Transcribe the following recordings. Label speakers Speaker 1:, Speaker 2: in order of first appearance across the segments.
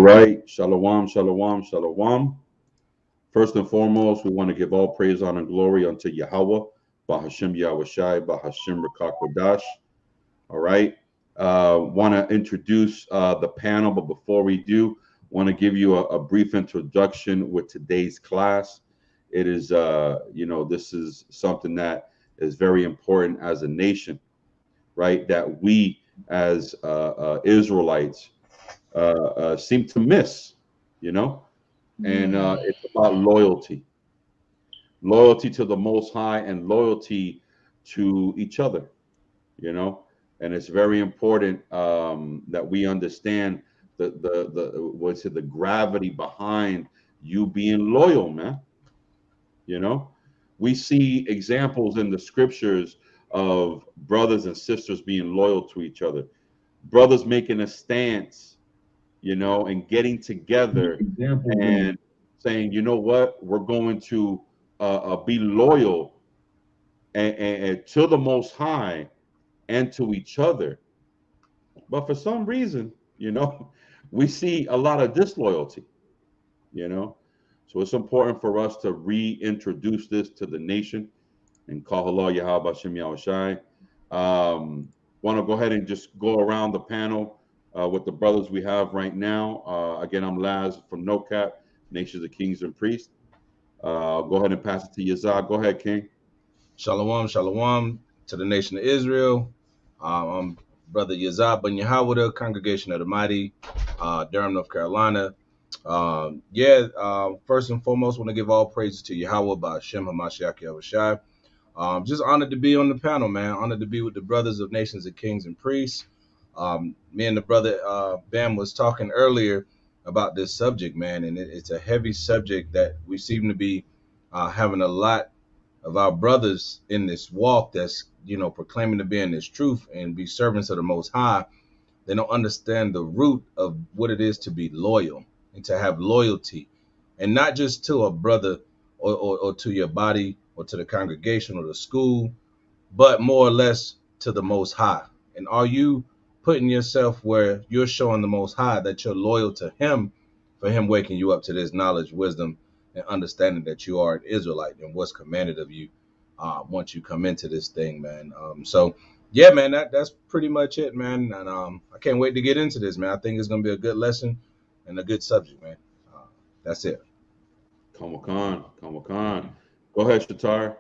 Speaker 1: right. Shalom, shalom, shalom. First and foremost, we want to give all praise, honor, and glory unto Yahuwah, Bahashem Yahweh Shai, Bahashem Rakakwadash. All right. Want to introduce the panel, but before we do, want to give you a brief introduction with today's class. It is, this is something that is very important as a nation, right? That we as Israelites seem to miss, and it's about loyalty to the Most High and loyalty to each other, and it's very important that we understand the gravity behind you being loyal, man. We see examples in the scriptures of brothers and sisters being loyal to each other, brothers making a stance, and getting together and saying, you know what, we're going to be loyal and to the Most High and to each other. But for some reason, we see a lot of disloyalty, So it's important for us to reintroduce this to the nation and call Allah Yahweh Shem Yahweh Shai. Want to go ahead and just go around the panel with the brothers we have right now. Again, I'm Laz from NoCap, Nations of Kings and Priests. Go ahead and pass it to Yazad. Go ahead, King.
Speaker 2: Shalom, shalom to the nation of Israel. I'm Brother Yazad Ben Yahuwah, Congregation of the Mighty, Durham, North Carolina. First and foremost, want to give all praises to Yahuwah by Hashem HaMashiach Yahushai. Just honored to be on the panel, man. Honored to be with the brothers of Nations of Kings and Priests. Me and the brother Bam was talking earlier about this subject, man, and it's a heavy subject that we seem to be having a lot of our brothers in this walk that's, proclaiming to be in this truth and be servants of the Most High. They don't understand the root of what it is to be loyal and to have loyalty, and not just to a brother or to your body or to the congregation or the school, but more or less to the Most High. And are you putting yourself where you're showing the Most High that you're loyal to Him for Him waking you up to this knowledge, wisdom, and understanding that you are an Israelite and what's commanded of you once you come into this thing, man. Yeah, man, that's pretty much it, man. And I can't wait to get into this, man. I think it's going to be a good lesson and a good subject, man. That's it.
Speaker 1: Come on. Go ahead, Shatar.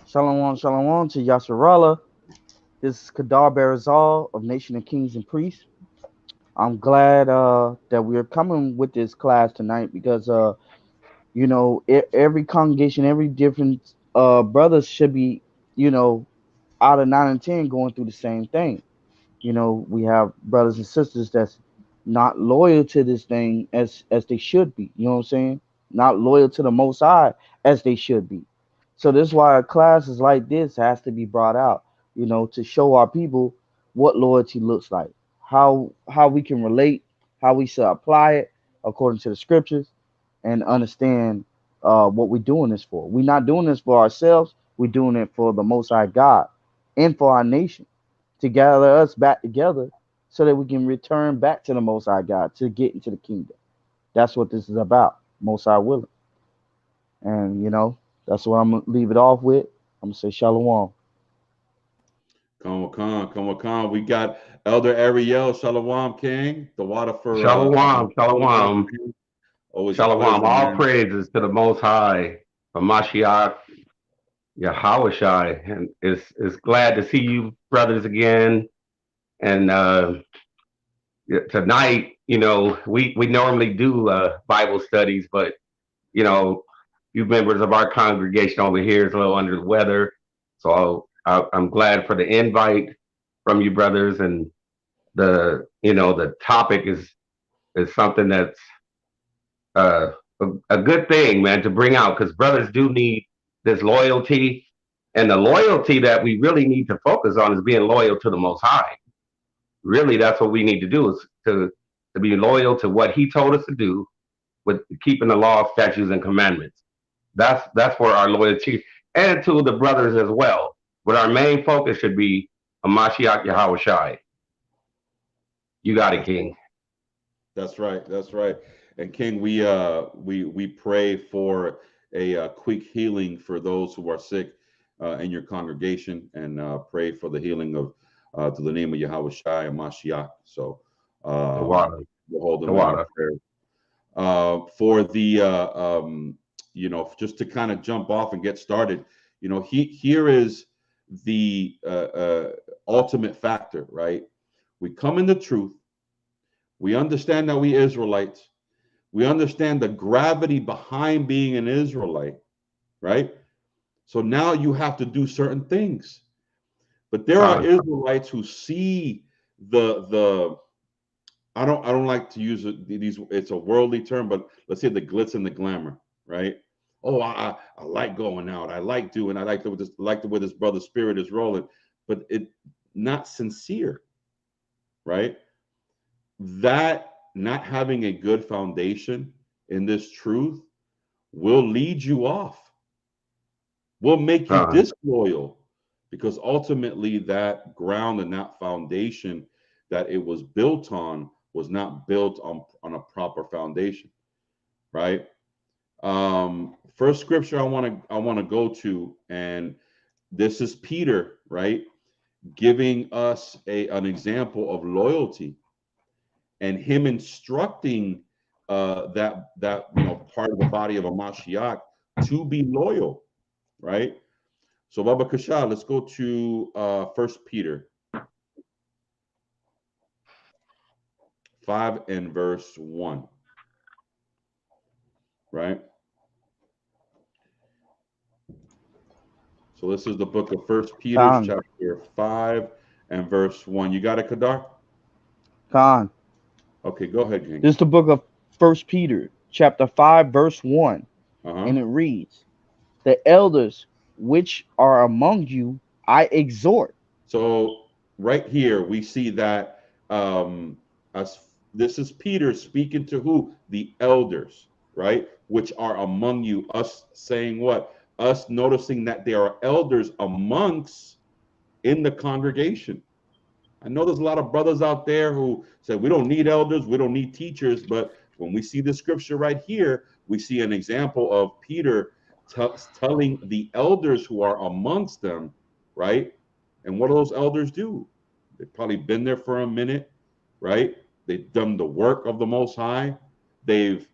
Speaker 3: Shalom to Yasharallah. This is Kadar Barazal of Nation of Kings and Priests. I'm glad that we're coming with this class tonight because, every congregation, every different brothers should be, out of 9 and 10 going through the same thing. We have brothers and sisters that's not loyal to this thing as they should be. You know what I'm saying? Not loyal to the Most High as they should be. So this is why classes like this has to be brought out, to show our people what loyalty looks like, how we can relate, how we should apply it according to the scriptures, and understand what we're doing this for. We're not doing this for ourselves. We're doing it for the Most High God and for our nation, to gather us back together so that we can return back to the Most High God, to get into the kingdom. That's what this is about, Most High willing. And, that's what I'm going to leave it off with. I'm going to say shalom.
Speaker 1: Come on. We got Elder Ariel, shalom, King. The water for
Speaker 4: shalom.
Speaker 1: Always
Speaker 4: shalom. All praises to the Most High, Mashiach, Yahuwah, and it's glad to see you brothers again. And tonight, we normally do Bible studies, but you members of our congregation over here is a little under the weather, so I'm glad for the invite from you brothers, and the topic is something that's a good thing, man, to bring out, because brothers do need this loyalty, and the loyalty that we really need to focus on is being loyal to the Most High. Really, that's what we need to do, is to be loyal to what He told us to do with keeping the law, statutes, and commandments. That's where our loyalty, and to the brothers as well. But our main focus should be a Mashiach Yahuwah Shai. You got it, King.
Speaker 1: That's right. That's right. And King, we pray for a quick healing for those who are sick in your congregation, and pray for the healing of to the name of Yahweh Shai and Mashiach. So
Speaker 4: The water.
Speaker 1: we'll hold
Speaker 4: The
Speaker 1: them in our
Speaker 4: water.
Speaker 1: prayers. For the just to kind of jump off and get started, here is the ultimate factor, right? We come in the truth. We understand that we Israelites. We understand the gravity behind being an Israelite, right? So now you have to do certain things. But there are Israelites who see the I don't like to use these. It's a worldly term, but let's say the glitz and the glamour, right? Oh, I like going out. I like the way this brother's spirit is rolling, but it not sincere, right? That not having a good foundation in this truth will lead you off, will make you disloyal, because ultimately that ground and that foundation that it was built on was not built on a proper foundation, right? First scripture I want to go to, and this is Peter, right, giving us an example of loyalty, and him instructing that part of the body of a Mashiach to be loyal, right? So Baba Kasha, let's go to First Peter 5 and verse 1, right? So this is the book of First Peter, chapter 5 and verse 1. You got it, Kadar?
Speaker 3: Khan.
Speaker 1: Okay, go ahead, King.
Speaker 3: This is the book of First Peter, chapter 5, verse 1. And it reads, "The elders which are among you, I exhort."
Speaker 1: So right here we see that as this is Peter speaking to who? The elders, right? Which are among you. Us saying what? Us noticing that there are elders amongst in the congregation. I know there's a lot of brothers out there who say we don't need elders, we don't need teachers, but when we see the scripture right here, we see an example of Peter telling the elders who are amongst them, right? And what do those elders do? They've probably been there for a minute, right? They've done the work of the Most High. They've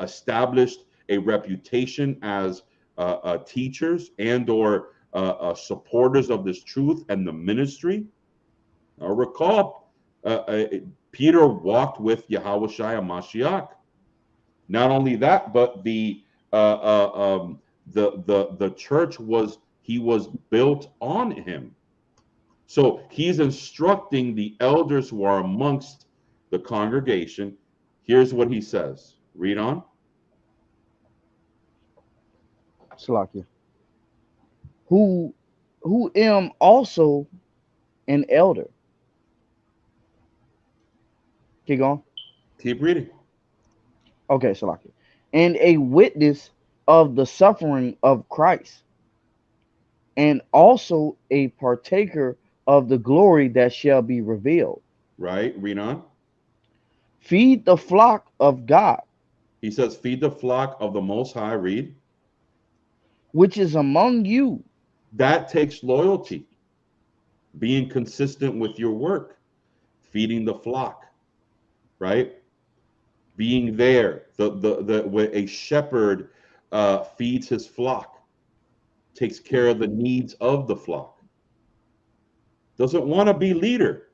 Speaker 1: established a reputation as teachers and or supporters of this truth and the ministry. Recall, Peter walked with Yahuwah Shai Mashiach. Not only that, but the church was built on him. So he's instructing the elders who are amongst the congregation. Here's what he says. Read on.
Speaker 3: Salakia. Who am also an elder. Keep going.
Speaker 1: Keep reading.
Speaker 3: Okay, Salakia. And a witness of the suffering of Christ, and also a partaker of the glory that shall be revealed.
Speaker 1: Right, read on.
Speaker 3: Feed the flock of God.
Speaker 1: He says, feed the flock of the Most High, read.
Speaker 3: Which is among you.
Speaker 1: That takes loyalty. Being consistent with your work. Feeding the flock, right? Being there. Where a shepherd feeds his flock. Takes care of the needs of the flock. Doesn't want to be leader,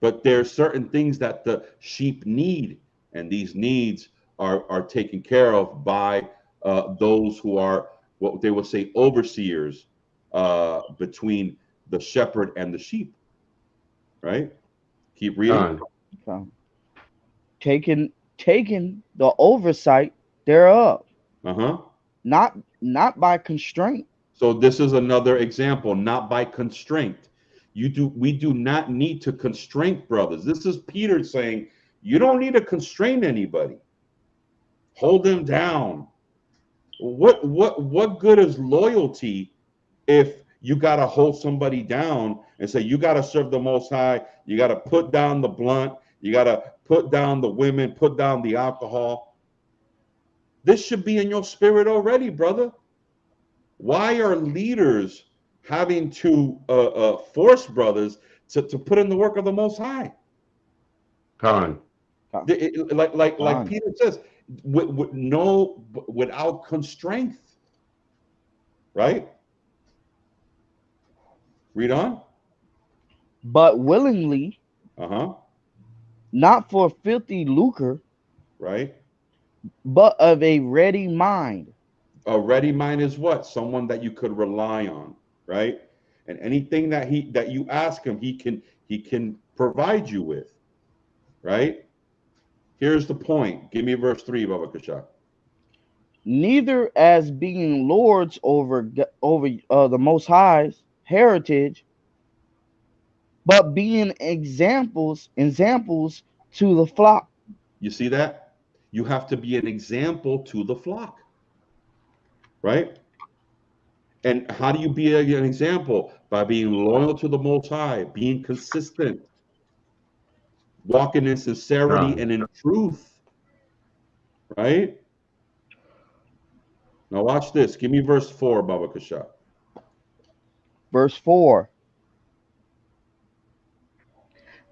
Speaker 1: but there are certain things that the sheep need, and these needs are taken care of by those who are what they would say overseers between the shepherd and the sheep. Right? Keep reading.
Speaker 3: Taking the oversight thereof. Not by constraint.
Speaker 1: So this is another example, not by constraint. We do not need to constrain brothers. This is Peter saying, you don't need to constrain anybody. Hold them down. What good is loyalty if you got to hold somebody down and say you got to serve the Most High, you got to put down the blunt, You got to put down the women, put down the alcohol. This should be in your spirit already, brother. Why are leaders having to force brothers to put in the work of the Most High?
Speaker 4: Con.
Speaker 1: Like Peter says, without constraint, right? Read on.
Speaker 3: But willingly, not for filthy lucre,
Speaker 1: right?
Speaker 3: But of a ready mind.
Speaker 1: A ready mind is what? Someone that you could rely on, right? And anything that you ask him, he can provide you with, right? Here's the point. Give me verse 3, Baba Kasha.
Speaker 3: Neither as being lords over the Most High's heritage, but being examples to the flock.
Speaker 1: You see that? You have to be an example to the flock, right? And how do you be an example? By being loyal to the Most High, being consistent, walking in sincerity and in truth, right? Now watch this. Give me verse 4, Baba Kasha.
Speaker 3: Verse 4.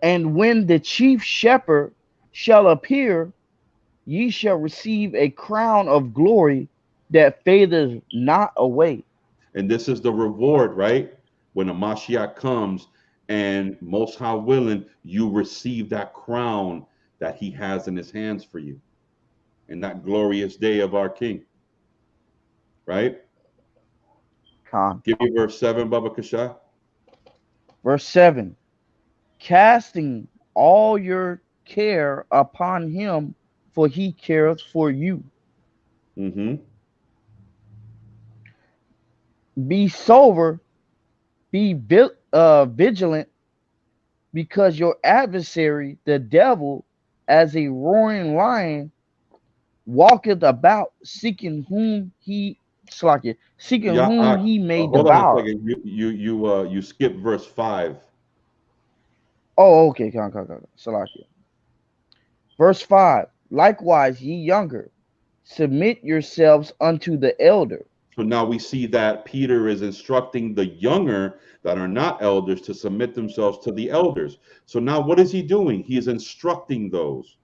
Speaker 3: And when the chief shepherd shall appear, ye shall receive a crown of glory that fadeth not away.
Speaker 1: And this is the reward, right? When a Mashiach comes and Most High willing, you receive that crown that he has in his hands for you. In that glorious day of our King. Right? Give me verse 7, Baba Kasha.
Speaker 3: Verse 7. Casting all your care upon him, for he careth for you. Be sober, be vigilant, because your adversary, the devil, as a roaring lion, walketh about, seeking whom he may devour.
Speaker 1: Hold on a second. You skipped verse 5.
Speaker 3: Oh, okay. Salakia. Verse 5. Likewise, ye younger, submit yourselves unto the elder.
Speaker 1: So now we see that Peter is instructing the younger that are not elders to submit themselves to the elders. So now what is he doing? He is instructing those,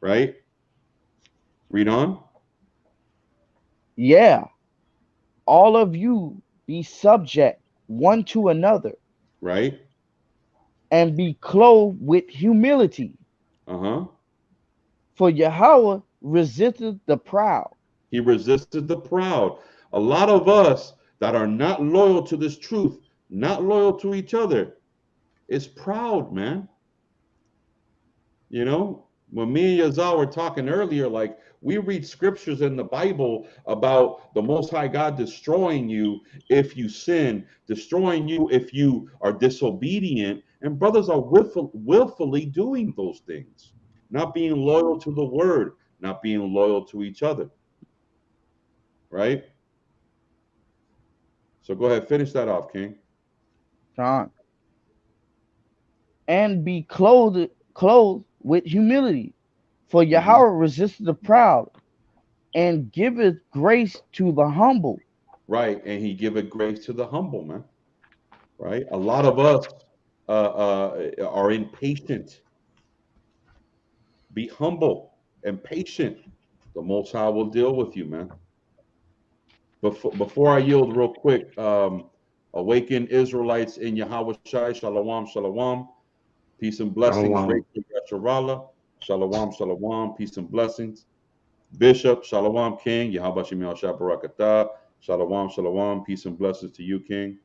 Speaker 1: right? Read on.
Speaker 3: Yeah. All of you be subject one to another.
Speaker 1: Right.
Speaker 3: And be clothed with humility. For Yahuwah resisted the proud.
Speaker 1: He resisted the proud. A lot of us that are not loyal to this truth, not loyal to each other, is proud, man. You know, when me and Yazal were talking earlier, like we read scriptures in the Bible about the Most High God destroying you if you sin, destroying you if you are disobedient, and brothers are willfully doing those things, not being loyal to the word, not being loyal to each other, right? So go ahead, finish that off, King.
Speaker 3: John. And be clothed with humility. For Yahuwah resisteth the proud, and giveth grace to the humble.
Speaker 1: Right, and he giveth grace to the humble, man. Right? A lot of us are impatient. Be humble and patient. The Most High will deal with you, man. Before I yield real quick, awaken Israelites in Yahweh Shai, Shalom, Shalom. Peace and blessings. Shalom, Shalom. Peace and blessings. Bishop, Shalom, King. Yahweh Shemel Shabarakatah. Shalom, Shalom. Peace and blessings to you, King.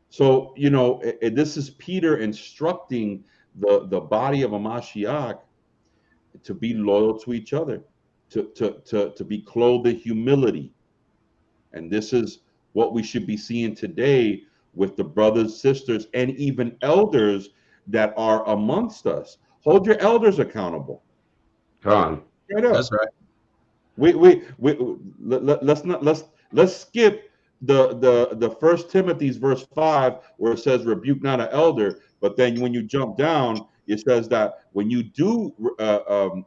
Speaker 1: So, you know, this is Peter instructing the body of a Mashiach to be loyal to each other, to be clothed in humility. And this is what we should be seeing today with the brothers, sisters, and even elders that are amongst us. Hold your elders accountable.
Speaker 2: That's right.
Speaker 1: Let's skip the 1 Timothy's verse 5 where it says rebuke not an elder, but then when you jump down, it says that when you do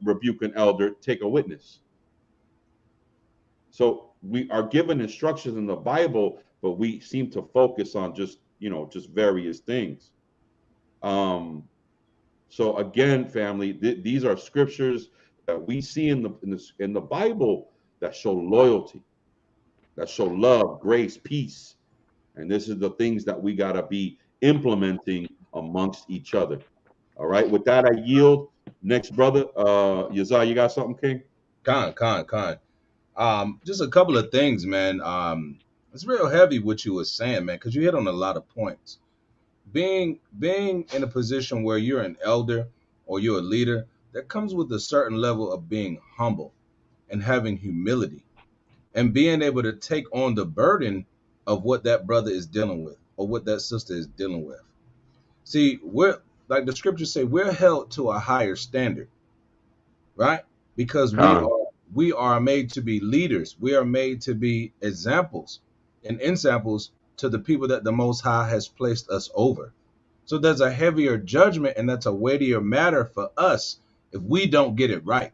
Speaker 1: rebuke an elder, take a witness. So we are given instructions in the Bible, but we seem to focus on just, just various things. So again, family, these are scriptures that we see in the Bible that show loyalty, that show love, grace, peace. And this is the things that we got to be implementing amongst each other. All right. With that, I yield. Next, brother. Yazar, you got something, King?
Speaker 2: Con. Just a couple of things, man. It's real heavy what you were saying, man, because you hit on a lot of points. Being in a position where you're an elder or you're a leader, that comes with a certain level of being humble and having humility and being able to take on the burden of what that brother is dealing with or what that sister is dealing with. See, we're, like the scriptures say, we're held to a higher standard, right? Because we are made to be leaders. We are made to be examples and ensamples to the people that the Most High has placed us over. So there's a heavier judgment, and that's a weightier matter for us if we don't get it right.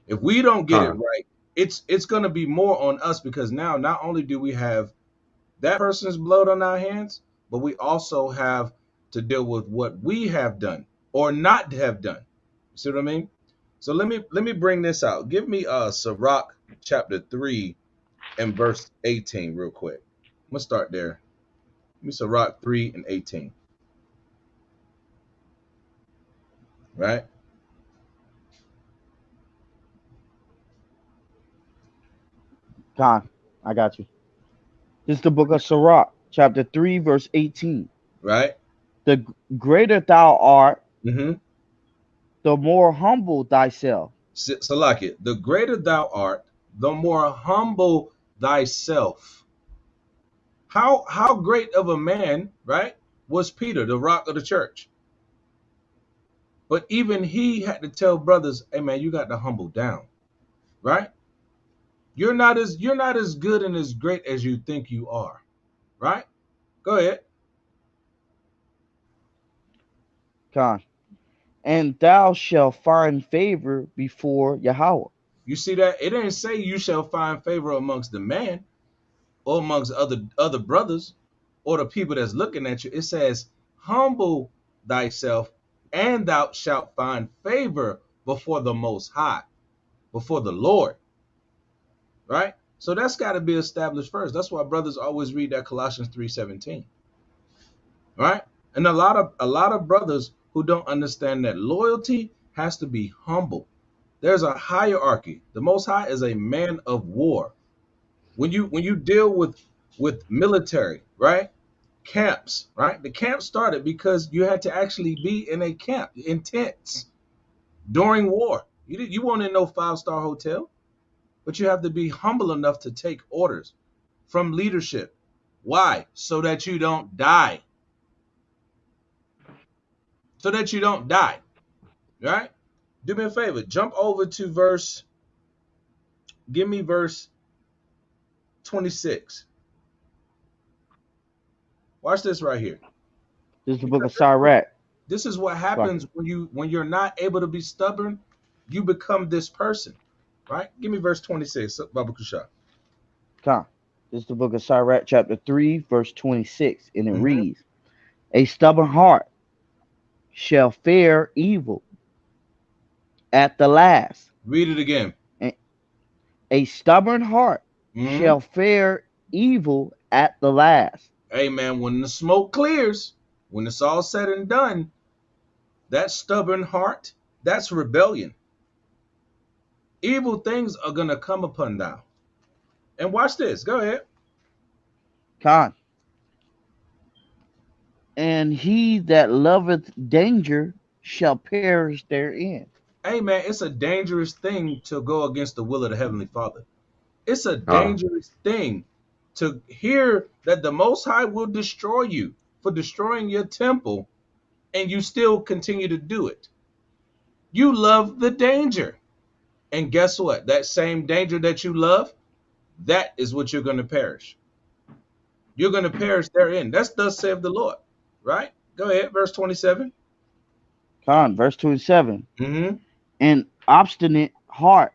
Speaker 2: If we don't get it right, it's going to be more on us, because now not only do we have that person's blood on our hands, but we also have to deal with what we have done or not have done. You see what I mean? So let me bring this out. Give me Sirach chapter 3 and verse 18 real quick. I'm gonna start there. Give me Sirach 3 and 18. Right?
Speaker 3: Con, I got you. This is the book of Sirach, chapter 3, verse 18.
Speaker 2: Right?
Speaker 3: The greater thou art,
Speaker 2: Mm-hmm.
Speaker 3: the more humble thyself.
Speaker 2: Salakia, the greater thou art, the more humble thyself. How great of a man, right, was Peter, the rock of the church? But even he had to tell brothers, hey man, you got to humble down, right? You're not as good and as great as you think you are, right? Go ahead.
Speaker 3: Con. And thou shalt find favor before Yahuwah.
Speaker 2: You see that? It didn't say you shall find favor amongst the man or amongst other brothers or the people that's looking at you. It says, humble thyself, and thou shalt find favor before the Most High, before the Lord. Right? So that's got to be established first. That's why brothers always read that Colossians 3:17. Right? And a lot of brothers who don't understand that loyalty has to be humble. There's a hierarchy. The Most High is a man of war. When you deal with military, right? Camps, right? The camp started because you had to actually be in a camp, in tents, during war. You weren't in no 5-star hotel, but you have to be humble enough to take orders from leadership. Why? So that you don't die. So that you don't die, right? Do me a favor. Jump over to give me verse 26. Watch this right here.
Speaker 3: This is the book of Sirach.
Speaker 2: This is what happens when you're not able to be stubborn. You become this person, right? Give me verse 26, Baba Kusha.
Speaker 3: Con. This is the book of Sirach, chapter 3, verse 26, and it reads, a stubborn heart shall fare evil at the last.
Speaker 2: Read it again.
Speaker 3: A stubborn heart shall fare evil at the last.
Speaker 2: Hey man, when the smoke clears, when it's all said and done, that stubborn heart, that's rebellion. Evil things are going to come upon thou. And watch this. Go ahead.
Speaker 3: Con. And he that loveth danger shall perish therein.
Speaker 2: Hey man, it's a dangerous thing to go against the will of the Heavenly Father. It's a dangerous thing to hear that the Most High will destroy you for destroying your temple, and you still continue to do it. You love the danger. And guess what? That same danger that you love, that is what you're going to perish. You're going to perish therein. That's thus saith the Lord, right? Go ahead, verse 27.
Speaker 3: Verse 27.
Speaker 2: Mm-hmm.
Speaker 3: An obstinate heart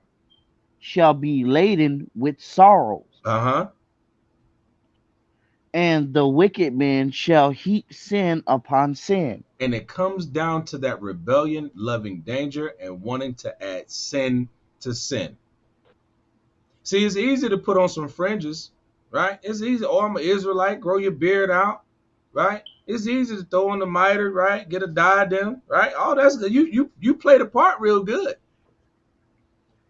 Speaker 3: shall be laden with sorrows,
Speaker 2: Uh-huh.
Speaker 3: and the wicked man shall heap sin upon sin.
Speaker 2: And it comes down to that rebellion, loving danger, and wanting to add sin to sin. See, it's easy to put on some fringes, right? It's easy. Oh, I'm an Israelite. Grow your beard out, right? It's easy to throw on the mitre, right? Get a diadem, right? Oh, that's good. You play the part real good.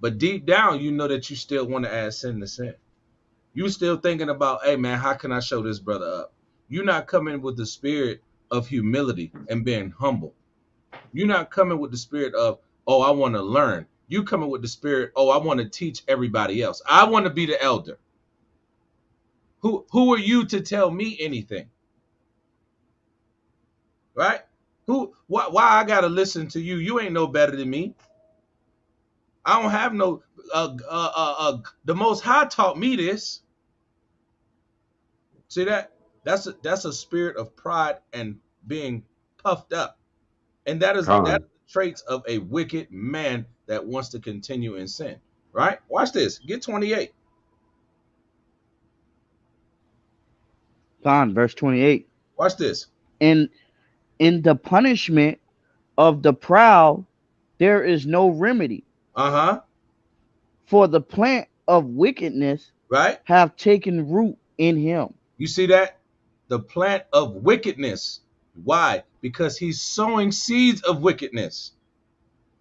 Speaker 2: But deep down, you know that you still want to add sin to sin. You still thinking about, hey man, how can I show this brother up? You're not coming with the spirit of humility and being humble. You're not coming with the spirit of, oh, I want to learn. You coming with the spirit, oh, I want to teach everybody else. I want to be the elder. Who are you to tell me anything? Right? Why I gotta listen to you? You ain't no better than me. I don't have no the Most High taught me this. See that? That's a spirit of pride and being puffed up. And that is the traits of a wicked man that wants to continue in sin. Right? Watch this. Get 28.
Speaker 3: Verse 28.
Speaker 2: Watch this.
Speaker 3: In the punishment of the proud there is no remedy.
Speaker 2: Uh-huh.
Speaker 3: For the plant of wickedness
Speaker 2: right
Speaker 3: have taken root in him.
Speaker 2: You see that? The plant of wickedness. Why? Because he's sowing seeds of wickedness,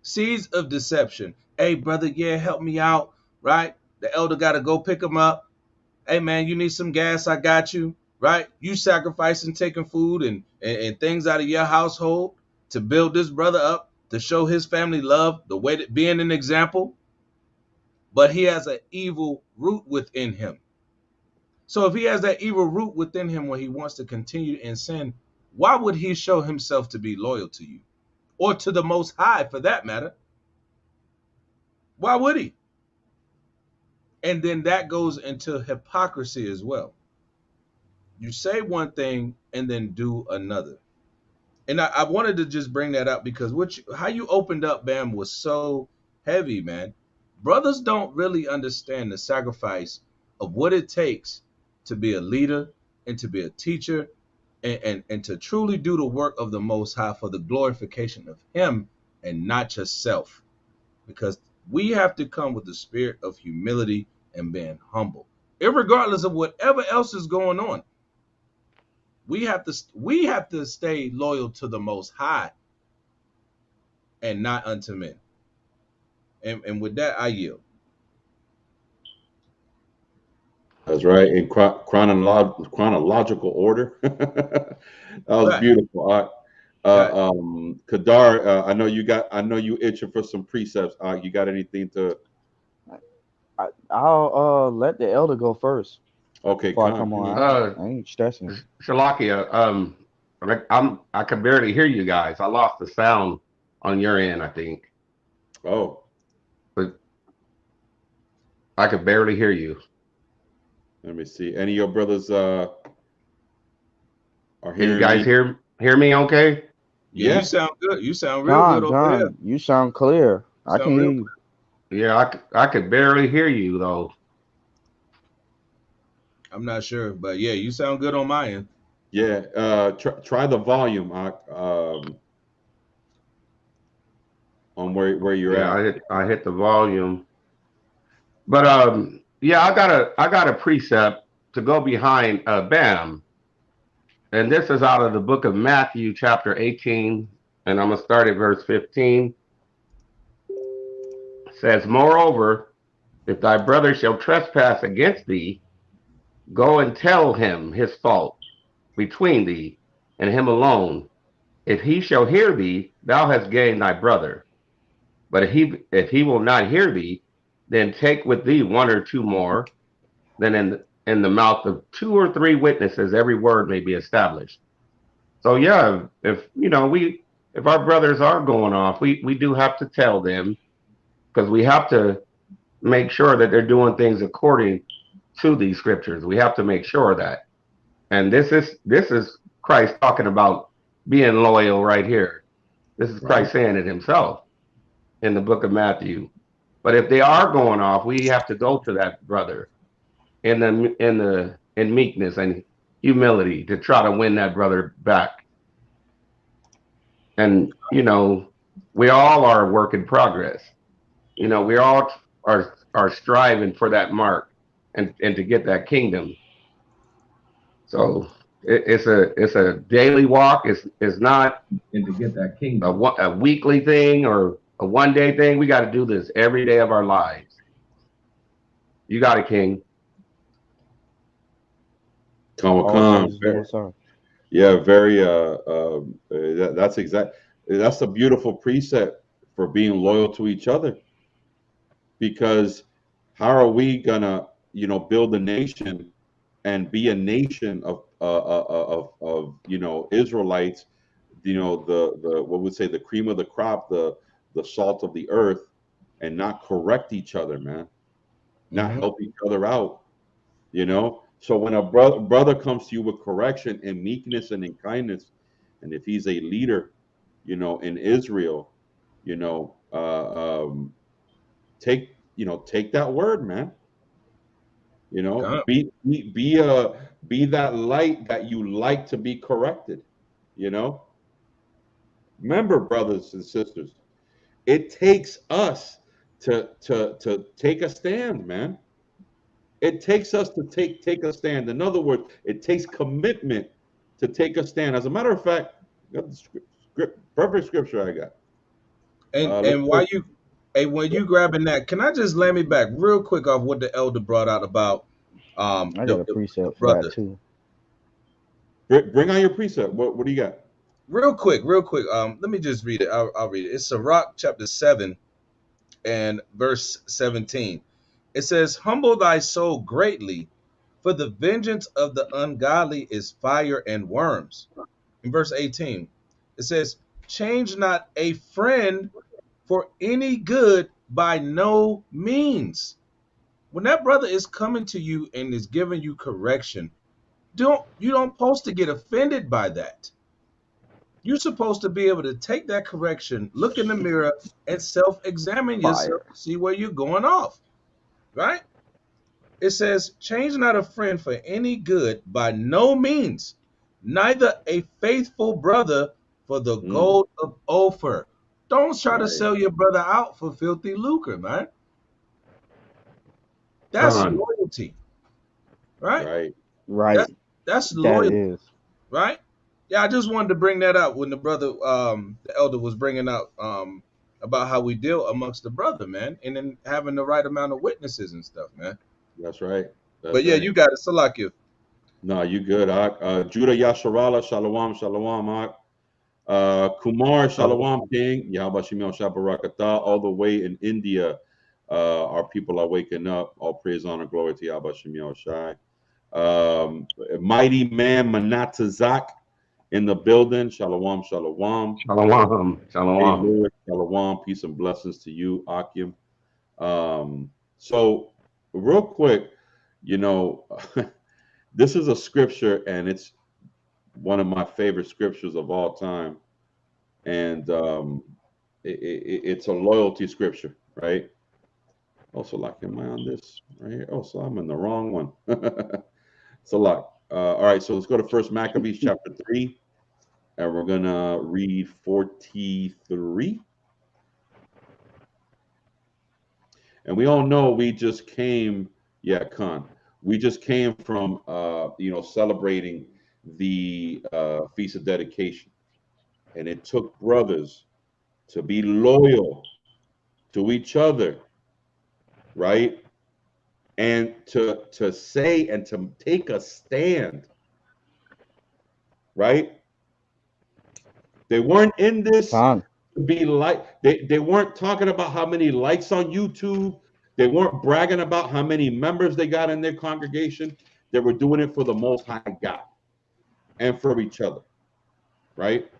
Speaker 2: seeds of deception. Hey, brother, yeah, help me out, right? The elder got to go pick him up. Hey, man, you need some gas? I got you, right? You sacrificing, taking food and things out of your household to build this brother up, to show his family love, the way that being an example. But he has an evil root within him. So if he has that evil root within him where he wants to continue in sin, why would he show himself to be loyal to you? Or to the Most High, for that matter? Why would he? And then that goes into hypocrisy as well. You say one thing and then do another. And I wanted to just bring that up because how you opened up, Bam, was so heavy, man. Brothers don't really understand the sacrifice of what it takes to be a leader and to be a teacher and to truly do the work of the Most High for the glorification of him and not yourself. Because we have to come with the spirit of humility and being humble, irregardless of whatever else is going on. We have to stay loyal to the Most High and not unto men. And with that, I yield.
Speaker 1: That's right. In chronological order. That was beautiful. Kadar, I know you itching for some precepts. You got anything to?
Speaker 3: I'll let the elder go first.
Speaker 1: Okay,
Speaker 3: come on. I ain't stressing.
Speaker 4: Shalakia, I can barely hear you guys. I lost the sound on your end, I think.
Speaker 1: Oh,
Speaker 4: but I could barely hear you.
Speaker 1: Let me see. Any of your brothers are hearing
Speaker 4: Can you guys hear me okay?
Speaker 2: Yeah, you sound good. You sound real good over here.
Speaker 3: You sound clear. I can hear you.
Speaker 4: Yeah, I could barely hear you though.
Speaker 2: I'm not sure, but yeah, you sound good on my end.
Speaker 1: Yeah, try the volume on where you're at.
Speaker 4: I hit the volume. But yeah, I got a precept to go behind Bam. And this is out of the book of Matthew, chapter 18, and I'm gonna start at verse 15. It says, "Moreover, if thy brother shall trespass against thee, go and tell him his fault between thee and him alone. If he shall hear thee, thou hast gained thy brother. But if he will not hear thee, then take with thee one or two more, then in the mouth of two or three witnesses every word may be established." So yeah, if our brothers are going off, we do have to tell them, because we have to make sure that they're doing things according to these scriptures. We have to make sure that. And this is Christ talking about being loyal right here. This is Christ saying it himself in the book of Matthew. But if they are going off, we have to go to that brother in meekness and humility to try to win that brother back. And we all are a work in progress. We all are striving for that mark and to get that kingdom. So it's a daily walk. It's not
Speaker 2: And to get that kingdom.
Speaker 4: a weekly thing or a one-day thing. We got to do this every day of our lives. You got it, King.
Speaker 1: Yeah, very. That's a beautiful precept for being loyal to each other. Because how are we gonna, build a nation and be a nation of Israelites, the what would say the cream of the crop, the salt of the earth, and not correct each other, man, not help each other out, So when a brother comes to you with correction and meekness and in kindness, and if he's a leader, in Israel, take that word, man. Be that light that you like to be corrected. Remember, brothers and sisters, it takes us to take a stand, man. It takes us to take a stand. In other words, it takes commitment to take a stand. As a matter of fact, got the perfect scripture I got.
Speaker 2: And when you grabbing that, can I just land me back real quick off what the elder brought out about
Speaker 3: I got a precept for that too.
Speaker 1: Bring on your precept. What do you got?
Speaker 2: Real quick. Let me just read it. I'll read it. It's Sirach chapter 7 and verse 17. It says, "Humble thy soul greatly, for the vengeance of the ungodly is fire and worms." In verse 18, it says, "Change not a friend for any good by no means." When that brother is coming to you and is giving you correction, you don't supposed to get offended by that. You're supposed to be able to take that correction, look in the mirror, and self-examine yourself to see where you're going off. Right? It says, "Change not a friend for any good by no means, neither a faithful brother for the gold of Ophir." Don't try to sell your brother out for filthy lucre, man. That's loyalty. Right? That's loyalty. Right? Yeah, I just wanted to bring that up when the brother, the elder was bringing out about how we deal amongst the brother, man, and then having the right amount of witnesses and stuff, man.
Speaker 1: That's right.
Speaker 2: But yeah, you got it. Salakia.
Speaker 1: No, you good. Judah Yasharala, Shalom, Shalom. Kumar, Shalom, King. Yahweh Shemel Shabarakatah, all the way in India. Our people are waking up. All praise, honor, glory to Yahweh Shemel Shai. Mighty man Manatazak in the building. Shalom, shalom.
Speaker 4: Shalom.
Speaker 1: Hey, Lord, shalom. Peace and blessings to you, Akim. So real quick, this is a scripture, and it's one of my favorite scriptures of all time. And it's a loyalty scripture, right? Also, like, am I on this right here? Oh, so I'm in the wrong one. It's a lot. All right, so let's go to First Maccabees chapter 3, and we're gonna read 43. And we all know we just came, Khan. We just came from celebrating the Feast of Dedication, and it took brothers to be loyal to each other, right? And to say and to take a stand, right? They weren't in this to be like, they weren't talking about how many likes on YouTube. They weren't bragging about how many members they got in their congregation. They were doing it for the Most High God and for each other, right?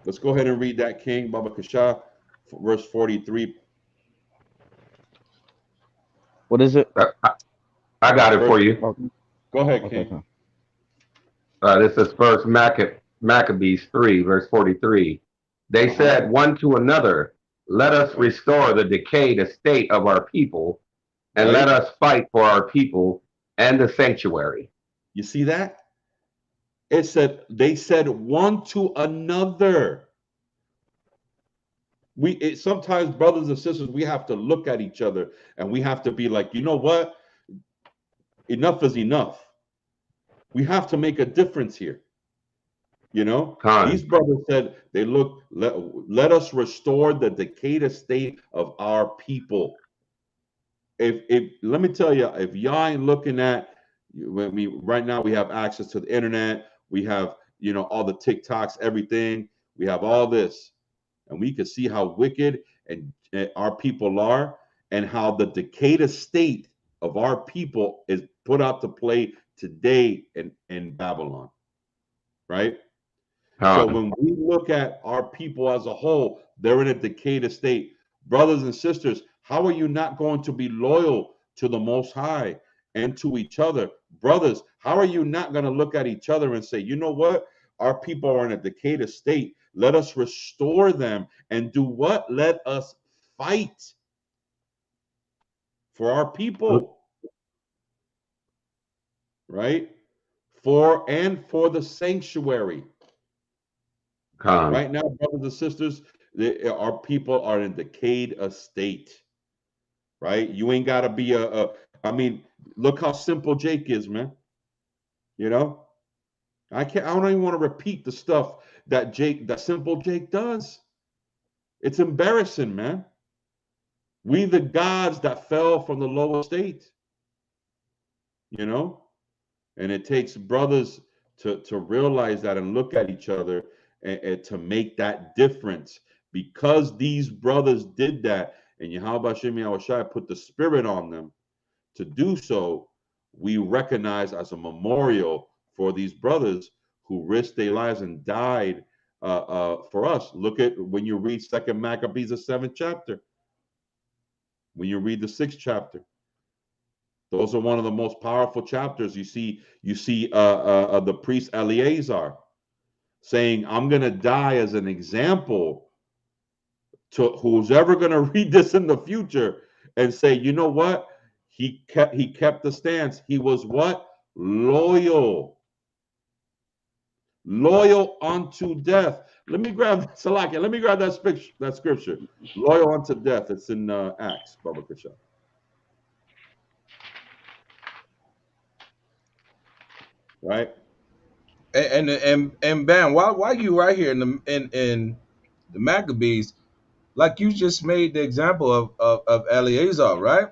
Speaker 1: Let's go ahead and read that, King Baba Kasha, verse 43.
Speaker 3: What is it?
Speaker 4: I got it for you.
Speaker 1: Go ahead, King.
Speaker 4: This is First Maccabees 3, verse 43. They said one to another, let us restore the decayed estate of our people, and let us fight for our people and the sanctuary.
Speaker 1: You see that? It said, they said one to another. Sometimes, brothers and sisters, we have to look at each other and we have to be like, you know what? Enough is enough. We have to make a difference here. You know, these brothers said, let us restore the decayed estate of our people. If let me tell you, if y'all ain't looking at, right now we have access to the internet, we have, all the TikToks, everything, we have all this, and we can see how wicked and our people are, and how the decayed estate of our people is put out to play today in Babylon, right? So when we look at our people as a whole, they're in a decayed state. Brothers and sisters, how are you not going to be loyal to the Most High and to each other? Brothers, how are you not going to look at each other and say, you know what? Our people are in a decayed state. Let us restore them and do what? Let us fight for our people, right? For the sanctuary. Right now, brothers and sisters, our people are in decayed estate, right? You ain't got to be I mean, look how simple Jake is, man. I don't even want to repeat the stuff that simple Jake does. It's embarrassing, man. We the gods that fell from the lower state, and it takes brothers to realize that and look at each other and to make that difference. Because these brothers did that, and Yahuwah Shem Yahushua put the spirit on them to do so, we recognize as a memorial for these brothers who risked their lives and died for us. Look at when you read 2 Maccabees, the 7th chapter. When you read the 6th chapter. Those are one of the most powerful chapters. You see the priest Eleazar saying, I'm going to die as an example to who's ever going to read this in the future and say, you know what? He kept the stance. He was what? Loyal unto death. Let me grab Salakia. Let me grab that scripture. Loyal unto death. It's in Acts, Baba Kasha. Right.
Speaker 2: And Bam, why you right here in the Maccabees, like you just made the example of Eleazar, right?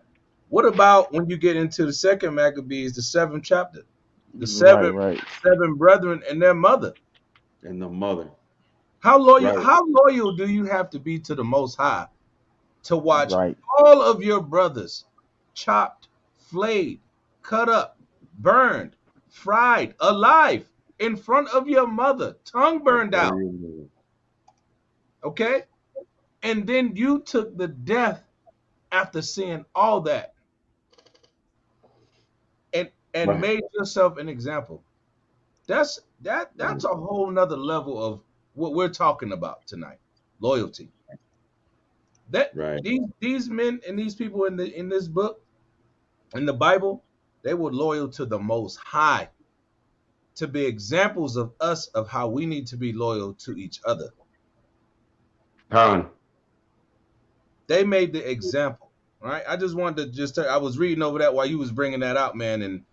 Speaker 2: What about when you get into the 2nd Maccabees, the 7th chapter, the seven brethren and their mother?
Speaker 1: And the mother.
Speaker 2: How loyal do you have to be to the Most High to watch all of your brothers chopped, flayed, cut up, burned, fried, alive in front of your mother, tongue burned out? Okay? And then you took the death after seeing all that and made yourself an example. That's a whole nother level of what we're talking about tonight. Loyalty. These men and these people in this book, in the Bible, they were loyal to the Most High to be examples of us of how we need to be loyal to each other. They made the example, right? I just wanted to I was reading over that while you was bringing that out, man, and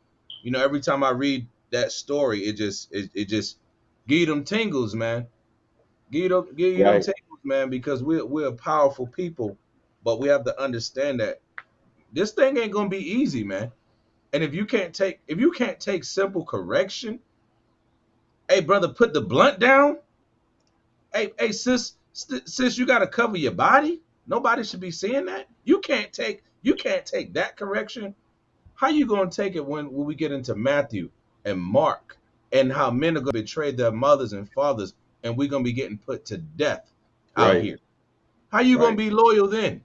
Speaker 2: every time I read that story, it just give them tingles, man. Give them tingles, man, because we're a powerful people, but we have to understand that this thing ain't gonna be easy, man. And if you can't take simple correction, hey brother, put the blunt down. Hey sis, you gotta cover your body. Nobody should be seeing that. You can't take that correction. How you gonna take it when we get into Matthew and Mark and how men are gonna betray their mothers and fathers and we're gonna be getting put to death out here? How you gonna be loyal then?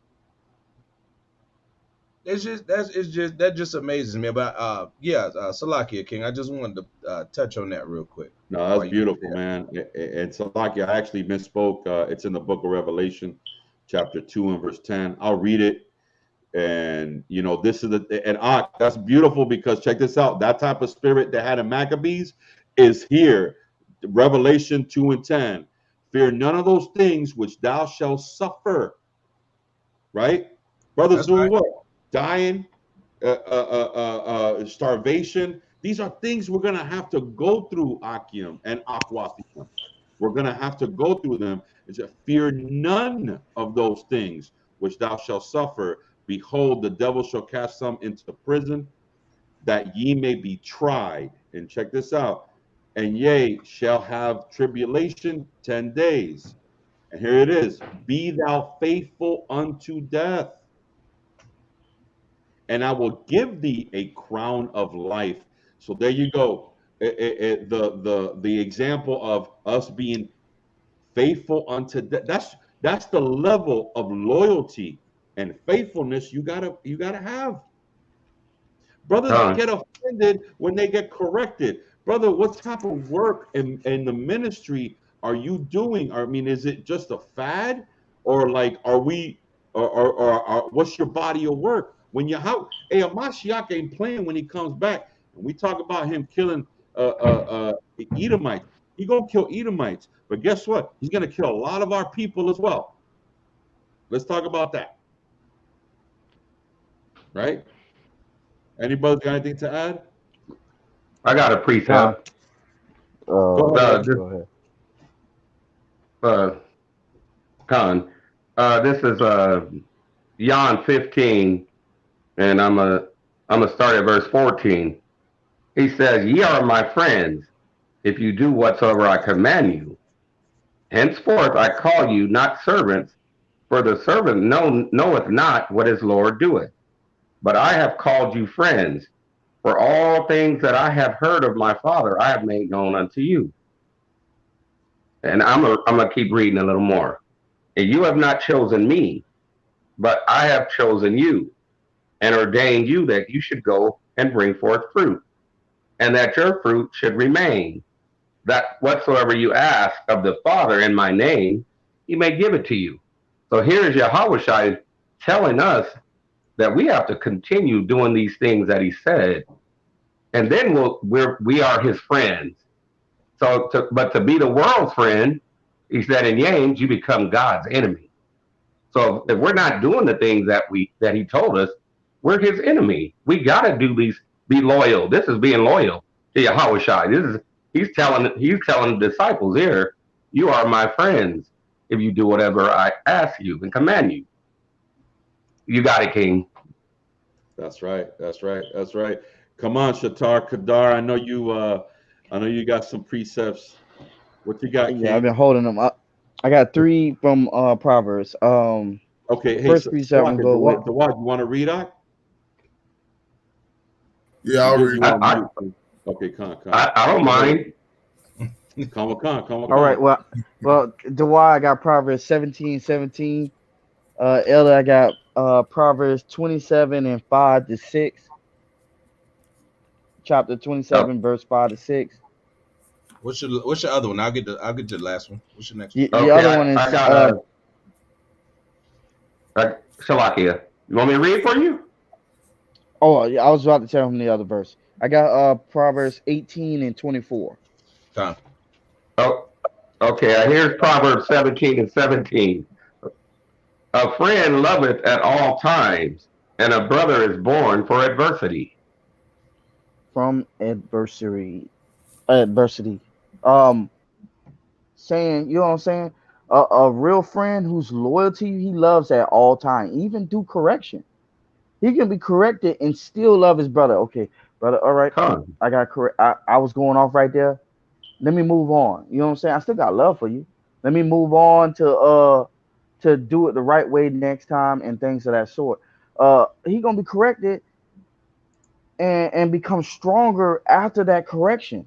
Speaker 2: that just amazes me. But Salakia King, I just wanted to touch on that real quick.
Speaker 1: No, that's beautiful, man. And Salakia, I actually misspoke. It's in the book of Revelation, chapter 2 and verse 10. I'll read it. And this is that's beautiful, because check this out. That type of spirit that had in Maccabees is here. Revelation 2 and 10. Fear none of those things which thou shalt suffer. Right? Brothers
Speaker 2: That's
Speaker 1: doing
Speaker 2: right.
Speaker 1: what? Dying, starvation. These are things we're gonna have to go through, Akim and Aquathim. We're gonna have to go through them. It's a fear none of those things which thou shalt suffer. Behold, the devil shall cast some into prison, that ye may be tried. And check this out. And ye shall have tribulation 10 days. And here it is. Be thou faithful unto death, and I will give thee a crown of life. So there you go. The example of us being faithful unto death. That's the level of loyalty and faithfulness you gotta have. Brothers get offended when they get corrected. Brother, what type of work in the ministry are you doing? I mean, is it just a fad, or like are we, or what's your body of work? When you how a Mashiach ain't playing when he comes back, and we talk about him killing Edomites. He gonna kill Edomites, but guess what? He's gonna kill a lot of our people as well. Let's talk about that, right? Anybody got anything to add?
Speaker 4: I got a precept.
Speaker 3: Go ahead.
Speaker 4: Khan. This is John 15, and I'm gonna start at verse 14. He says, "Ye are my friends, if you do whatsoever I command you. Henceforth I call you not servants, for the servant knoweth not what his Lord doeth. But I have called you friends, for all things that I have heard of my Father I have made known unto you." And I'm gonna keep reading a little more. "And you have not chosen me, but I have chosen you, and ordained you that you should go and bring forth fruit, and that your fruit should remain, that whatsoever you ask of the Father in my name, he may give it to you." So here's Yahuwah telling us that we have to continue doing these things that he said, and then we are his friends. But to be the world's friend, he said in James, you become God's enemy. So if we're not doing the things that he told us, we're his enemy. We gotta do these. Be loyal. This is being loyal to Yahuwah. He's telling the disciples here, you are my friends if you do whatever I ask you and command you. You got it, King.
Speaker 1: That's right. Come on, Shatar Kadar. I know you got some precepts. What you got, King?
Speaker 3: Yeah, I've been holding them up. I got 3 from Proverbs.
Speaker 1: Okay, hey,
Speaker 3: first precept I'm go with.
Speaker 1: You want to read out?
Speaker 5: Yeah, I'll read.
Speaker 1: Okay, come.
Speaker 4: I don't mind.
Speaker 1: Come on.
Speaker 3: All right, well, Dawah, I got Proverbs 17:17. Elder, I got Proverbs 27 and 5-6. Chapter 27, verse 5-6.
Speaker 2: What's your other one? I'll get to the last one. What's your next one?
Speaker 3: The other one is
Speaker 4: I got Shalakia. You want me to read it for you?
Speaker 3: Oh, yeah, I was about to tell him the other verse. I got Proverbs 18 and 24.
Speaker 2: Time.
Speaker 4: Oh, okay. Here's Proverbs 17 and 17. "A friend loveth at all times, and a brother is born for adversity."
Speaker 3: From adversity. Saying, you know what I'm saying? A real friend whose loyalty he loves at all time, even through correction. He can be corrected and still love his brother. Okay, brother, all right. I got correct. I was going off right there. Let me move on. You know what I'm saying? I still got love for you. Let me move on to do it the right way next time and things of that sort. He gonna be corrected and become stronger after that correction.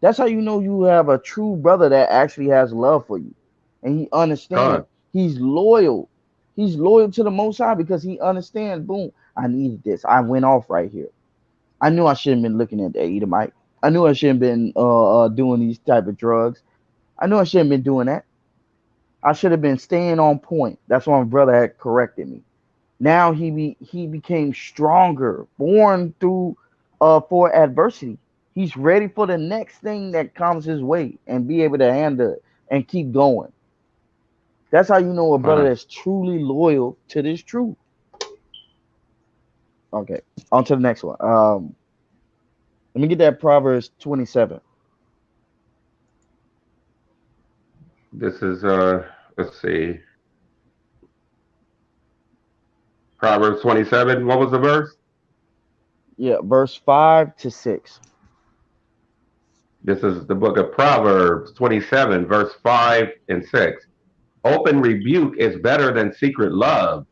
Speaker 3: That's how you know you have a true brother that actually has love for you, and he understands. He's loyal. He's loyal to the Most High because he understands. Boom, I needed this. I went off right here. I knew I shouldn't have been looking at the Edomite. I knew I shouldn't have been doing these type of drugs. I knew I shouldn't have been doing that. I should have been staying on point. That's why my brother had corrected me. Now he became stronger, born through for adversity. He's ready for the next thing that comes his way and be able to handle it and keep going. That's how you know a brother that's truly loyal to this truth. Okay, on to the next one. Let me get that Proverbs 27.
Speaker 4: This is let's see, Proverbs 27. What was the verse?
Speaker 3: Yeah, verse 5 to 6.
Speaker 4: This is the book of Proverbs 27, verse 5 and 6. Open rebuke is better than secret love.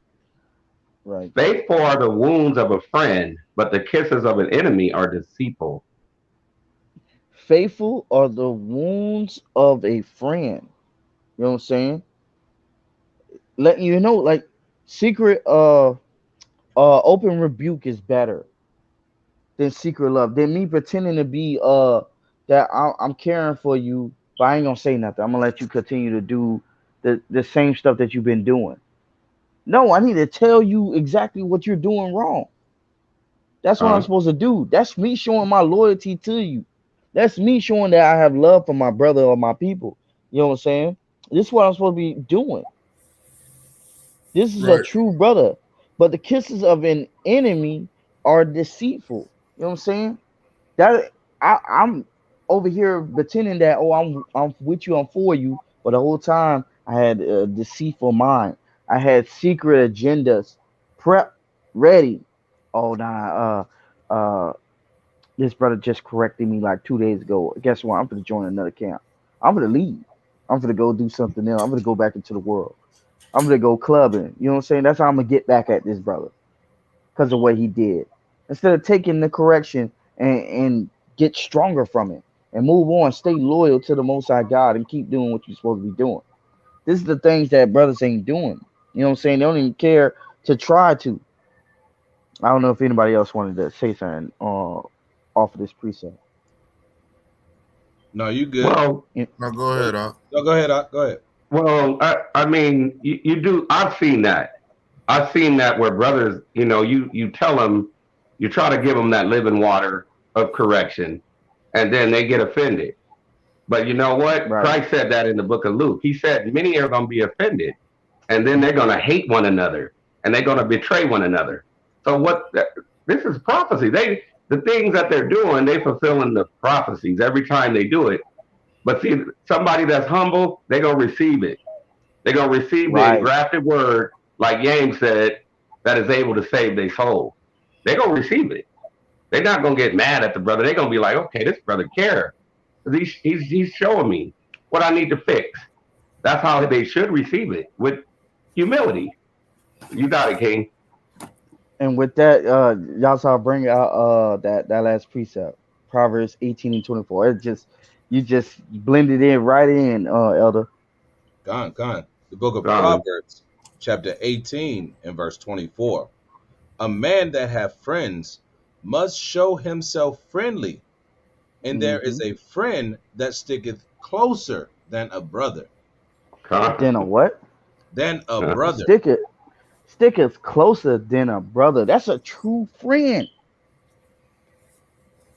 Speaker 3: Right.
Speaker 4: Faithful are the wounds of a friend, but the kisses of an enemy are deceitful.
Speaker 3: Faithful are the wounds of a friend. You know what I'm saying? Letting you know, like secret open rebuke is better than secret love. Than me pretending to be that I'm caring for you, but I ain't gonna say nothing. I'm gonna let you continue to do the same stuff that you've been doing. No, I need to tell you exactly what you're doing wrong. That's what I'm supposed to do. That's me showing my loyalty to you. That's me showing that I have love for my brother or my people. You know what I'm saying? This is what I'm supposed to be doing. This is a
Speaker 5: Right.
Speaker 3: true brother. But the kisses of an enemy are deceitful. You know what I'm saying? That I'm over here pretending that I'm with you, I'm for you, but the whole time I had a deceitful mind. I had secret agendas, prep ready. Oh nah, this brother just corrected me like 2 days ago. Guess what? I'm gonna join another camp. I'm gonna leave. I'm gonna go do something else. I'm gonna go back into the world. I'm gonna go clubbing. You know what I'm saying? That's how I'm gonna get back at this brother because of what he did. Instead of taking the correction and get stronger from it and move on, stay loyal to the Most High God and keep doing what you're supposed to be doing. This is the things that brothers ain't doing. You know what I'm saying? They don't even care to try to. I don't know if anybody else wanted to say something off of this precept.
Speaker 2: No, you good.
Speaker 4: Well,
Speaker 5: No, go ahead.
Speaker 2: No, go ahead. Go ahead.
Speaker 4: well, I mean, you do. I've seen that. I've seen that where brothers, you tell them, you try to give them that living water of correction, and then they get offended. But you know what?
Speaker 3: Right.
Speaker 4: Christ said that in the book of Luke. He said many are going to be offended, and then they're going to hate one another, and they're going to betray one another. So this is prophecy. The things that they're doing, they fulfilling the prophecies every time they do it. But see, somebody that's humble, they're going to receive it. They're going to receive the
Speaker 3: Right.
Speaker 4: engrafted word, like Yang said, that is able to save their soul. They're going to receive it. They're not going to get mad at the brother. They're going to be like, okay, this brother cares. He's showing me what I need to fix. That's how they should receive it, with humility. You got it, King.
Speaker 3: And with that, y'all saw bring out that last precept, Proverbs 18 and 24. It just you just blended in right in, Elder.
Speaker 2: Gone. The book of
Speaker 4: Um,
Speaker 2: Proverbs, chapter 18 and verse 24. A man that hath friends must show himself friendly, and there is a friend that sticketh closer than a brother.
Speaker 3: Then a what?
Speaker 2: Than a brother.
Speaker 3: Stick is closer than a brother. That's a true friend.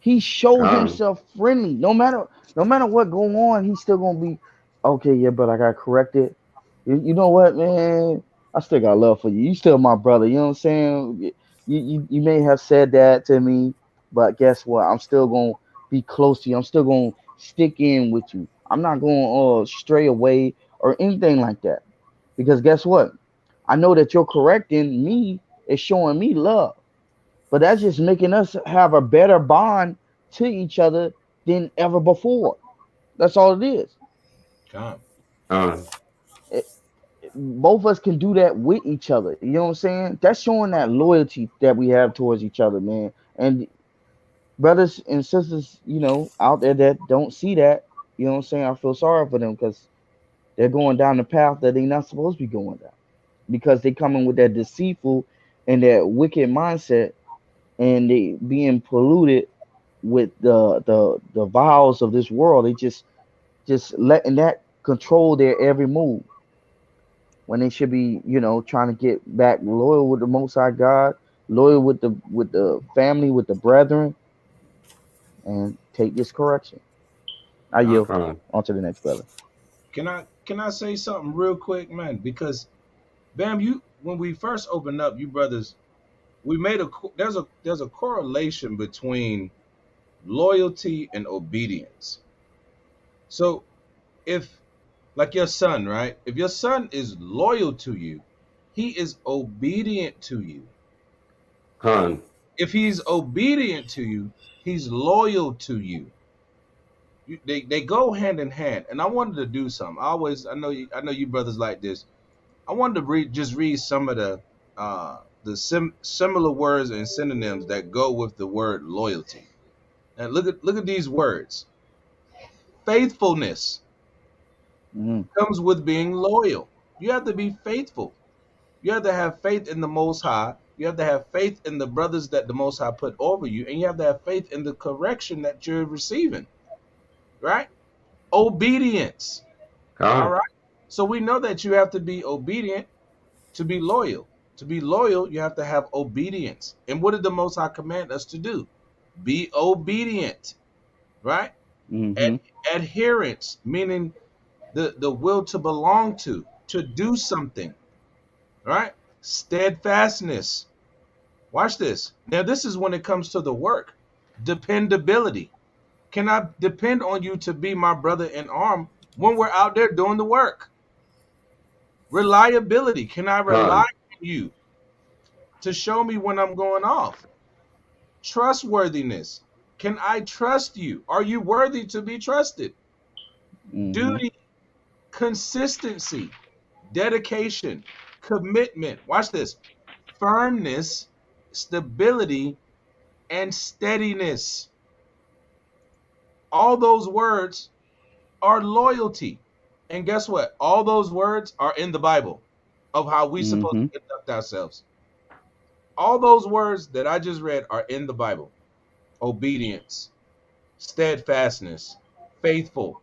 Speaker 3: He showed himself friendly. No matter what going on, he's still gonna be okay. Yeah, but I got corrected. You know what, man? I still got love for you. You still my brother. You know what I'm saying? You may have said that to me, but guess what? I'm still gonna be close to you. I'm still gonna stick in with you. I'm not gonna stray away or anything like that. Because guess what? I know that you're correcting me is showing me love. But that's just making us have a better bond to each other than ever before. That's all it is.
Speaker 2: Gone.
Speaker 3: It, both of us can do that with each other. You know what I'm saying? That's showing that loyalty that we have towards each other, man. And brothers and sisters, out there that don't see that, you know what I'm saying? I feel sorry for them because they're going down the path that they're not supposed to be going down because they come in with that deceitful and that wicked mindset, and they being polluted with the vials of this world. They just letting that control their every move when they should be, trying to get back loyal with the Most High God, loyal with the family, with the brethren, and take this correction. I
Speaker 2: Con,
Speaker 3: yield. On to the next brother.
Speaker 2: can I say something real quick, man? Because Bam, when we first opened up, you brothers, we made there's a correlation between loyalty and obedience. So if, like your son, right? If your son is loyal to you, he is obedient to you.
Speaker 4: Con.
Speaker 2: If he's obedient to you, he's loyal to you. They go hand in hand. And I wanted to do something. I know you brothers like this. I wanted to read some of the similar words and synonyms that go with the word loyalty. And look at these words. Faithfulness
Speaker 3: Mm-hmm.
Speaker 2: comes with being loyal. You have to be faithful. You have to have faith in the Most High. You have to have faith in the brothers that the Most High put over you, and you have to have faith in the correction that you're receiving. Right? Obedience. All
Speaker 4: Con.
Speaker 2: right. So we know that you have to be obedient to be loyal. To be loyal, you have to have obedience. And what did the Most High command us to do? Be obedient, right?
Speaker 3: Mm-hmm.
Speaker 2: Adherence, meaning the will to belong to do something, right? Steadfastness. Watch this. Now, this is when it comes to the work. Dependability. Can I depend on you to be my brother in arm when we're out there doing the work? Reliability. Can I rely
Speaker 4: Con.
Speaker 2: on you to show me when I'm going off? Trustworthiness. Can I trust you? Are you worthy to be trusted?
Speaker 3: Mm-hmm.
Speaker 2: Duty, consistency, dedication, commitment. Watch this. Firmness, stability, and steadiness. All those words are loyalty. And guess what? All those words are in the Bible of how we supposed
Speaker 3: Mm-hmm.
Speaker 2: to conduct ourselves. All those words that I just read are in the Bible. Obedience, steadfastness, faithful.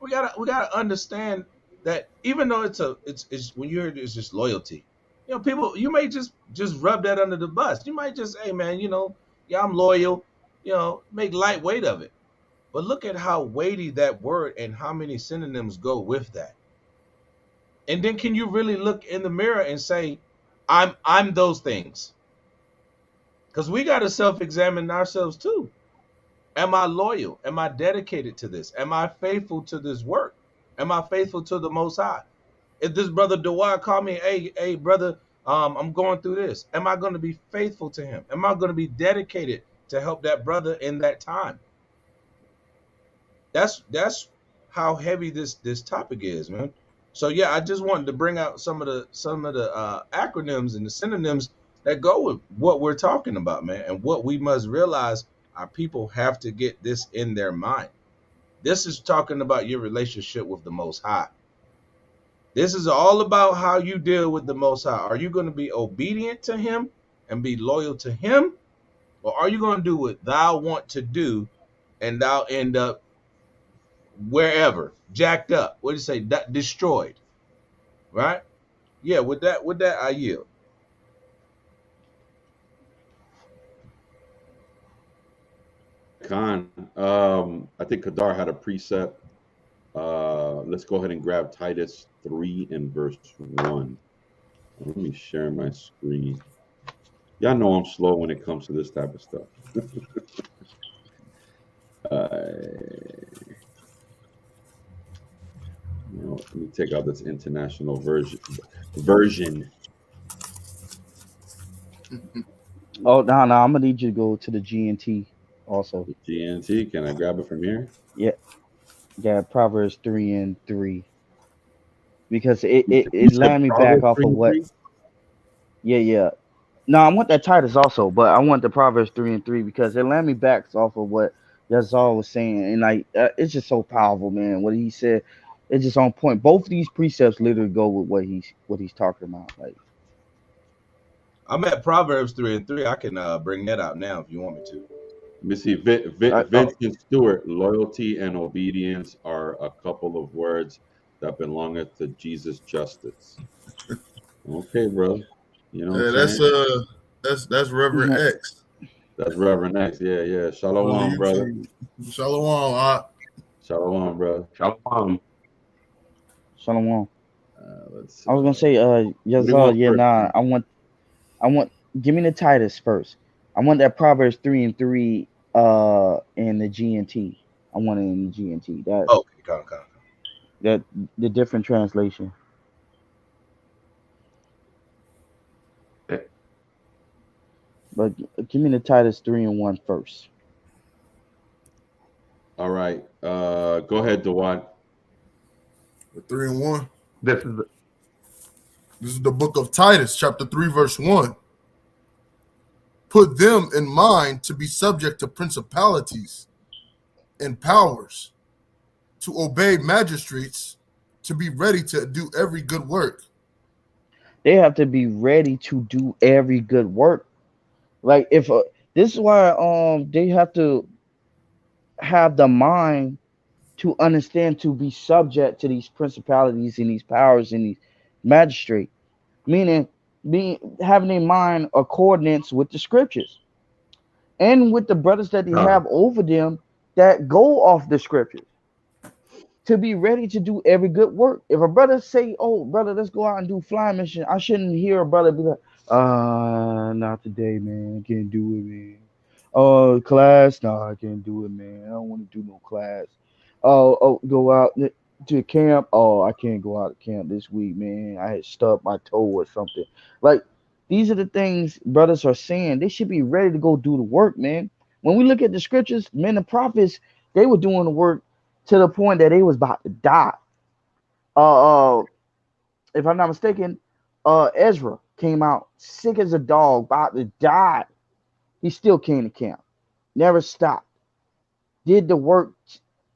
Speaker 2: We gotta understand that even though it's when you hear it's just loyalty, people, you may just rub that under the bus. You might just, hey man, yeah, I'm loyal, make lightweight of it. But look at how weighty that word and how many synonyms go with that. And then can you really look in the mirror and say, I'm those things? Because we got to self-examine ourselves too. Am I loyal? Am I dedicated to this? Am I faithful to this work? Am I faithful to the Most High? If this brother Dewar call me, hey, brother, I'm going through this. Am I going to be faithful to him? Am I going to be dedicated to help that brother in that time? That's how heavy this topic is, man. So yeah, I just wanted to bring out some of the acronyms and the synonyms that go with what we're talking about, man, and what we must realize. Our people have to get this in their mind. This is talking about your relationship with the Most High. This is all about how you deal with the Most High. Are you going to be obedient to Him and be loyal to Him, or are you going to do what thou want to do and thou end up wherever, jacked up? What do you say? Destroyed, right? Yeah. With that, I yield.
Speaker 1: Khan, I think Kadar had a precept. Let's go ahead and grab Titus 3 and verse 1. Let me share my screen. Y'all know I'm slow when it comes to this type of stuff. Let me take out this international version.
Speaker 3: Oh no, I'm gonna need you to go to the GNT also.
Speaker 1: GNT, can I grab it from here?
Speaker 3: Yeah, Proverbs 3:3, because it
Speaker 1: You
Speaker 3: it, it
Speaker 1: said
Speaker 3: landed me back
Speaker 1: Proverbs
Speaker 3: off
Speaker 1: 3
Speaker 3: of
Speaker 1: and
Speaker 3: what.
Speaker 1: 3?
Speaker 3: Yeah. No, I want that Titus also, but I want the Proverbs 3:3 because it landed me back off of what Yazal was saying, and like it's just so powerful, man. What he said, it's just on point. Both of these precepts literally go with what he's talking about. Like,
Speaker 2: I'm at Proverbs 3:3. I can bring that out now if you want me to.
Speaker 1: Let me see. Vincent Stewart, loyalty and obedience are a couple of words that belongeth to Jesus' justice. Okay, brother. You know what I'm
Speaker 5: Yeah,
Speaker 1: saying?
Speaker 5: that's Reverend
Speaker 3: Mhm.
Speaker 5: X
Speaker 1: That's Reverend X. Yeah, yeah.
Speaker 5: on
Speaker 1: Shalom, brother.
Speaker 5: YouTube. Shalom.
Speaker 1: Shalom, brother.
Speaker 4: Shalom.
Speaker 3: Shalom.
Speaker 1: Let's.
Speaker 3: I was gonna say,
Speaker 1: What do you
Speaker 3: Yazal,
Speaker 1: want
Speaker 3: yeah,
Speaker 1: first?
Speaker 3: nah, I want, give me the Titus first. I want that Proverbs 3:3, in the GNT. I want it in the GNT.
Speaker 2: Okay, come.
Speaker 3: That the different translation. But give me the Titus 3:1 first.
Speaker 1: All right. Go ahead, Dewad.
Speaker 5: The 3:1.
Speaker 4: This is
Speaker 5: This is the book of Titus, chapter 3, verse 1. Put them in mind to be subject to principalities and powers, to obey magistrates, to be ready to do every good work.
Speaker 3: They have to be ready to do every good work. Like if this is why they have to have the mind to understand to be subject to these principalities and these powers and these magistrates, meaning being having a mind accordance with the scriptures and with the brothers that they have over them that go off the scriptures, to be ready to do every good work. If a brother say, "Oh, brother, let's go out and do fly mission," I shouldn't hear a brother be like, not today, man. I can't do it, man. Oh, class? No, I can't do it, man. I don't want to do no class. Oh, go out to camp? Oh, I can't go out to camp this week, man. I had stubbed my toe or something. Like, these are the things brothers are saying. They should be ready to go do the work, man. When we look at the scriptures, men and prophets, they were doing the work to the point that they was about to die. Uh, uh if I'm not mistaken, Ezra came out sick as a dog, about to die. He still came to camp, never stopped, did the work,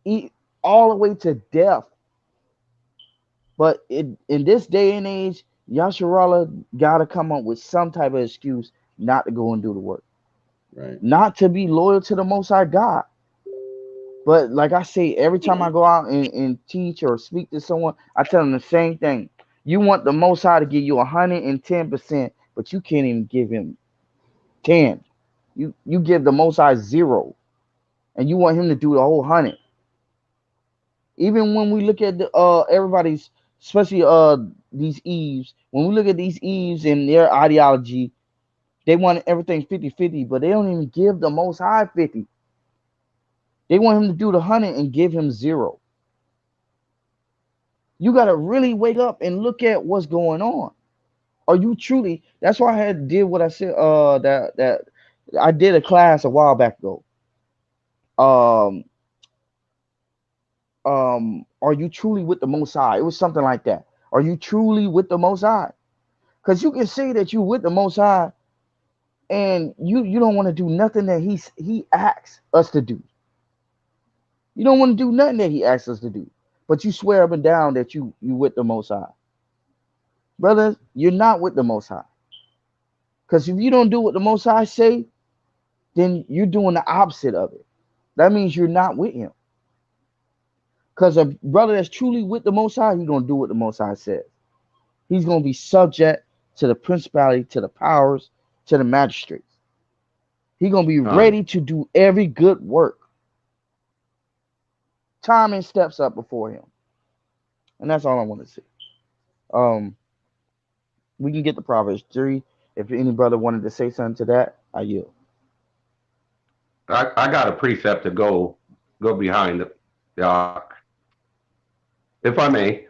Speaker 3: eat all the way to death. But in this day and age, Yasharallah got to come up with some type of excuse not to go and do the work,
Speaker 1: Right.
Speaker 3: not to be loyal to the Most High God. But like I say, every time I go out and teach or speak to someone, I tell them the same thing. You want the Most High to give you 110%, but you can't even give him 10. You give the Most High 0, and you want him to do the whole 100. Even when we look at the everybody's, especially these Eves, when we look at these Eves and their ideology, they want everything 50-50, but they don't even give the Most High 50. They want him to do the 100 and give him 0. You got to really wake up and look at what's going on. Are you truly? That's why I had did what I said. That I did a class a while back ago. Um, are you truly with the Most High? It was something like that. Are you truly with the Most High? Because you can say that you with the Most High, and you don't want to do nothing that he asks us to do. You don't want to do nothing that he asks us to do, but you swear up and down that you with the Most High. Brother, you're not with the Most High. Because if you don't do what the Most High say, then you're doing the opposite of it. That means you're not with him. Because a brother that's truly with the Most High, he's going to do what the Most High says. He's going to be subject to the principality, to the powers, to the magistrates. He's going to be ready to do every good work. Time and steps up before him. And that's all I want to say. We can get the Proverbs 3. If any brother wanted to say something to that, I yield.
Speaker 4: I got a precept to go behind it, if I may.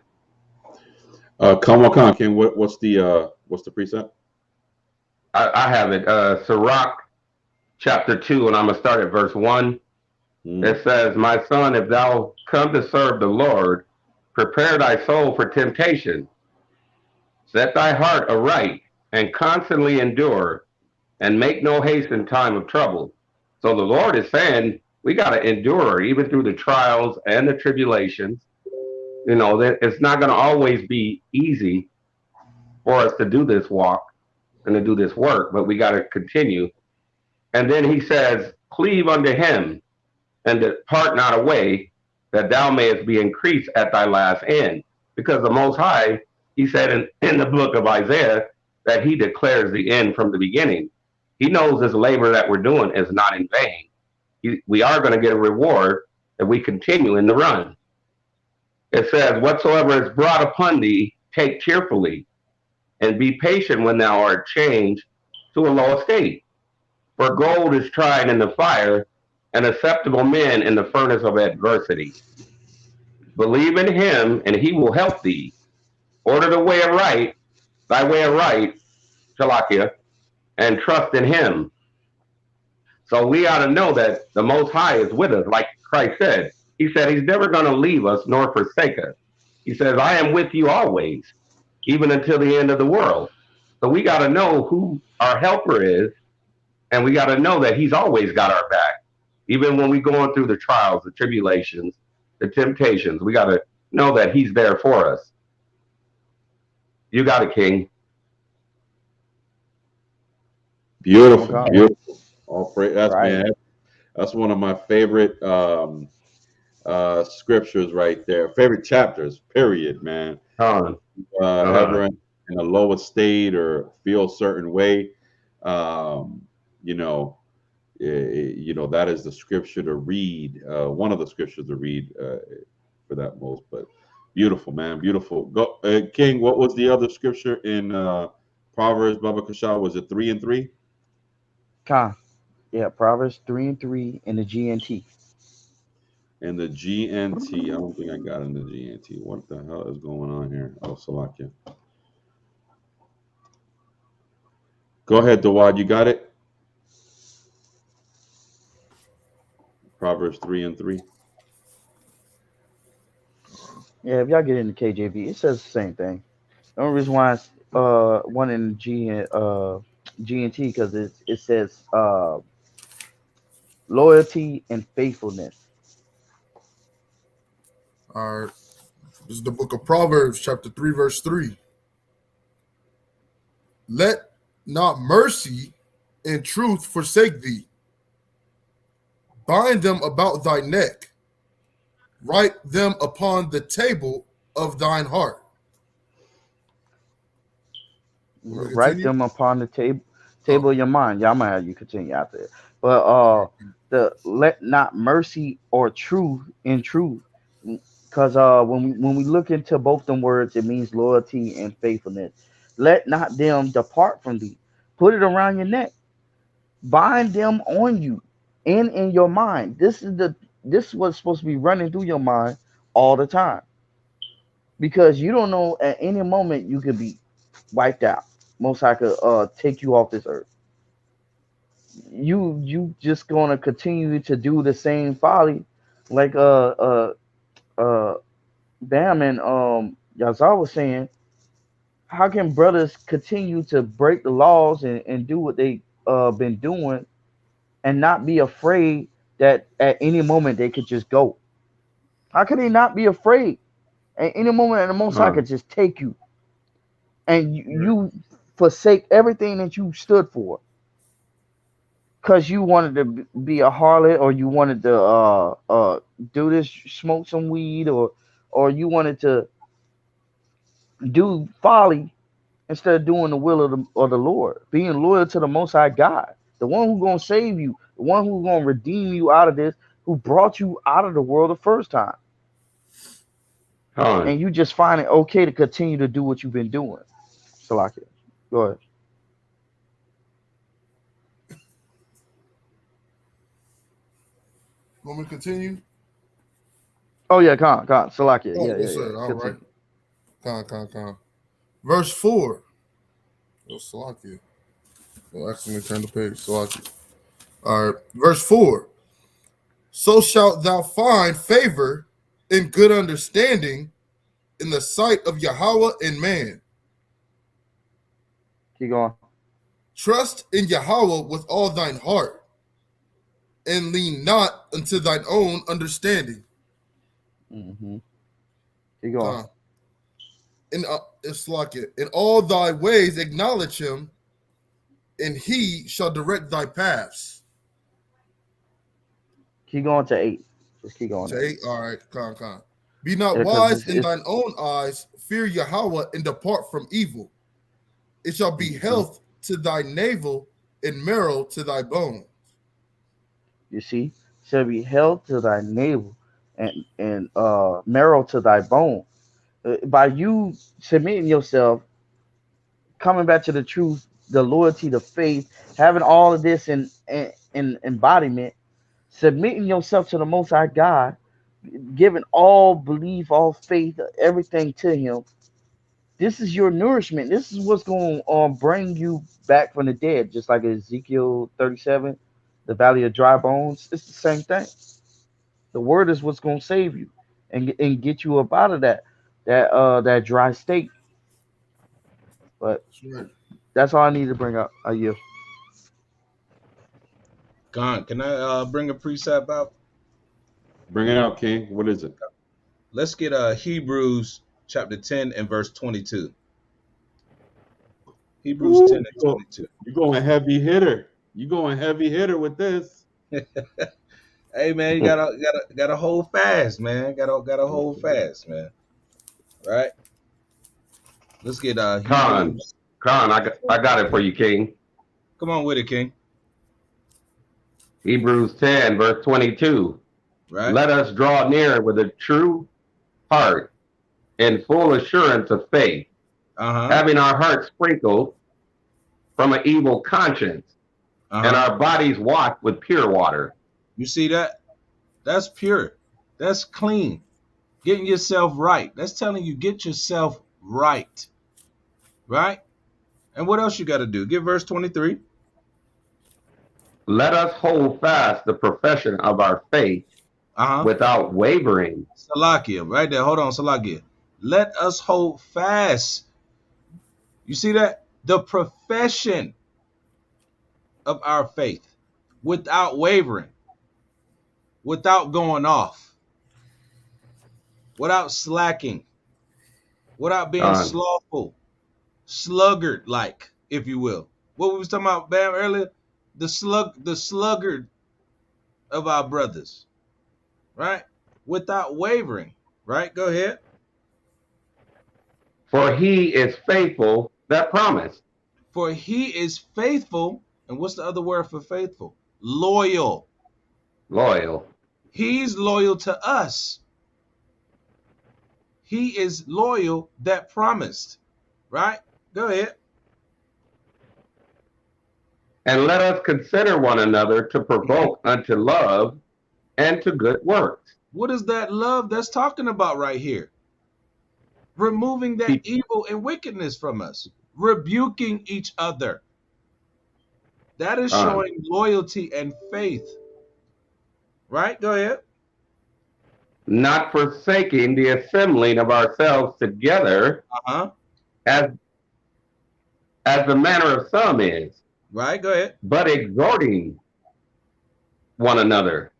Speaker 1: Come on, King. What's the precept?
Speaker 4: I have it. Sirach chapter 2, and I'm gonna start at verse 1. It says, "My son, if thou come to serve the Lord, prepare thy soul for temptation. Set thy heart aright, and constantly endure, and make no haste in time of trouble." So the Lord is saying we got to endure even through the trials and the tribulations. You know, that it's not going to always be easy for us to do this walk. and to do this work, but we got to continue. And then he says, cleave unto him and depart not away, that thou mayest be increased at thy last end. Because the Most High, he said in the book of Isaiah, that he declares the end from the beginning. He knows this labor that we're doing is not in vain. We are going to get a reward if we continue in the run. It says, whatsoever is brought upon thee, take cheerfully, and be patient when thou art changed to a low estate. For gold is tried in the fire, and acceptable men in the furnace of adversity. Believe in him, and he will help thee. Order thy way of right, Shalakia, and trust in him. So we ought to know that the Most High is with us, like Christ said. He said he's never going to leave us nor forsake us. He says, I am with you always, even until the end of the world. So we got to know who our helper is, and we got to know that he's always got our back. Even when we're going through the trials, the tribulations, the temptations, we got to know that he's there for us. You got it, King.
Speaker 1: Beautiful,
Speaker 3: Okay.
Speaker 1: beautiful. All praise. That's
Speaker 3: Right.
Speaker 1: man. That's one of my favorite scriptures right there. Favorite chapters. Period, man. Ever in a lower state or feel a certain way, you know, that is the scripture to read. One of the scriptures to read for that most. But beautiful, man. Beautiful. Go, King. What was the other scripture in Proverbs, Baba Kasha? Was it 3 and 3?
Speaker 3: Yeah, Proverbs 3 and 3 in the GNT.
Speaker 1: And the GNT, I don't think I got in the GNT. What the hell is going on here? Oh, Salakia. Go ahead, Dawad. You got it? Proverbs 3 and 3.
Speaker 3: Yeah, if y'all get into KJV, it says the same thing. The only reason why it's one in the GNT because it says loyalty and faithfulness.
Speaker 5: All right. This is the book of Proverbs, chapter 3, verse 3. Let not mercy and truth forsake thee. Bind them about thy neck. Write them upon the table of thine heart.
Speaker 3: Write them upon the table of your mind. Y'all might have you continue after it. But let not mercy or truth in truth. Because when we look into both them words, it means loyalty and faithfulness. Let not them depart from thee. Put it around your neck. Bind them on you and in your mind. This is what's supposed to be running through your mind all the time. Because you don't know at any moment you could be wiped out. Most High could take you off this earth. You just gonna continue to do the same folly, like Bam and Yazar was saying. How can brothers continue to break the laws and do what they been doing and not be afraid that at any moment they could just go? How can they not be afraid at any moment and the Most High could just take you and you forsake everything that you stood for because you wanted to be a harlot or you wanted to do this, smoke some weed, or you wanted to do folly instead of doing the will of the Lord, being loyal to the Most High God, the one who's gonna save you, the one who's gonna redeem you out of this, who brought you out of the world the first time. And you just find it okay to continue to do what you've been doing. Salakia, go ahead.
Speaker 5: Want me to continue?
Speaker 3: Oh yeah, Khan, Salakia.
Speaker 5: Oh,
Speaker 3: Yeah.
Speaker 5: All right. Khan. Verse 4. Oh, Salakia. Oh, actually, turn the page. Salakia. All right. Verse 4. So shalt thou find favor and good understanding in the sight of Yahweh and man.
Speaker 3: Keep going.
Speaker 5: Trust in Yahweh with all thine heart, and lean not unto thine own understanding.
Speaker 3: Mm-hmm. Keep going.
Speaker 5: It's like it. In all thy ways acknowledge him, and he shall direct thy paths.
Speaker 3: Keep going to 8. Just keep going
Speaker 5: To
Speaker 3: to
Speaker 5: 8.
Speaker 3: 8.
Speaker 5: All right, con. Be not
Speaker 3: Yeah, because
Speaker 5: wise in thine own eyes. Fear Yahuwah and depart from evil. It shall be health to thy navel and marrow to thy bones.
Speaker 3: you see, shall be health to thy navel and marrow to thy bone. By you submitting yourself, coming back to the truth, the loyalty, the faith, having all of this in embodiment, submitting yourself to the Most High God, giving all belief, all faith, everything to Him. This is your nourishment. This is what's going to bring you back from the dead, just like Ezekiel 37, the valley of dry bones. It's the same thing. The word is what's going to save you and get you up out of that dry state. But that's all I need to bring up. You.
Speaker 2: Con, can I bring a precept out?
Speaker 1: Bring it out, King. What is it?
Speaker 2: Let's get Hebrews chapter 10 and verse 22. Hebrews
Speaker 1: Ooh,
Speaker 2: 10 and 22.
Speaker 1: You're going heavy hitter. You going heavy hitter with this.
Speaker 2: Hey man, you gotta hold fast, man. Gotta hold fast, man. Right? Let's get Hebrews.
Speaker 4: Con, I got it for you, King.
Speaker 2: Come on with it, King.
Speaker 4: Hebrews 10, verse 22.
Speaker 2: Right?
Speaker 4: Let us draw near with a true heart and full assurance of faith, having our hearts sprinkled from an evil conscience and our bodies washed with pure water.
Speaker 2: You see that? That's pure. That's clean. Getting yourself right. That's telling you get yourself right. Right? And what else you got to do? Get verse 23.
Speaker 4: Let us hold fast the profession of our faith without wavering.
Speaker 2: Salakia, right there. Hold on, Salakia. Let us hold fast. You see that? The profession of our faith without wavering, without going off, without slacking, without being slothful, sluggard like, if you will. What we was talking about, Bam, earlier? The sluggard of our brothers, right? Without wavering, right? Go ahead.
Speaker 4: For he is faithful that promised.
Speaker 2: For he is faithful. And what's the other word for faithful? Loyal.
Speaker 4: Loyal.
Speaker 2: He's loyal to us. He is loyal that promised, right? Go ahead.
Speaker 4: And let us consider one another to provoke unto love and to good works.
Speaker 2: What is that love that's talking about right here? Removing that evil and wickedness from us. Rebuking each other. That is showing loyalty and faith. Right? Go ahead.
Speaker 4: Not forsaking the assembling of ourselves together as the manner of some is.
Speaker 2: Right, go ahead.
Speaker 4: But exhorting one another.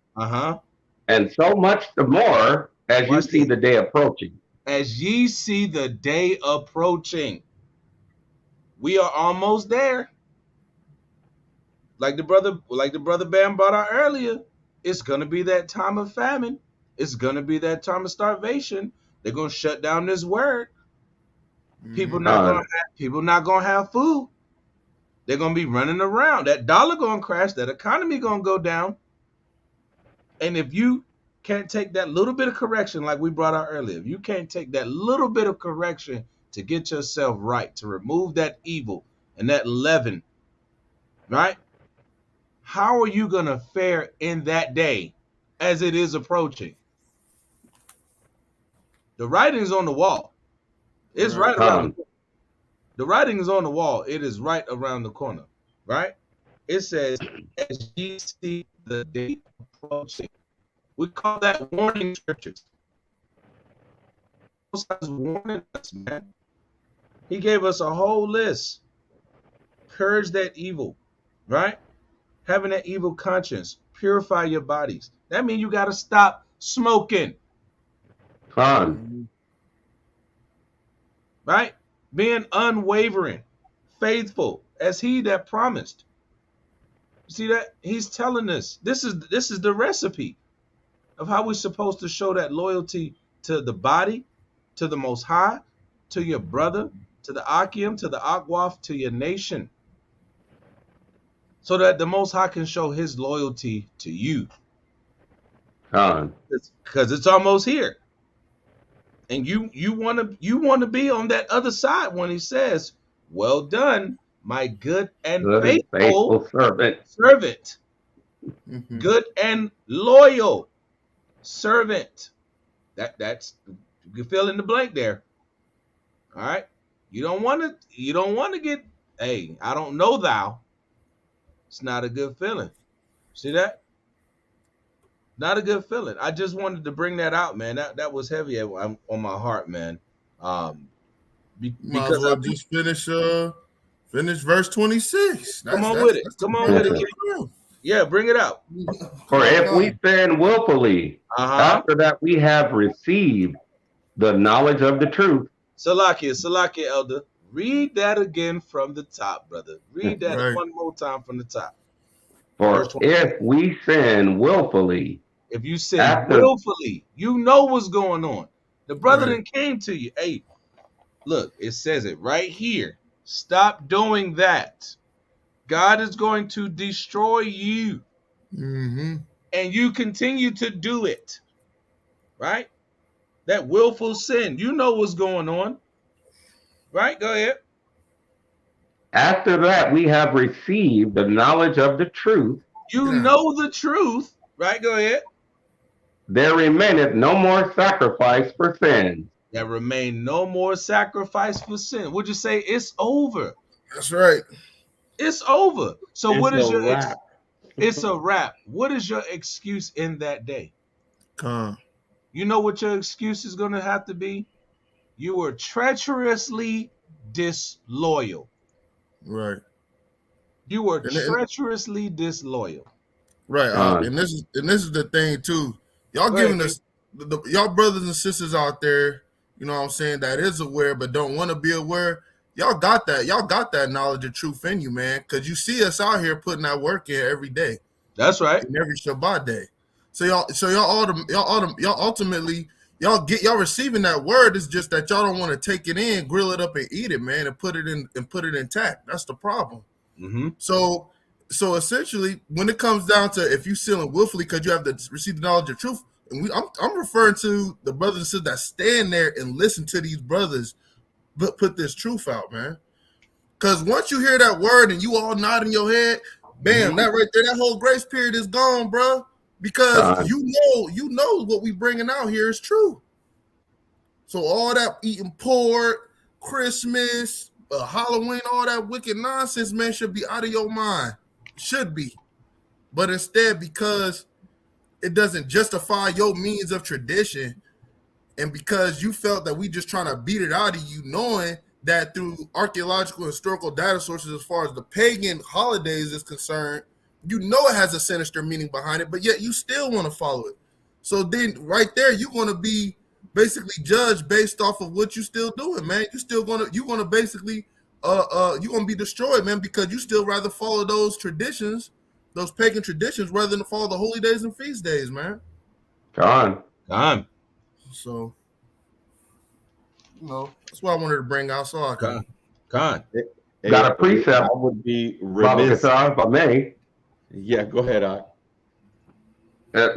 Speaker 4: And so much the more as you see the day approaching.
Speaker 2: As ye see the day approaching. We are almost there. Like the brother Bam brought out earlier, it's gonna be that time of famine. It's gonna be that time of starvation. They're gonna shut down this word. People not gonna have food. They're gonna be running around. That dollar gonna crash. That economy gonna go down. And if you can't take that little bit of correction, like we brought out earlier, if you can't take that little bit of correction to get yourself right, to remove that evil and that leaven, right? How are you gonna fare in that day as it is approaching? The writing is on the wall. It's right around the corner. The writing is on the wall. It is right around the corner, right? It says, as ye see the day approaching. We call that warning scriptures. He's warning us, man. He gave us a whole list. Purge that evil, right? Having that evil conscience. Purify your bodies. That means you got to stop smoking. Right? Being unwavering, faithful, as he that promised. See that? He's telling us this is the recipe of how we're supposed to show that loyalty to the body, to the Most High, to your brother, to the Akim, to the Akwaf, to your nation, so that the Most High can show his loyalty to you. Because it's almost here. And you want to be on that other side when he says, well done, my good and faithful servant.
Speaker 5: Mhm.
Speaker 2: Good and loyal servant. That's you can fill in the blank there. All right. You don't want to get, hey, I don't know thou. It's not a good feeling. See that? Not a good feeling. I just wanted to bring that out, man. That was heavy on my heart, man.
Speaker 5: Might as
Speaker 2: Because
Speaker 5: well just finish verse 26.
Speaker 2: Come on with it. Yeah, bring it out.
Speaker 4: For if we sin willfully, after that we have received the knowledge of the truth.
Speaker 2: Salakia, elder. Read that again from the top, brother. Read that one more time from the top.
Speaker 4: For if we sin willfully,
Speaker 2: if you sin willfully, you know what's going on. The brother then came to you. Hey, look, it says it right here. Stop doing that. God is going to destroy you.
Speaker 5: Mm-hmm.
Speaker 2: And you continue to do it. Right? That willful sin. You know what's going on. Right? Go ahead.
Speaker 4: After that, we have received the knowledge of the truth.
Speaker 2: You know the truth. Right? Go ahead.
Speaker 4: There remaineth no more sacrifice for sin.
Speaker 2: There remain no more sacrifice for sin. Would you say it's over?
Speaker 5: That's right.
Speaker 2: It's over. So
Speaker 1: It's
Speaker 2: what is
Speaker 1: a
Speaker 2: your
Speaker 1: wrap.
Speaker 2: it's a wrap. What is your excuse in that day? You know what your excuse is going to have to be? You were treacherously disloyal.
Speaker 5: Right.
Speaker 2: You were treacherously disloyal.
Speaker 5: Right. And this is the thing too. Y'all giving us y'all brothers and sisters out there, you know what I'm saying, that is aware but don't want to be aware. Y'all got that. Y'all got that knowledge of truth in you, man. Because you see us out here putting that work in every day.
Speaker 2: That's right.
Speaker 5: And every Shabbat day. So y'all ultimately y'all receiving that word. It's just that y'all don't want to take it in, grill it up, and eat it, man, and put it intact. That's the problem.
Speaker 2: Mm-hmm.
Speaker 5: So essentially, when it comes down to if you stealing willfully because you have to receive the knowledge of truth, and I'm referring to the brothers and sisters that stand there and listen to these brothers, but put this truth out, man. Because once you hear that word and you all nodding your head, bam, that right there, that whole grace period is gone, bro. Because you know what we bringing out here is true. So all that eating pork, Christmas, Halloween, all that wicked nonsense, man, should be out of your mind. Should be. But instead, because it doesn't justify your means of tradition, and because you felt that we just trying to beat it out of you, knowing that through archaeological historical data sources as far as the pagan holidays is concerned, you know it has a sinister meaning behind it, but yet you still want to follow it. So then right there, you're going to be basically judged based off of what you're still doing, man. You're going to basically you're going to be destroyed, man, because you still rather follow those traditions, those pagan traditions, rather than follow the holy days and feast days, man.
Speaker 4: Gone.
Speaker 5: So, you know, that's what I wanted to bring out. So I can.
Speaker 2: Con.
Speaker 4: Got a precept.
Speaker 1: I would be remiss.
Speaker 4: If I may.
Speaker 1: Yeah, go ahead, Ak.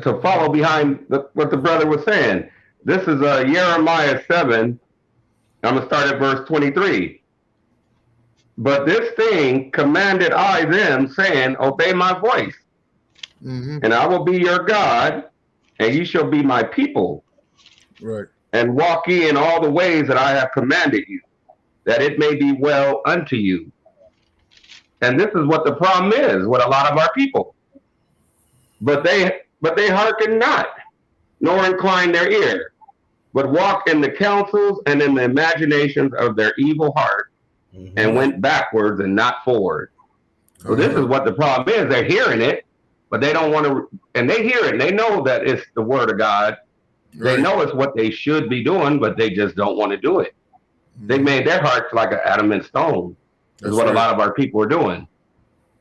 Speaker 4: To follow behind what the brother was saying. This is Jeremiah 7. I'm going to start at verse 23. But this thing commanded I them, saying, obey my voice, and I will be your God, and ye shall be my people.
Speaker 5: Right.
Speaker 4: And walk ye in all the ways that I have commanded you, that it may be well unto you. And this is what the problem is with a lot of our people. But they hearken not, nor incline their ear, but walk in the counsels and in the imaginations of their evil heart, and went backwards and not forward. So this is what the problem is. They're hearing it, but they don't want to, and they hear it, and they know that it's the word of God. They know it's what they should be doing, but they just don't want to do it. They made their hearts like an adamant stone. is what a lot of our people are doing,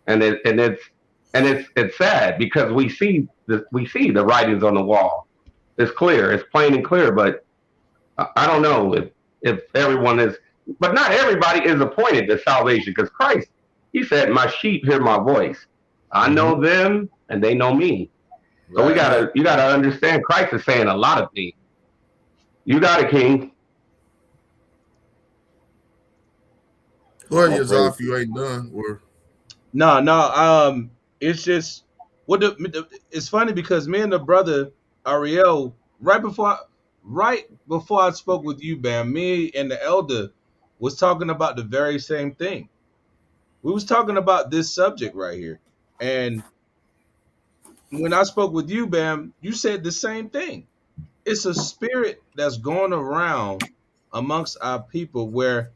Speaker 4: and it's sad because we see the writings on the wall. It's clear, it's plain and clear. But I don't know if everyone is, but not everybody is appointed to salvation, because Christ, he said, "My sheep hear my voice. I know them, and they know me." So you gotta understand, Christ is saying a lot of things. You got it, King.
Speaker 5: Go ahead, Yazaf, you ain't done. Or
Speaker 2: no. It's just it's funny because me and the brother Ariel, right before I spoke with you, Bam, me and the elder was talking about the very same thing. We was talking about this subject right here, and when I spoke with you, Bam, you said the same thing. It's a spirit that's going around amongst our people where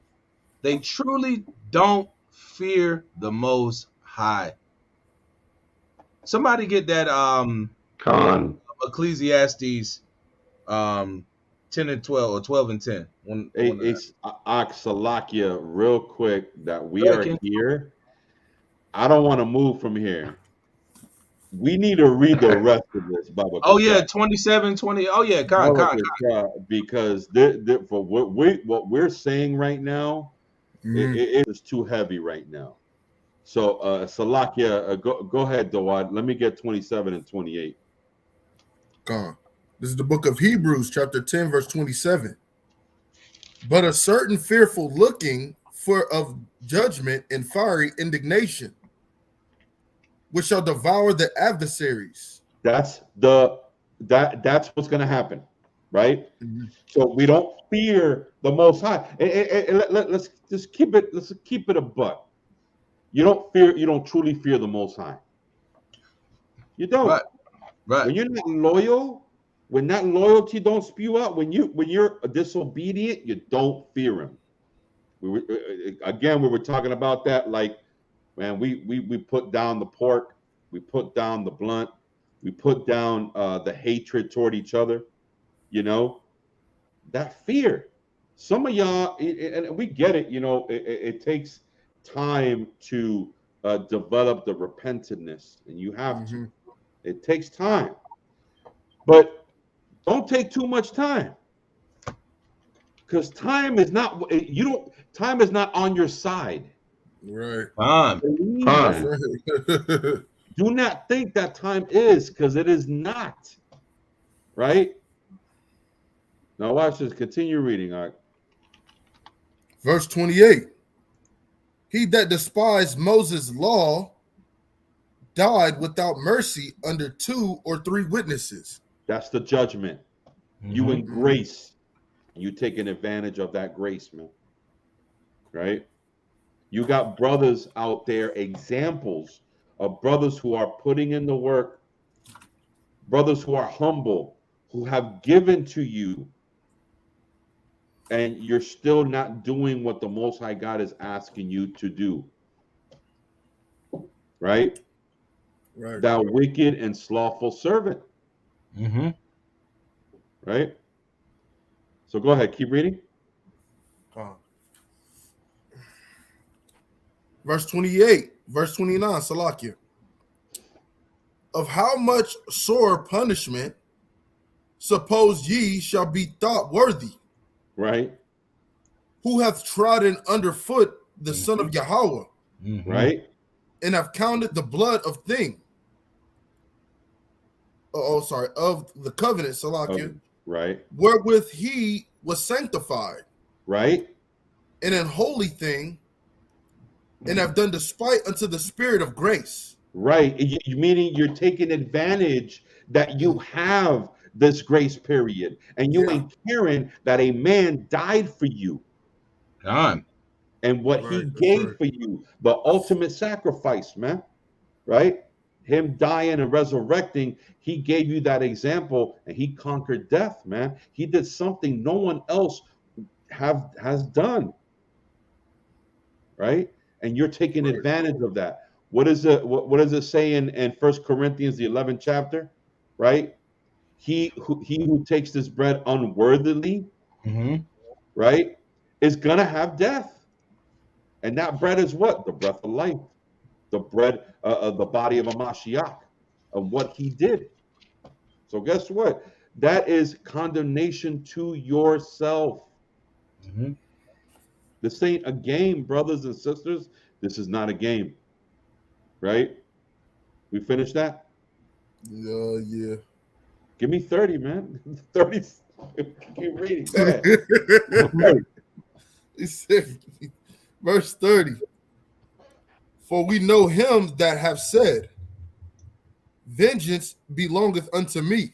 Speaker 2: they truly don't fear the Most High. Somebody get that Ecclesiastes 10 and 12 or 12 and 10.
Speaker 1: It's Salakia, real quick, that we are here. I don't want to move from here. We need to read the rest of this, Baba.
Speaker 2: Oh yeah, 27, 20. Oh yeah,
Speaker 1: because for what we're saying right now, it is too heavy right now. So Salakia, go ahead, Dawad. Let me get 27 and 28.
Speaker 5: This is the book of Hebrews, chapter 10, verse 27. But a certain fearful looking for of judgment and fiery indignation, which shall devour the adversaries.
Speaker 1: That's what's going to happen, right? So we don't fear the Most High. Let's just keep it. Let's keep it a buck. You don't truly fear the Most High. You don't.
Speaker 2: Right.
Speaker 1: When you're not loyal, when that loyalty don't spew out, when you're disobedient, you don't fear Him. We were talking about that. Like, man, we put down the pork, we put down the blunt, we put down the hatred toward each other. You know, that fear. Some of y'all, and we get it. You know, it takes time to develop the repentantness, and you have to. It takes time, but don't take too much time, because time is not on your side.
Speaker 5: Right.
Speaker 1: Do not think that time is, because it is not. Right? Now watch this. Continue reading. All right.
Speaker 5: Verse 28. He that despised Moses' law died without mercy under 2 or 3 witnesses.
Speaker 1: That's the judgment. You in grace. You taking advantage of that grace, man. Right? You got brothers out there, examples of brothers who are putting in the work, brothers who are humble, who have given to you, and you're still not doing what the Most High God is asking you to do. Right? Thou wicked and slothful servant. Right? So go ahead, keep reading.
Speaker 5: Verse 28, verse 29, Salakia. Of how much sore punishment suppose ye shall be thought worthy?
Speaker 1: Right.
Speaker 5: Who hath trodden underfoot the Son of Yahuwah?
Speaker 1: Right.
Speaker 5: And have counted the blood of thing. Of the covenant, Salakia.
Speaker 1: Right.
Speaker 5: Wherewith he was sanctified.
Speaker 1: Right.
Speaker 5: And an holy thing, and have done despite unto the Spirit of grace.
Speaker 1: Right. Meaning you're taking advantage that you have this grace period, and you ain't caring that a man died for you. And what he gave for you, the ultimate sacrifice, man. Right? Him dying and resurrecting, he gave you that example, and he conquered death, man. He did something no one else has done. Right? And you're taking advantage of that. What does it say in 1 Corinthians, the 11th chapter? Right? He who takes this bread unworthily, right, is gonna have death. And that bread is what? The breath of life. The bread of the body of a Mashiach, of what he did. So guess what? That is condemnation to yourself.
Speaker 2: Mm-hmm.
Speaker 1: This ain't a game, brothers and sisters. This is not a game. Right? We finished that?
Speaker 5: Yeah.
Speaker 1: Give me 30, man. 30. Keep reading. Go ahead.
Speaker 5: He said, verse 30. For we know him that have said, vengeance belongeth unto me.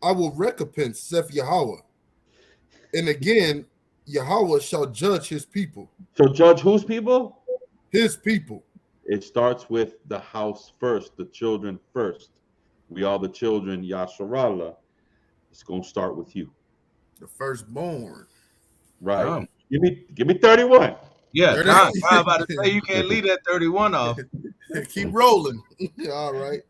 Speaker 5: I will recompense, saith Yahweh. And again, Yahweh shall judge his people.
Speaker 1: So judge whose people?
Speaker 5: His people.
Speaker 1: It starts with the house first, the children first. We are the children, Yasharallah. It's going to start with you.
Speaker 5: The firstborn.
Speaker 1: Right. Give me 31.
Speaker 2: Yeah, I'm about to say you can't leave that 31 off.
Speaker 5: Keep rolling. All right.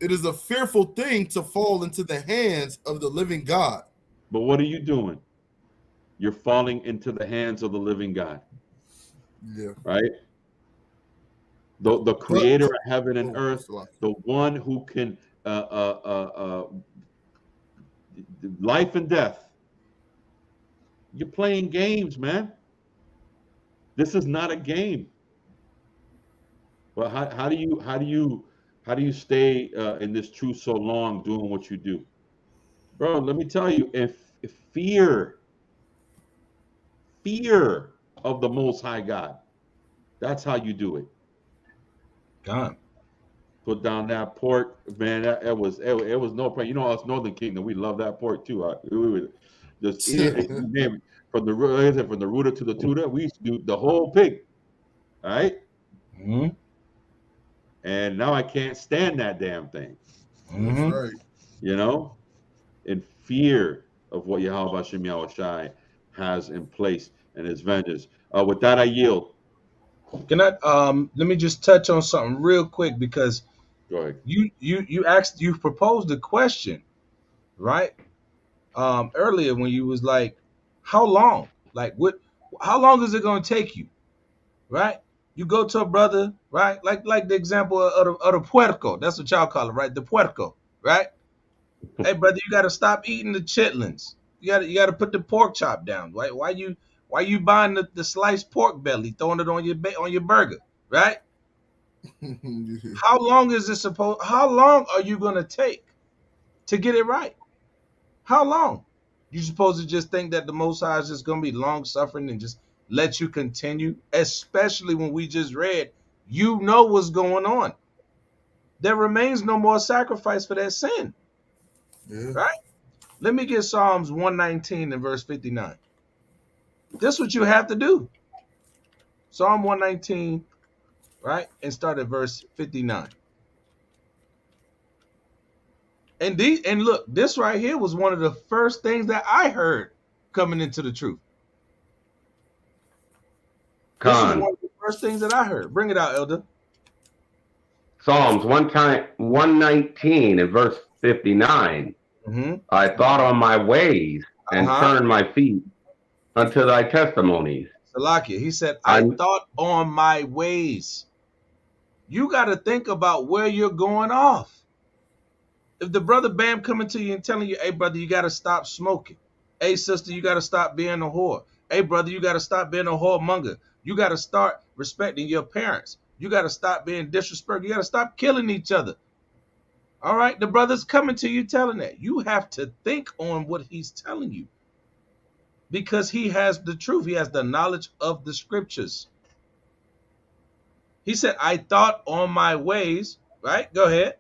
Speaker 5: It is a fearful thing to fall into the hands of the living God.
Speaker 1: But what are you doing? You're falling into the hands of the living God.
Speaker 5: Yeah.
Speaker 1: Right? The creator of heaven and earth, the one who can life and death. You're playing games, man. This is not a game. Well, how do you stay in this truth so long doing what you do, bro? Let me tell you, if fear of the Most High God, that's how you do it.
Speaker 2: God.
Speaker 1: Put down that pork, man. It was no problem. You know, us Northern Kingdom, we love that pork too. We would just eat it. From the rooter to the tutor, we used to do the whole pig. All right.
Speaker 2: Mm-hmm.
Speaker 1: And now I can't stand that damn thing.
Speaker 2: Mm-hmm.
Speaker 5: That's right.
Speaker 1: You know, in fear of what Yahweh Hashem Yahushai has in place and his vengeance. With that, I yield.
Speaker 2: Can I let me just touch on something real quick, because
Speaker 1: Go ahead.
Speaker 2: you proposed a question, right? Earlier when you was like, how long? Like how long is it gonna take you? Right? You go to a brother, right? Like the example of the puerco. That's what y'all call it, right? The puerco, right? Hey brother, you gotta stop eating the chitlins. You gotta put the pork chop down. Right? Why you buying the sliced pork belly, throwing it on your burger, right? How long are you gonna take to get it right? How long? You supposed to just think that the Most High is just gonna be long suffering and just let you continue, especially when we just read, you know what's going on. There remains no more sacrifice for that sin.
Speaker 5: Yeah.
Speaker 2: Right? Let me get Psalms 119 and verse 59. This is what you have to do. Psalm 119, right? And start at verse 59. And look, this right here was one of the first things that I heard coming into the truth. This is one of the first things that I heard. Bring it out, Elder.
Speaker 4: Psalms 119 and verse 59.
Speaker 2: Mm-hmm.
Speaker 4: I thought on my ways and turned my feet unto thy testimonies.
Speaker 2: Salakia, he said, I thought on my ways. You got to think about where you're going off. If the brother Bam coming to you and telling you, hey, brother, you got to stop smoking. Hey, sister, you got to stop being a whore. Hey, brother, you got to stop being a whoremonger. You got to start respecting your parents. You got to stop being disrespectful. You got to stop killing each other. All right, the brother's coming to you telling that. You have to think on what he's telling you, because he has the truth. He has the knowledge of the scriptures. He said, I thought on my ways, right? Go ahead.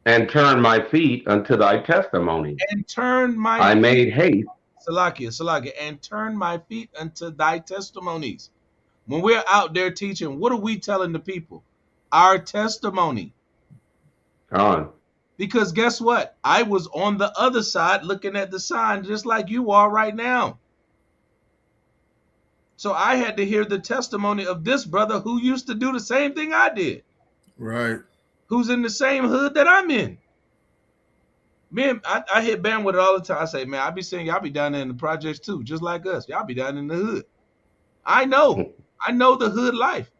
Speaker 4: And turn my feet unto thy testimony.
Speaker 2: And turn my
Speaker 4: I made haste.
Speaker 2: Salakia, and turn my feet unto thy testimonies. When we're out there teaching, what are we telling the people? Our testimony. Because guess what? I was on the other side looking at the sign just like you are right now. So I had to hear the testimony of this brother who used to do the same thing I did.
Speaker 5: Right.
Speaker 2: Who's in the same hood that I'm in. Man, I hit Bam with it all the time. I say, man, I be saying y'all be down there in the projects too, just like us. Y'all be down in the hood. I know the hood life.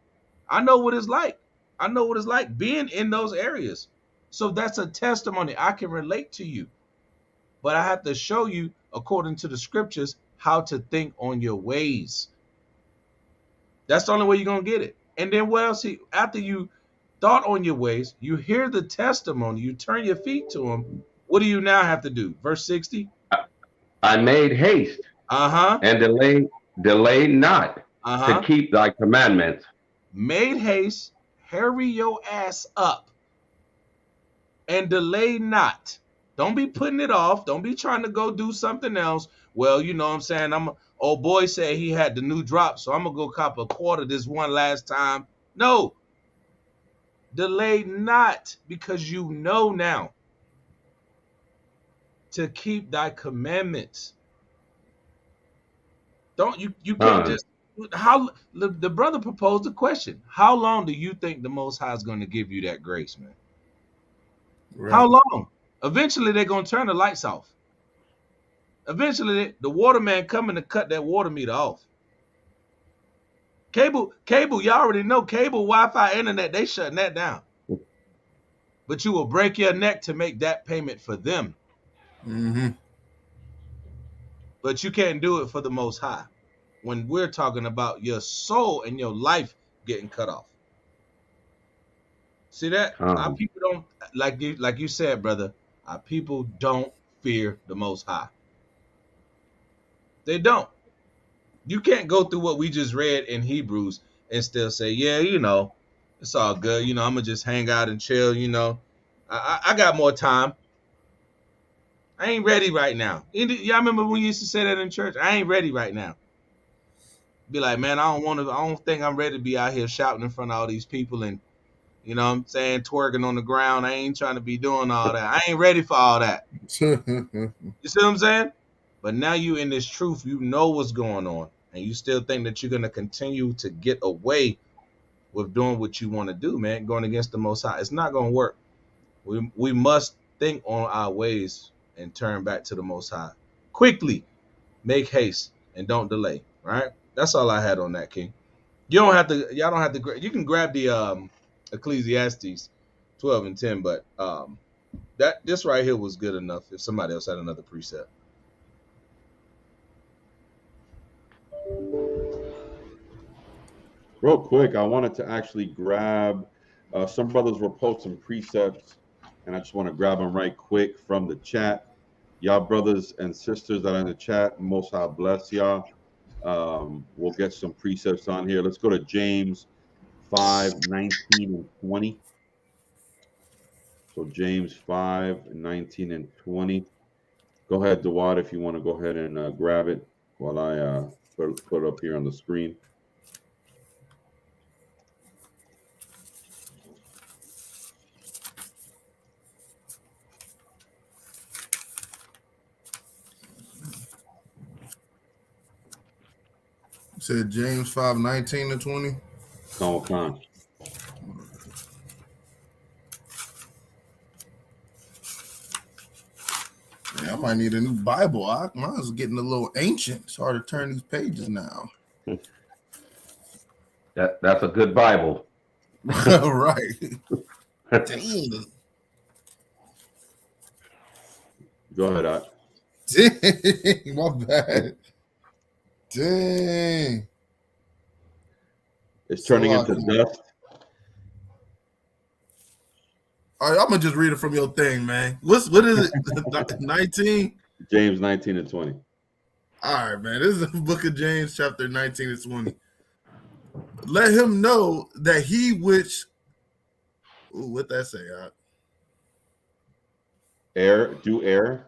Speaker 2: I know what it's like. I know what it's like being in those areas. So that's a testimony. I can relate to you. But I have to show you, according to the scriptures, how to think on your ways. That's the only way you're going to get it. And then what else? After you thought on your ways, you hear the testimony, you turn your feet to him. What do you now have to do? Verse 60.
Speaker 4: I made haste and delay not to keep thy commandments.
Speaker 2: Made haste, hurry your ass up, and delay not. Don't be putting it off. Don't be trying to go do something else. Well, you know what I'm saying? Old boy said he had the new drop, so I'm gonna go cop a quarter this one last time. No. Delay not, because you know now to keep thy commandments. Don't you can't just the brother proposed a question. How long do you think the Most High is going to give you that grace, man? Right. How long? Eventually they're going to turn the lights off. Eventually the waterman coming to cut that water meter off. Cable, you already know cable, Wi-Fi, internet, they shutting that down. But you will break your neck to make that payment for them.
Speaker 5: Mm-hmm.
Speaker 2: But you can't do it for the Most High when we're talking about your soul and your life getting cut off. See that? Our people don't, like you said, brother, our people don't fear the Most High. They don't. You can't go through what we just read in Hebrews and still say, yeah, you know, it's all good. You know, I'm going to just hang out and chill, you know. I got more time. I ain't ready right now. Y'all remember when you used to say that in church? I ain't ready right now. Be like, man, I don't think I'm ready to be out here shouting in front of all these people and, you know what I'm saying, twerking on the ground. I ain't trying to be doing all that. I ain't ready for all that. You see what I'm saying? But now you in this truth, you know what's going on, and you still think that you're going to continue to get away with doing what you want to do, man, going against the Most High. It's not going to work. We must think on our ways and turn back to the Most High. Quickly, make haste, and don't delay, right? That's all I had on that, King. Y'all don't have to, you can grab the Ecclesiastes 12 and 10, but this right here was good enough if somebody else had another precept.
Speaker 1: Real quick, I wanted to actually grab, some brothers were posting precepts, and I just want to grab them right quick from the chat. Y'all brothers and sisters that are in the chat, Most High bless y'all. We'll get some precepts on here. Let's go to James 5:19 and 20. So James 5:19 and 20. Go ahead, Dawad, if you want to go ahead and grab it while I put it up here on the screen.
Speaker 5: Said James 5:19 and 20.
Speaker 1: Come.
Speaker 5: Yeah, I might need a new Bible. Mine's getting a little ancient. It's hard to turn these pages now.
Speaker 4: That's a good Bible.
Speaker 5: Right. Dang.
Speaker 1: Go ahead, Art.
Speaker 5: Dang, my bad. Dang.
Speaker 1: It's turning into dust.
Speaker 5: All right, I'm gonna just read it from your thing, man. What is it? 19?
Speaker 1: James 19 and 20.
Speaker 5: All right, man. This is the book of James, chapter 19 and 20. Let him know that he which what that say,
Speaker 1: Do err.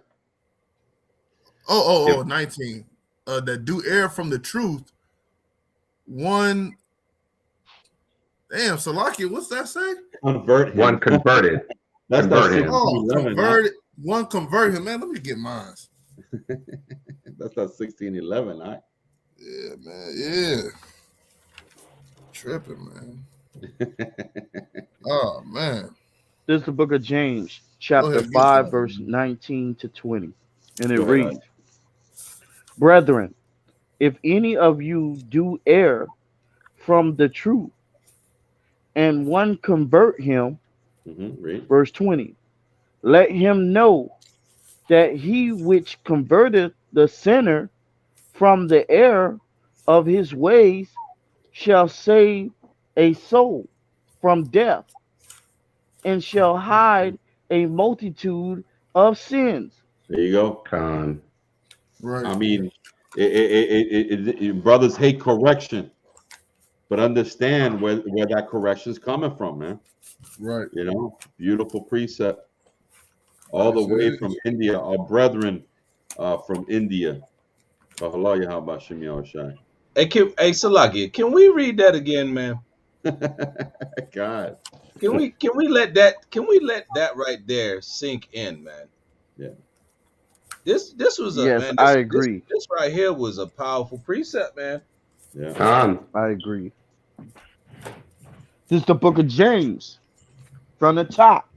Speaker 5: Oh, 19. That do err from the truth. One. Damn, Salaki, what's that say?
Speaker 1: Convert him.
Speaker 4: One converted.
Speaker 1: That's
Speaker 4: convert
Speaker 1: that
Speaker 4: him.
Speaker 1: 1611.
Speaker 5: Converted. One convert him, man. Let me get mine.
Speaker 1: That's that 1611, right?
Speaker 5: Yeah, man. Yeah. Tripping, man. Oh, man.
Speaker 3: This is the book of James, chapter 5, verse 19 to 20. And it reads, Brethren, if any of you do err from the truth, and one convert him,
Speaker 1: Read.
Speaker 3: verse 20, let him know that he which converteth the sinner from the error of his ways shall save a soul from death, and shall hide a multitude of sins.
Speaker 1: There you go.
Speaker 4: Con.
Speaker 5: Right.
Speaker 1: I mean, brothers hate correction, but understand where that correction is coming from, man.
Speaker 5: Right.
Speaker 1: You know, beautiful precept, all the
Speaker 5: Yes, it
Speaker 1: way
Speaker 5: is.
Speaker 1: from India, our brethren from India. Allah Yahweh Shem Yahushai.
Speaker 2: Hey, Salaki, can we read that again, man?
Speaker 1: God.
Speaker 2: Can we let that right there sink in, man?
Speaker 1: Yeah.
Speaker 2: This was a
Speaker 3: Yes,
Speaker 2: man.
Speaker 3: I
Speaker 2: This
Speaker 3: agree.
Speaker 2: this right here was a powerful precept, man.
Speaker 1: Yeah.
Speaker 4: Con.
Speaker 3: I agree. This is the book of James from the top,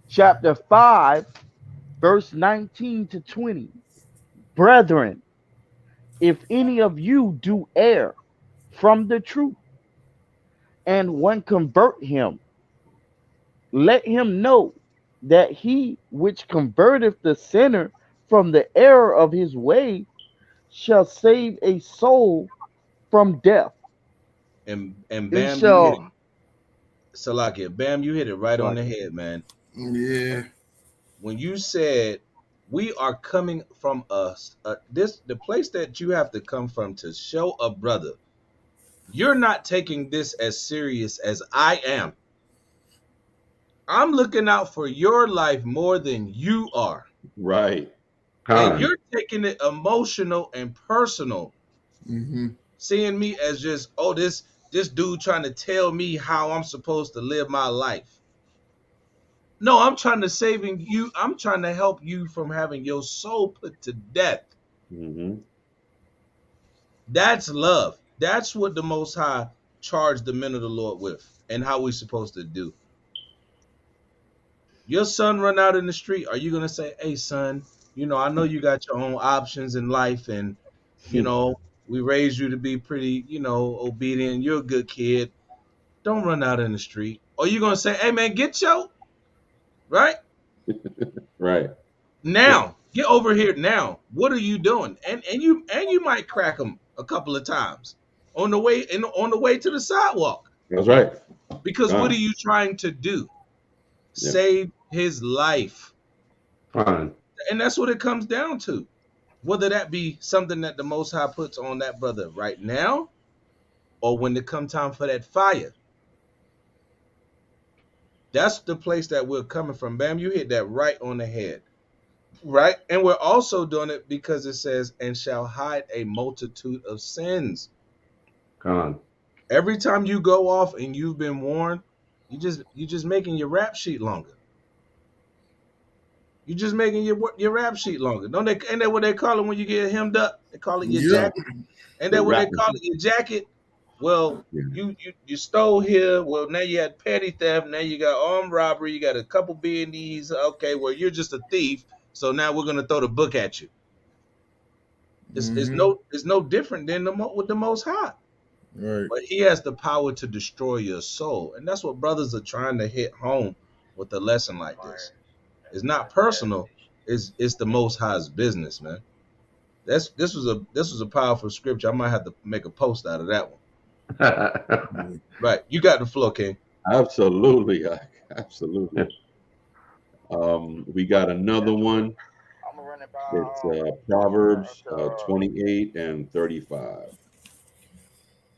Speaker 3: chapter 5, verse 19 to 20. Brethren, if any of you do err from the truth, and one convert him, let him know that he which converteth the sinner from the error of his way shall save a soul from death,
Speaker 2: And
Speaker 3: and
Speaker 2: Bam, you hit it.
Speaker 3: shall
Speaker 2: Salakia, Bam, you hit it right on
Speaker 3: like
Speaker 2: the head, man.
Speaker 5: Yeah.
Speaker 2: When you said we are coming from us, the place that you have to come from to show a brother, you're not taking this as serious as I am. I'm looking out for your life more than you are.
Speaker 1: Right.
Speaker 2: And
Speaker 4: Con.
Speaker 2: you're taking it emotional and personal,
Speaker 5: Mm-hmm.
Speaker 2: seeing me as just, oh, this dude trying to tell me how I'm supposed to live my life. No, I'm trying to saving you. I'm trying to help you from having your soul put to death.
Speaker 1: Mm-hmm.
Speaker 2: That's love. That's what the Most High charged the men of the Lord with, and how we supposed to do. Your son run out in the street. Are you gonna say, "Hey, son, I know you got your own options in life, and we raised you to be pretty, obedient. You're a good kid. Don't run out in the street." Or you gonna say, "Hey, man, get your right
Speaker 1: Right.
Speaker 2: now. Get over here now. What are you doing?" And you might crack him a couple of times on the way to the sidewalk,
Speaker 1: That's right.
Speaker 2: because what are
Speaker 1: Con.
Speaker 2: you trying to do?
Speaker 1: Yeah.
Speaker 2: Save his life.
Speaker 4: Con.
Speaker 2: And that's what it comes down to. Whether that be something that the Most High puts on that brother right now, or when it come time for that fire. That's the place that we're coming from. Bam, you hit that right on the head. Right? And we're also doing it because it says, and shall hide a multitude of sins.
Speaker 4: Con.
Speaker 2: Every time you go off and you've been warned, you just making your rap sheet longer. You're just making your rap sheet longer. Don't they? Ain't that what they call it when you get hemmed up? They call it your
Speaker 5: Yep.
Speaker 2: jacket. Ain't
Speaker 1: The
Speaker 2: that what they
Speaker 1: rapping.
Speaker 2: call it? Your jacket. Well,
Speaker 1: Yeah.
Speaker 2: you stole here. Well, now you had petty theft. Now you got armed robbery. You got a couple B&Es. Okay, well, you're just a thief. So now we're gonna throw the book at you.
Speaker 5: Mm-hmm.
Speaker 2: It's no different than with the Most High.
Speaker 5: Right.
Speaker 2: But He has the power to destroy your soul, and that's what brothers are trying to hit home with a lesson like this. It's not personal. It's the Most High's business, man. This was a powerful scripture. I might have to make a post out of that one.
Speaker 5: Mm-hmm.
Speaker 2: Right, you got the floor, King.
Speaker 1: Absolutely. Absolutely. We got another one. It's Proverbs 28 and 35.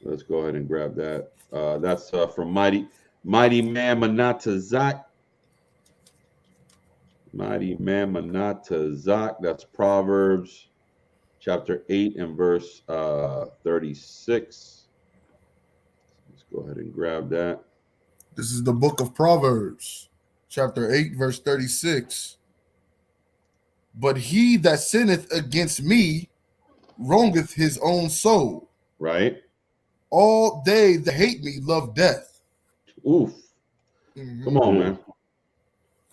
Speaker 1: Let's go ahead and grab that. That's from Mighty Man Manatazak. Mighty Man Manatazak. That's Proverbs chapter 8 and verse 36. Let's go ahead and grab that.
Speaker 5: This is the book of Proverbs, chapter 8, verse 36. But he that sinneth against me wrongeth his own soul.
Speaker 1: Right?
Speaker 5: All they that hate me love death.
Speaker 1: Oof.
Speaker 5: Mhm.
Speaker 1: Come on, man.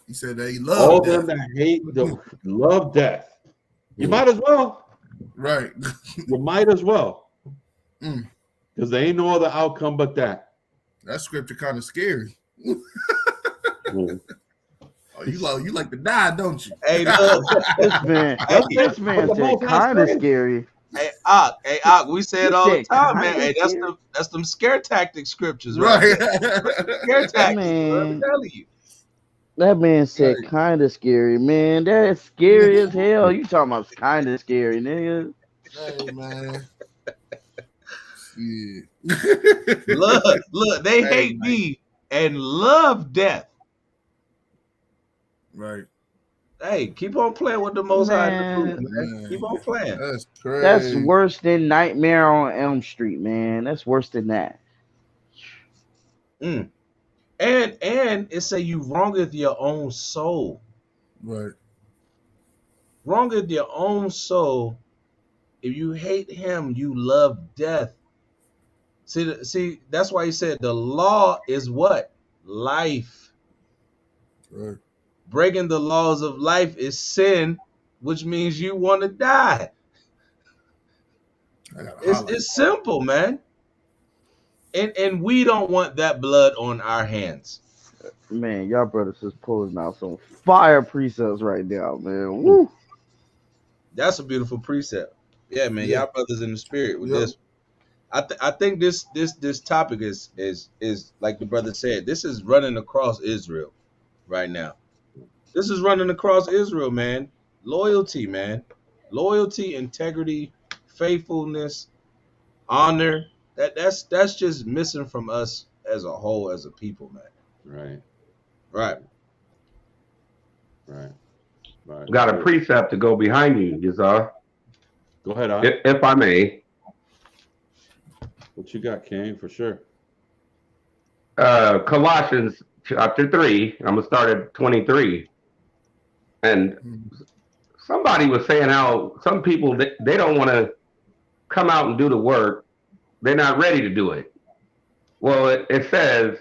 Speaker 5: He said they
Speaker 1: All
Speaker 5: love
Speaker 1: them
Speaker 5: death.
Speaker 1: that hate love death. You might as well.
Speaker 5: Right.
Speaker 1: You might as well,
Speaker 5: Mm.
Speaker 1: because there ain't no other outcome but that.
Speaker 5: That scripture kind of scary.
Speaker 1: Mm.
Speaker 5: Oh, you like to die, don't you?
Speaker 2: Hey, look.
Speaker 3: This man, this man
Speaker 1: the
Speaker 3: said
Speaker 1: Most High
Speaker 3: kind of
Speaker 1: said.
Speaker 3: scary.
Speaker 2: Hey, Ak, we say
Speaker 3: He
Speaker 2: it all the
Speaker 3: said
Speaker 2: time, man.
Speaker 3: kinda
Speaker 2: Hey,
Speaker 3: scary.
Speaker 2: that's them scare tactic scriptures, right?
Speaker 5: Right.
Speaker 2: Scare tactics, bro. I'm
Speaker 3: Man,
Speaker 2: telling you.
Speaker 3: that man said
Speaker 5: Right.
Speaker 3: kind of scary. Man, that's scary as hell. You talking about kind of scary, nigga?
Speaker 5: Hey, man. Shit.
Speaker 2: Look, they
Speaker 5: Hey,
Speaker 2: hate
Speaker 5: man.
Speaker 2: me and love death.
Speaker 5: Right.
Speaker 2: Hey, keep on playing with the Most High in the truth,
Speaker 3: Man,
Speaker 2: man.
Speaker 5: Man.
Speaker 2: Keep on playing.
Speaker 5: That's
Speaker 3: that's
Speaker 5: crazy.
Speaker 3: worse than Nightmare on Elm Street, man. That's worse than that.
Speaker 2: Mm. And it say you wrongeth your own soul.
Speaker 5: Right.
Speaker 2: Wrongeth your own soul. If you hate him, you love death. See, that's why he said the law is what? Life.
Speaker 5: Right.
Speaker 2: Breaking the laws of life is sin, which means you want to die.
Speaker 5: I gotta highlight.
Speaker 2: It's simple, man. And we don't want that blood on our hands.
Speaker 3: Man, y'all brothers is pulling out some fire precepts right now, man. Woo.
Speaker 2: That's a beautiful precept. Yeah, man.
Speaker 5: Yeah.
Speaker 2: Y'all brothers in the spirit with
Speaker 5: Yep.
Speaker 2: this. I think this topic is like the brother said. This is running across Israel right now. This is running across Israel, man. Loyalty, man. Loyalty, integrity, faithfulness, honor. That's just missing from us as a whole, as a people, man.
Speaker 1: Right.
Speaker 2: Right.
Speaker 1: Right. Right.
Speaker 4: Got a precept to go behind you, Yazar,
Speaker 1: Go ahead,
Speaker 4: if I may.
Speaker 1: What you got, King? For sure.
Speaker 4: Colossians chapter 3. I'm gonna start at 23. And somebody was saying how some people they don't want to come out and do the work. They're not ready to do it. Well, it says,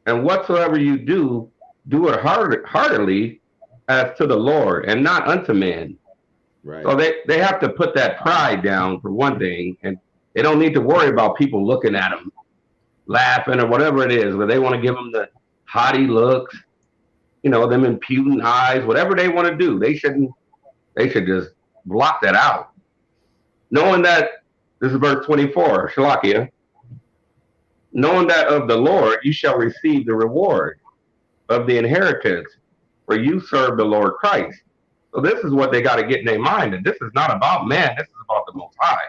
Speaker 4: and whatsoever you do, do it heartily as to the Lord and not unto men.
Speaker 1: Right.
Speaker 4: So they have to put that pride down for one thing, and they don't need to worry about people looking at them, laughing or whatever it is, where they want to give them the haughty looks, them impudent eyes, whatever they want to do. They should just block that out. Knowing that, this is verse 24, Shalakia, knowing that of the Lord you shall receive the reward of the inheritance, for you serve the Lord Christ. So this is what they got to get in their mind, that this is not about man, this is about the Most High.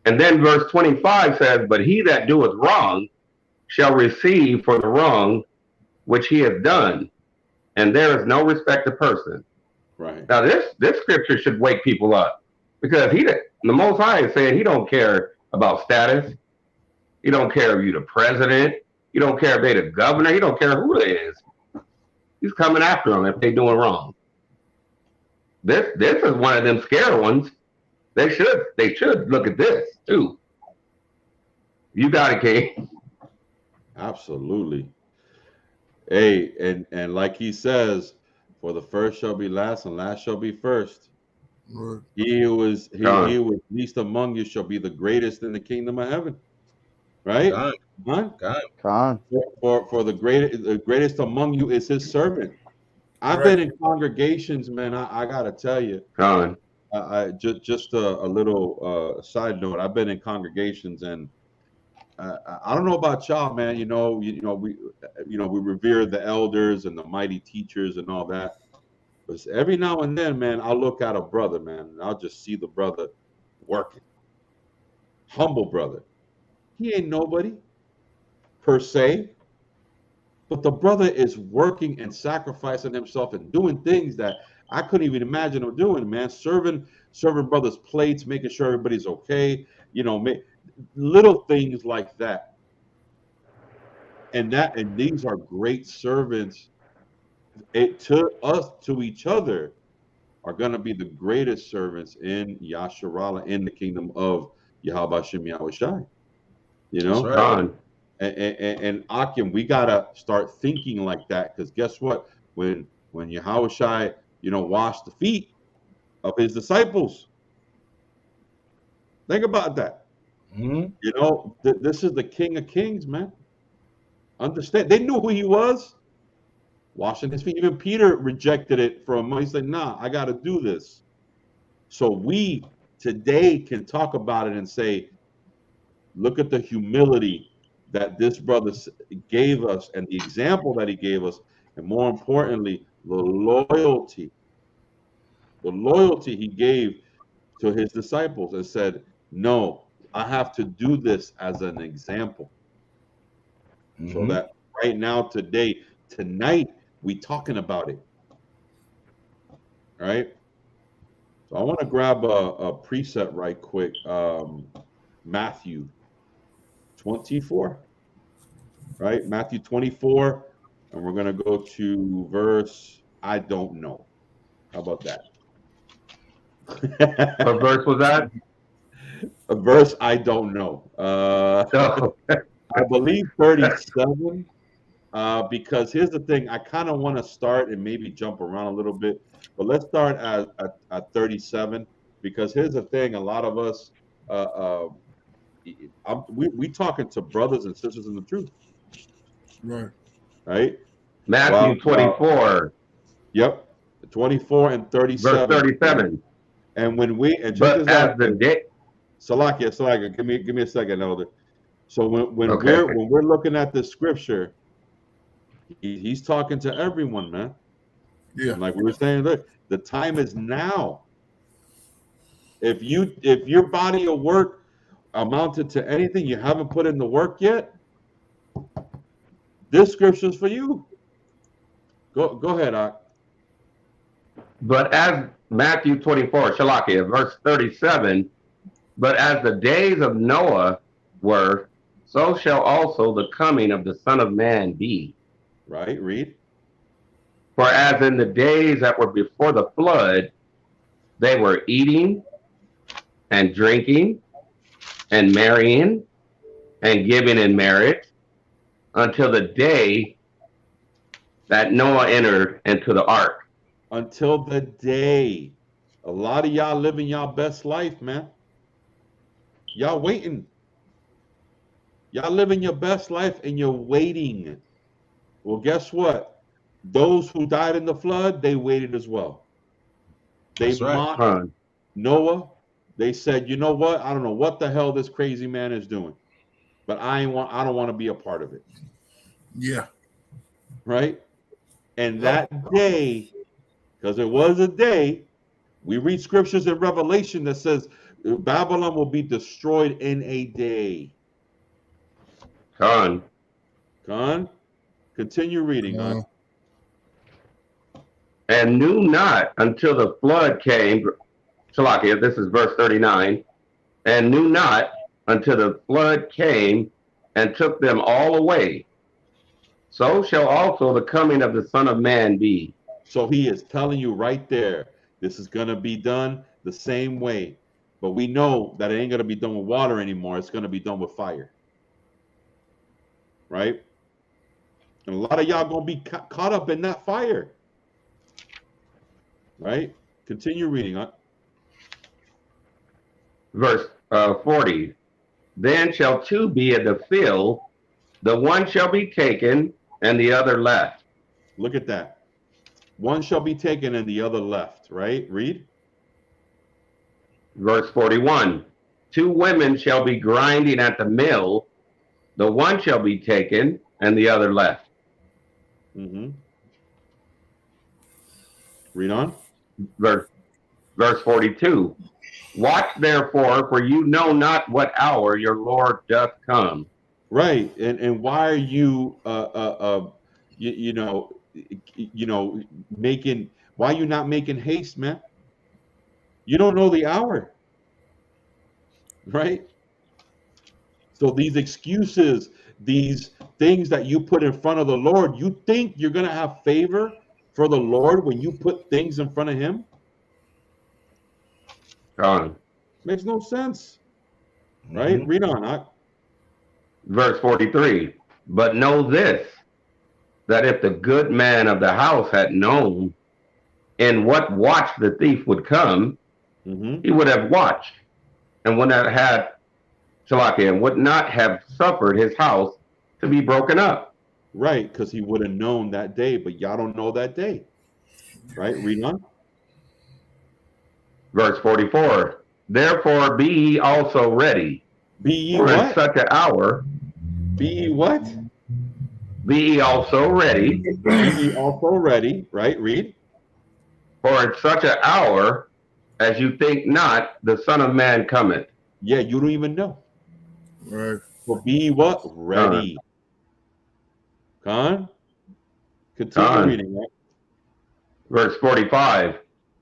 Speaker 4: And then verse 25 says, but he that doeth wrong shall receive for the wrong which he has done, and there is no respect of person.
Speaker 1: Right.
Speaker 4: Now this scripture should wake people up, because the Most High is saying he don't care about status. He don't care if you're the president. He don't care if they the governor. He don't care who it is. He's coming after them if they doing wrong. This is one of them scare ones. They should look at this too. You got it, King.
Speaker 1: Absolutely. Hey, and like he says, for the first shall be last, and last shall be first.
Speaker 5: Right.
Speaker 1: He who is least among you shall be the greatest in the kingdom of heaven. Right?
Speaker 2: God.
Speaker 3: Con.
Speaker 1: For the greatest among you is his servant. I've
Speaker 5: Right.
Speaker 1: been in congregations, man. I gotta tell you,
Speaker 4: Con.
Speaker 1: I just a little side note. I've been in congregations, and I don't know about y'all, man. We revere the elders and the mighty teachers and all that. But every now and then, man, I'll look at a brother, man, and I'll just see the brother working. Humble brother. He ain't nobody per se, but the brother is working and sacrificing himself and doing things that I couldn't even imagine him doing, man. Serving brothers' plates, making sure everybody's okay, little things like that. And these are great servants. To each other are going to be the greatest servants in Yasharala, in the kingdom of Yahweh Shem Yahweh Shai.
Speaker 2: That's right.
Speaker 4: Con.
Speaker 1: And Akim, we gotta start thinking like that, because guess what? When Yahweh Shai, washed the feet of his disciples, Think about that.
Speaker 2: Mm-hmm.
Speaker 1: You know, this is the King of Kings, man. Understand? They knew who he was. Washing his feet. Even Peter rejected it for a moment. He said, nah, I got to do this. So we today can talk about it and say, look at the humility that this brother gave us and the example that he gave us. And more importantly, the loyalty he gave to his disciples and said, no, I have to do this as an example. So that right now, today, tonight, we talking about it. Right? So I want to grab a preset right quick. Matthew 24, right? Matthew 24, and we're going to go to verse, I don't know. How about that?
Speaker 4: What verse was that?
Speaker 1: A verse I don't know. I believe 37. Because here's the thing, I kind of want to start and maybe jump around a little bit, but let's start at 37. Because here's the thing, a lot of us, we talking to brothers and sisters in the truth, right?
Speaker 4: Matthew 24.
Speaker 1: Yep, 24 and 37.
Speaker 4: Verse 37.
Speaker 1: And when we and
Speaker 4: check this out, the day.
Speaker 1: Salakia, give me a second, Elder. So when
Speaker 4: Okay.
Speaker 1: we're looking at the scripture, he's talking to everyone, man.
Speaker 5: Yeah.
Speaker 1: And like we were saying, look, the time is now. If your body of work amounted to anything, you haven't put in the work yet, this scripture is for you. Go ahead, Ak.
Speaker 4: But as Matthew 24, Shalakia, verse 37, but as the days of Noah were, so shall also the coming of the Son of Man be.
Speaker 1: Right, read.
Speaker 4: For as in the days that were before the flood, they were eating and drinking and marrying and giving in marriage until the day that Noah entered into the ark.
Speaker 1: Until the day. A lot of y'all living y'all best life, man. Y'all waiting. Y'all living your best life and you're waiting. Well, guess what? Those who died in the flood, they waited as well. They mocked Noah. They said, you know what? I don't know what the hell this crazy man is doing, but I don't want to be a part of it.
Speaker 5: Yeah.
Speaker 1: Right? And that day, because it was a day, we read scriptures in Revelation that says Babylon will be destroyed in a day.
Speaker 4: Con.
Speaker 1: Continue reading on.
Speaker 4: And knew not until the flood came. Shalakia, this is verse 39. And knew not until the flood came and took them all away. So shall also the coming of the Son of Man be.
Speaker 1: So he is telling you right there, this is going to be done the same way. But we know that it ain't going to be done with water anymore. It's going to be done with fire. Right? And a lot of y'all going to be caught up in that fire. Right? Continue reading on.
Speaker 4: Verse 40. Then shall two be in the field, the one shall be taken and the other left.
Speaker 1: Look at that. One shall be taken and the other left, right? Read.
Speaker 4: Verse 41. Two women shall be grinding at the mill, the one shall be taken and the other left.
Speaker 1: Read on.
Speaker 4: Verse 42. Watch therefore, for you know not what hour your Lord doth come.
Speaker 1: Right. And why are you why are you not making haste, man? You don't know the hour. Right? So these excuses, these things that you put in front of the Lord, you think you're going to have favor for the Lord when you put things in front of him? Makes no sense. Right? Read on.
Speaker 4: Verse 43. But know this, that if the good man of the house had known in what watch the thief would come, he would have watched and would not have Shalakia, and would not have suffered his house to be broken up.
Speaker 1: Right, because he would have known that day, but y'all don't know that day. Right? Read on.
Speaker 4: Verse 44. Therefore be ye also ready,
Speaker 1: Be ye
Speaker 4: for in
Speaker 1: what?
Speaker 4: such an hour,
Speaker 1: Be ye what?
Speaker 4: be ye also ready,
Speaker 1: Be ye also ready. Right? Read.
Speaker 4: for in such an hour as you think not, the Son of Man cometh.
Speaker 1: Yeah, you don't even know.
Speaker 5: Right.
Speaker 1: So be ye what? Ready. Con? Continue
Speaker 4: Con.
Speaker 1: reading. Right?
Speaker 4: Verse 45.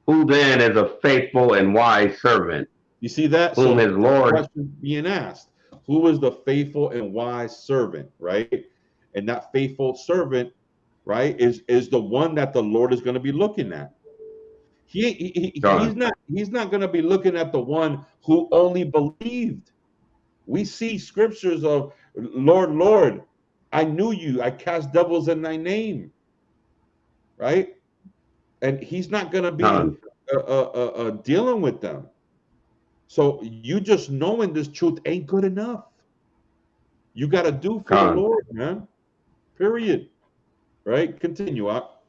Speaker 4: Who then is a faithful and wise servant,
Speaker 1: You see that?
Speaker 4: whom his Lord...
Speaker 1: question being asked. Who is the faithful and wise servant, right? And that faithful servant, right, is the one that the Lord is going to be looking at. He's not going to be looking at the one who only believed. We see scriptures of Lord, Lord, I knew you. I cast devils in thy name, right? And he's not going to be dealing with them. So you just knowing this truth ain't good enough. You got to do for the Lord, man. Period. Right? Continue up.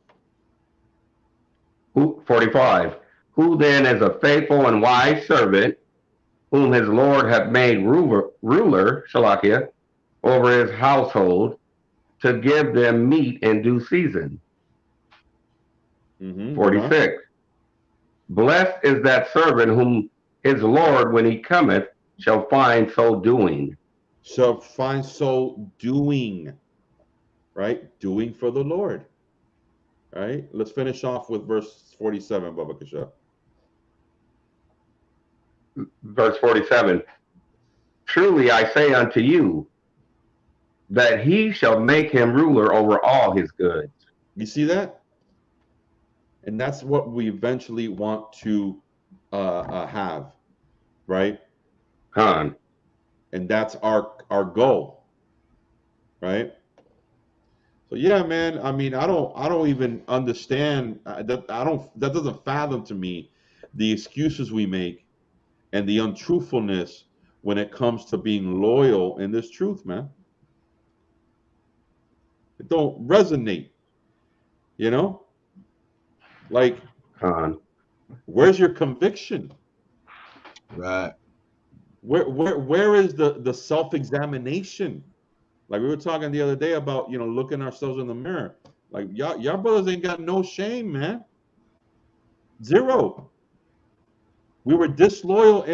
Speaker 4: 45. Who then is a faithful and wise servant, whom his Lord hath made ruler, Shalakia, over his household, to give them meat in due season. 46. Blessed is that servant whom his Lord, when he cometh, shall find so doing.
Speaker 1: Shall find so doing. Right? Doing for the Lord. Right? Let's finish off with verse 47, Baba Kasha.
Speaker 4: Verse 47. Truly I say unto you, that he shall make him ruler over all his goods.
Speaker 1: You see that? And that's what we eventually want to have, right?
Speaker 4: Con.
Speaker 1: And that's our goal, right? So yeah, man. I mean, I don't even understand that. That doesn't fathom to me the excuses we make and the untruthfulness when it comes to being loyal in this truth, man. It don't resonate, you know? Like, where's your conviction?
Speaker 2: Right.
Speaker 1: Where is the self-examination? Like we were talking the other day about, looking ourselves in the mirror. Like y'all brothers ain't got no shame, man. Zero. We were disloyal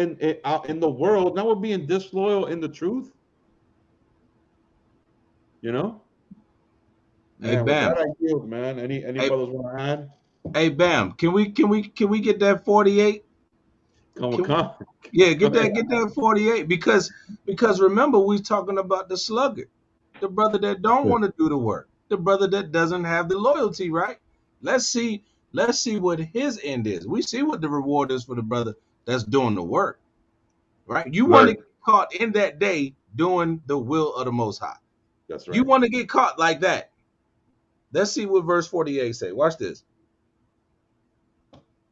Speaker 1: out in the world. Now we're being disloyal in the truth. Man,
Speaker 2: Hey, Bam.
Speaker 1: With that I yield, man. Any brothers want to add?
Speaker 2: Hey, Bam. Can we get that 48? Yeah, get that 48 because remember we talking about the sluggard, the brother that don't want to do the work, the brother that doesn't have the loyalty, right? Let's see what his end is. We see what the reward is for the brother that's doing the work, right? You want to get caught in that day doing the will of the Most High.
Speaker 1: That's right.
Speaker 2: You want to get caught like that. Let's see what verse 48 say. Watch this.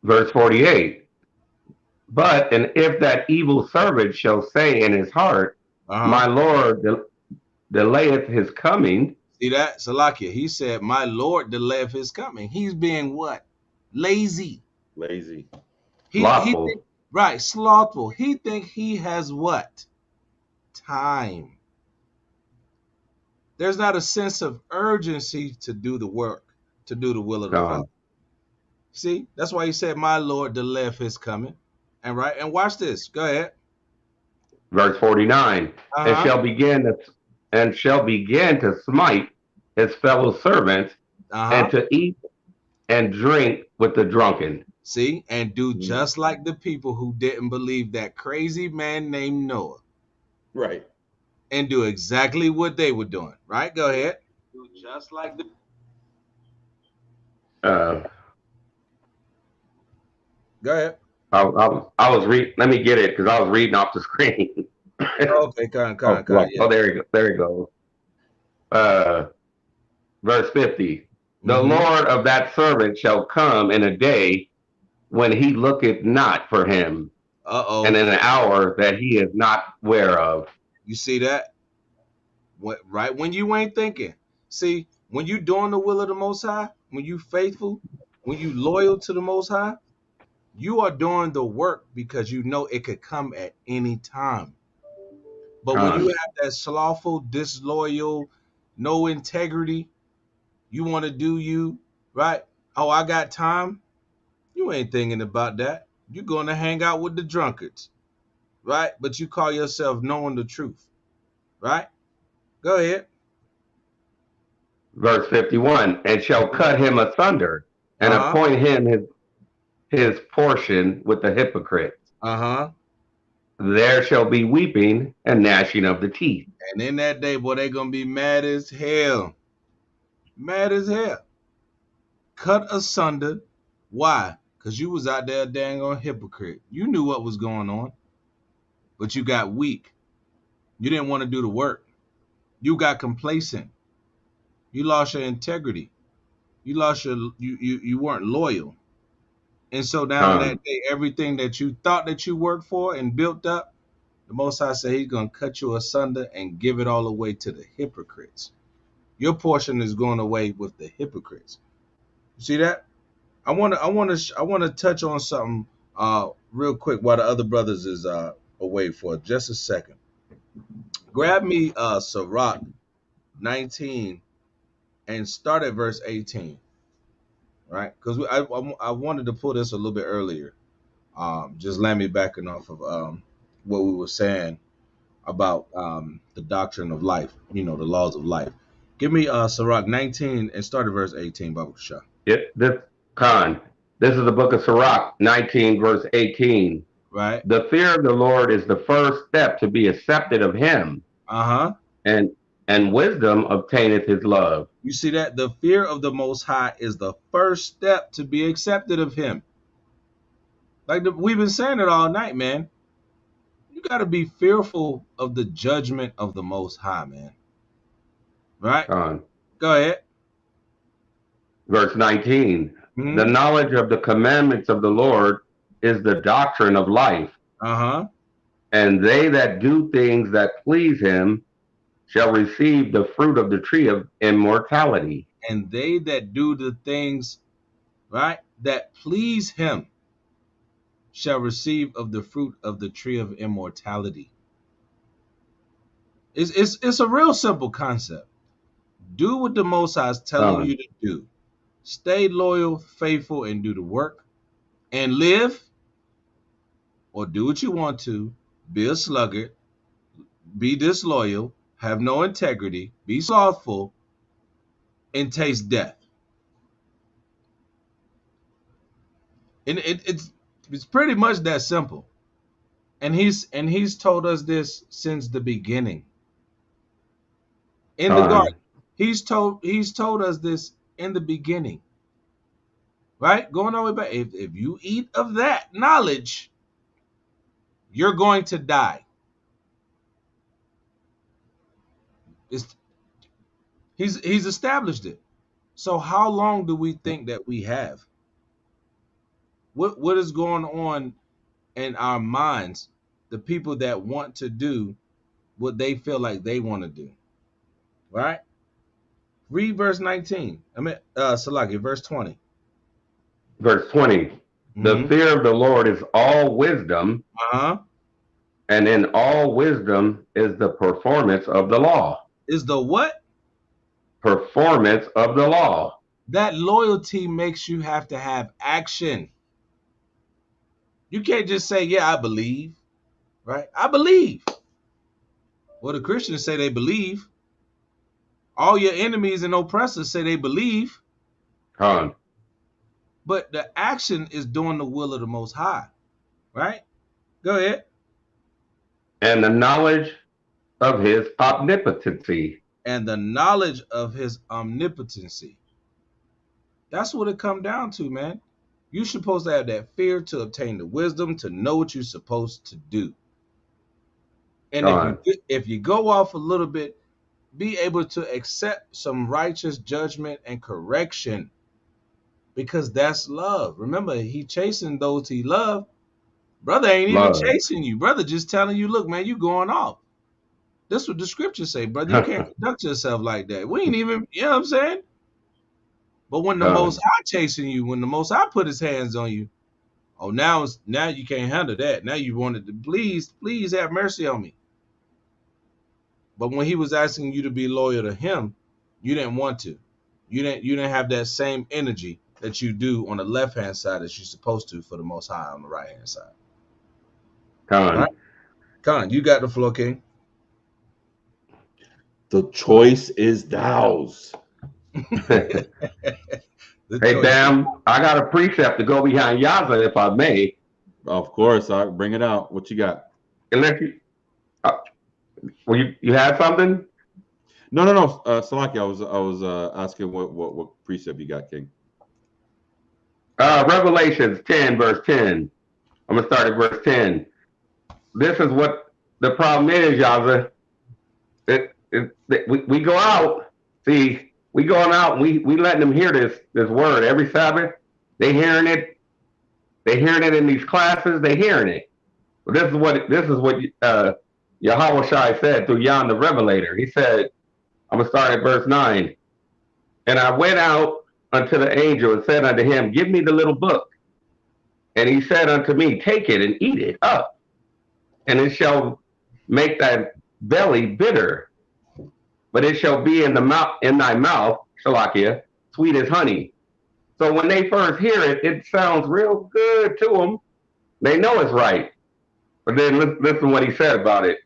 Speaker 4: Verse 48. But, and if that evil servant shall say in his heart, my Lord delayeth his coming.
Speaker 2: See that? Salakia, he said, my Lord delayeth his coming. He's being what? Lazy.
Speaker 4: Slothful.
Speaker 2: Right, slothful. He think he has what? Time. There's not a sense of urgency to do the work, to do the will of the Father. See, that's why he said, my Lord delayeth his coming. And watch this. Go ahead.
Speaker 4: Verse 49. And shall begin to smite his fellow servants, and to eat and drink with the drunken.
Speaker 2: See, and do just like the people who didn't believe that crazy man named Noah.
Speaker 1: Right.
Speaker 2: And do exactly what they were doing. Right? Go ahead. Do just like the Go ahead.
Speaker 4: I was reading. Let me get it because I was reading off the screen.
Speaker 2: Okay, come.
Speaker 4: Oh, there you go. Verse 50. The Lord of that servant shall come in a day when he looketh not for him. and in an hour that he is not aware of.
Speaker 2: You see that? Right when you ain't thinking. See, when you doing the will of the Most High, when you faithful, when you loyal to the Most High, you are doing the work because you know it could come at any time. But when you
Speaker 4: Con.
Speaker 2: have that slothful, disloyal, no integrity, you want to do you, right? Oh, I got time. You ain't thinking about that. You're going to hang out with the drunkards, right? But you call yourself knowing the truth, right? Go ahead.
Speaker 4: Verse 51, and shall cut him asunder and
Speaker 2: Uh-huh.
Speaker 4: appoint him his portion with the hypocrites.
Speaker 2: Uh-huh.
Speaker 4: There shall be weeping and gnashing of the teeth.
Speaker 2: And in that day, boy, they going to be mad as hell. Mad as hell. Cut asunder. Why? Because you was out there a dang on hypocrite. You knew what was going on, but you got weak. You didn't want to do the work. You got complacent. You lost your integrity. You lost you weren't loyal. And so now in that day, everything that you thought that you worked for and built up, the Most High said he's going to cut you asunder and give it all away to the hypocrites. Your portion is going away with the hypocrites. You see that? I want to touch on something real quick while the other brothers is away for just a second. Grab me Sirach 19 and start at verse 18. Right? Because I wanted to pull this a little bit earlier. Just land me backing off of what we were saying about the doctrine of life, the laws of life. Give me Sirach 19 and start at verse 18, Baba Shah.
Speaker 4: This is the book of Sirach 19, verse 18.
Speaker 2: Right.
Speaker 4: The fear of the Lord is the first step to be accepted of him.
Speaker 2: Uh-huh.
Speaker 4: And wisdom obtaineth his love.
Speaker 2: You see that? The fear of the Most High is the first step to be accepted of him. Like we've been saying it all night, man. You got to be fearful of the judgment of the Most High, man. Right? Go ahead.
Speaker 4: Verse 19. Mm-hmm. The knowledge of the commandments of the Lord is the doctrine of life.
Speaker 2: Uh-huh.
Speaker 4: And they that do things that please him shall receive the fruit of the tree of immortality.
Speaker 2: And they that do the things, right, that please him shall receive of the fruit of the tree of immortality. It's a real simple concept. Do what the Most High is telling you to do. Stay loyal, faithful, and do the work. And live, or do what you want to. Be a sluggard. Be disloyal. Have no integrity. Be slothful. And taste death. And it's pretty much that simple. And he's told us this since the beginning. In the garden. He's told us this in the beginning. Right? Going all the way back. If you eat of that knowledge, you're going to die. He's established it. So how long do we think that we have? What is going on in our minds? The people that want to do what they feel like they want to do. Right? Read verse 19. Salaki, verse 20.
Speaker 4: Verse 20. Mm-hmm. The fear of the Lord is all wisdom.
Speaker 2: Uh-huh.
Speaker 4: And in all wisdom is the performance of the law.
Speaker 2: Is the what?
Speaker 4: Performance of the law.
Speaker 2: That loyalty makes you have to have action. You can't just say, yeah, I believe. Right? I believe. Well, the Christians say they believe. All your enemies and oppressors say they believe. But the action is doing the will of the Most High. Right? Go ahead.
Speaker 4: And the knowledge of his omnipotency.
Speaker 2: And the knowledge of his omnipotency. That's what it comes down to, man. You're supposed to have that fear to obtain the wisdom to know what you're supposed to do. And if you go off a little bit, be able to accept some righteous judgment and correction, because that's love. Remember, he chasing those he loved. Brother ain't even
Speaker 4: Love.
Speaker 2: chasing you. Brother just telling you, look, man, you going off. That's what the scriptures say, brother. You can't conduct yourself like that. We ain't even, you know what I'm saying? But when the Most High chasing you, when the Most High put his hands on you, oh, now you can't handle that. Now you wanted to, please have mercy on me. But when he was asking you to be loyal to him, you didn't want to. You didn't have that same energy that you do on the left hand side as you're supposed to for the Most High on the right hand side. Right? Con, you got the floor, King.
Speaker 1: The choice is thous.
Speaker 4: Hey, damn, I got a precept to go behind Yaza, if I may.
Speaker 1: Of course, I'll bring it out. What you got?
Speaker 4: Unless you, you had something?
Speaker 1: No. Salaki, I was asking what precept you got, King.
Speaker 4: Revelations 10, verse 10. I'm gonna start at verse 10. This is what the problem is, Yaza. We go out. See, we going out. We letting them hear this word every Sabbath. They hearing it. They hearing it in these classes. They hearing it. But this is what Yahuwah Shai said through Yon the Revelator. He said, I'm gonna start at verse 9. And I went out unto the angel and said unto him, give me the little book. And he said unto me, take it and eat it up, and it shall make thy belly bitter, but it shall be in thy mouth, Shalakia, sweet as honey. So when they first hear it, it sounds real good to them. They know it's right. But then listen to what he said about it.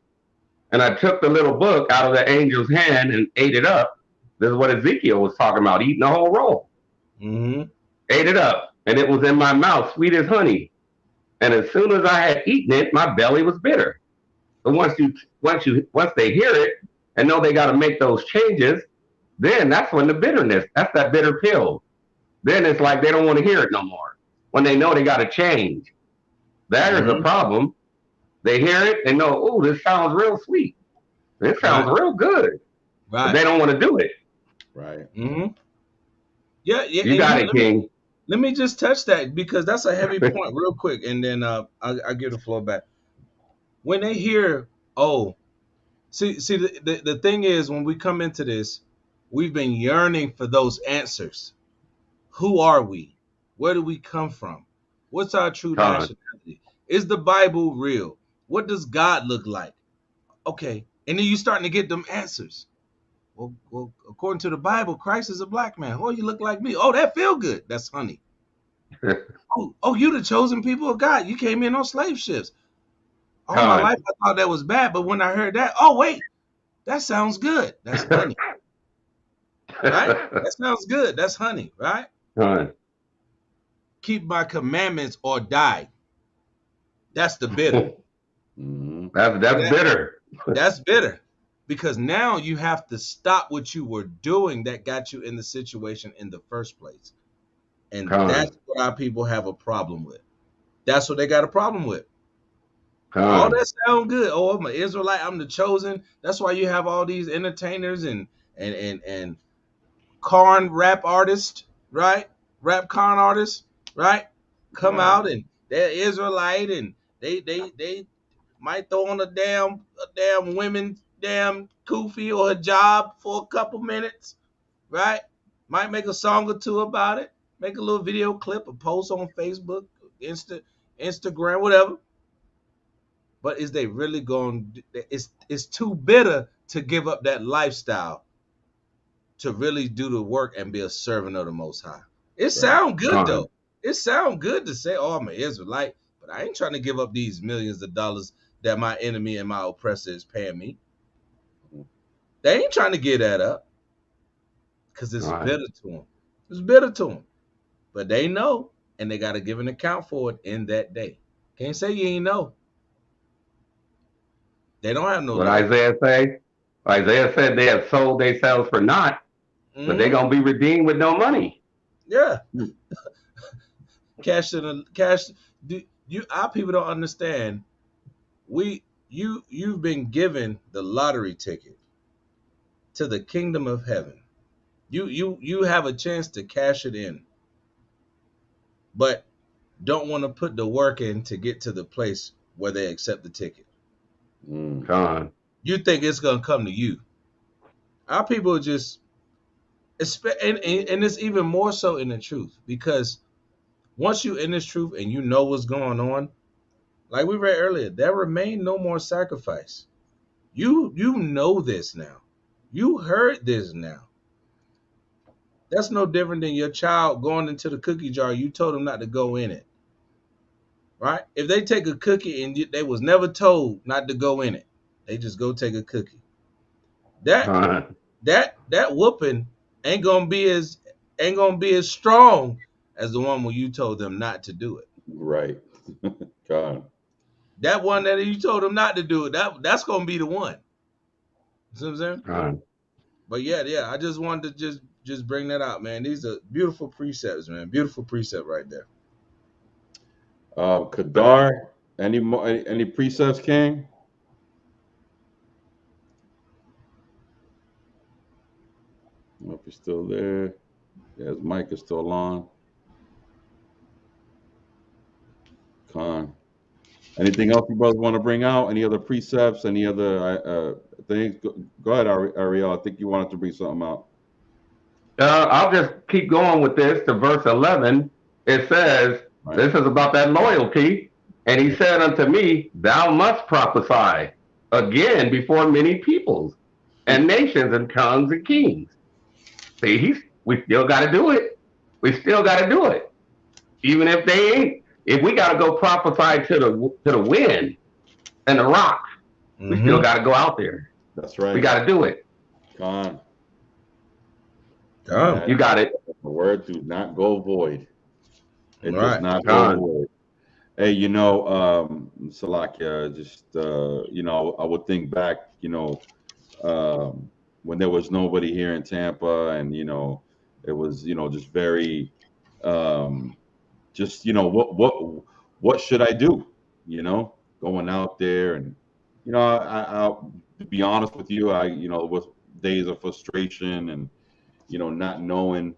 Speaker 4: And I took the little book out of the angel's hand and ate it up. This is what Ezekiel was talking about, eating the whole roll.
Speaker 2: Mm-hmm.
Speaker 4: Ate it up, and it was in my mouth, sweet as honey. And as soon as I had eaten it, my belly was bitter. But once they hear it and know they got to make those changes, then that's when the bitterness, that's that bitter pill. Then it's like they don't want to hear it no more. When they know they got to change. That is a problem. They hear it and know, oh, this sounds real sweet. This sounds real good. Right. But they don't want to do it.
Speaker 1: Right.
Speaker 2: Mm-hmm. Yeah.
Speaker 4: You got it, King.
Speaker 2: Let me just touch that because that's a heavy point real quick. And then I'll give the floor back. When they hear, see, the thing is, when we come into this, we've been yearning for those answers. Who are we? Where do we come from? What's our true nationality? Is the Bible real? What does God look like? Okay. And then you're starting to get them answers. Well, according to the Bible, Christ is a black man. Oh, you look like me. Oh, that feel good. That's honey. oh, you the chosen people of God. You came in on slave ships. All my life I thought that was bad, but when I heard that, oh wait, that sounds good. That's honey. Right? That sounds good. That's honey, right? Keep my commandments or die. That's the bitter.
Speaker 4: That's bitter.
Speaker 2: That's bitter. Because now you have to stop what you were doing that got you in the situation in the first place. And that's what our people have a problem with. That's what they got a problem with. All that sound good. Oh, I'm an Israelite. I'm the chosen. That's why you have all these entertainers and corn rap artists, right? Rap con artists, right? Come out and they're Israelite and they might throw on a damn women damn kufi or hijab for a couple minutes, right? Might make a song or two about it, make a little video clip, a post on Facebook, Instagram, whatever. But is they really going? It's too bitter to give up that lifestyle to really do the work and be a servant of the Most High. It sound good though. It sound good to say, "Oh, I'm an Israelite," but I ain't trying to give up these millions of dollars that my enemy and my oppressor is paying me. They ain't trying to get that up because it's bitter to them. It's bitter to them, but they know, and they got to give an account for it in that day. Can't say you ain't know. They don't have no.
Speaker 4: What Isaiah say? Isaiah said they have sold themselves for naught, but they're gonna be redeemed with no money.
Speaker 2: Yeah. Our people don't understand. You've been given the lottery ticket to the kingdom of heaven. You have a chance to cash it in. But don't want to put the work in to get to the place where they accept the ticket.
Speaker 4: Con.
Speaker 2: You think it's gonna come to you. Our people just, and it's even more so in the truth, because once you in this truth and you know what's going on, like we read earlier, there remain no more sacrifice. You know this now. You heard this now. That's no different than your child going into the cookie jar. You told them not to go in it, right? If they take a cookie and they was never told not to go in it, they just go take a cookie. That whooping ain't gonna be as strong as the one when you told them not to do it.
Speaker 1: Right. God.
Speaker 2: That one that you told them not to do it, that's gonna be the one. You see what I'm saying?
Speaker 4: Con.
Speaker 2: But yeah, I just wanted to just bring that out, man. These are beautiful precepts, man. Beautiful precept right there.
Speaker 1: Kadar, any precepts, King? I don't know if he's still there. Yeah, his mic is still on. Con. Anything else you brothers want to bring out? Any other precepts? Any other things? Go ahead, Ariel. I think you wanted to bring something out.
Speaker 4: I'll just keep going with this to verse 11. It says,
Speaker 1: Right.
Speaker 4: this is about that loyalty. And he said unto me, thou must prophesy again before many peoples and nations and tongues and kings. See, we still got to do it. We still got to do it. Even if they ain't, if we got to go prophesy to the wind and the rocks, we still got to go out there.
Speaker 1: That's right.
Speaker 4: We got to do it.
Speaker 1: Con.
Speaker 4: You got it.
Speaker 1: The word do not go void. It
Speaker 2: Right.
Speaker 1: does not go void. Hey, Salakia, just I would think back, when there was nobody here in Tampa, and it was just very what should I do? Going out there, and I to be honest with you, it was days of frustration and not knowing,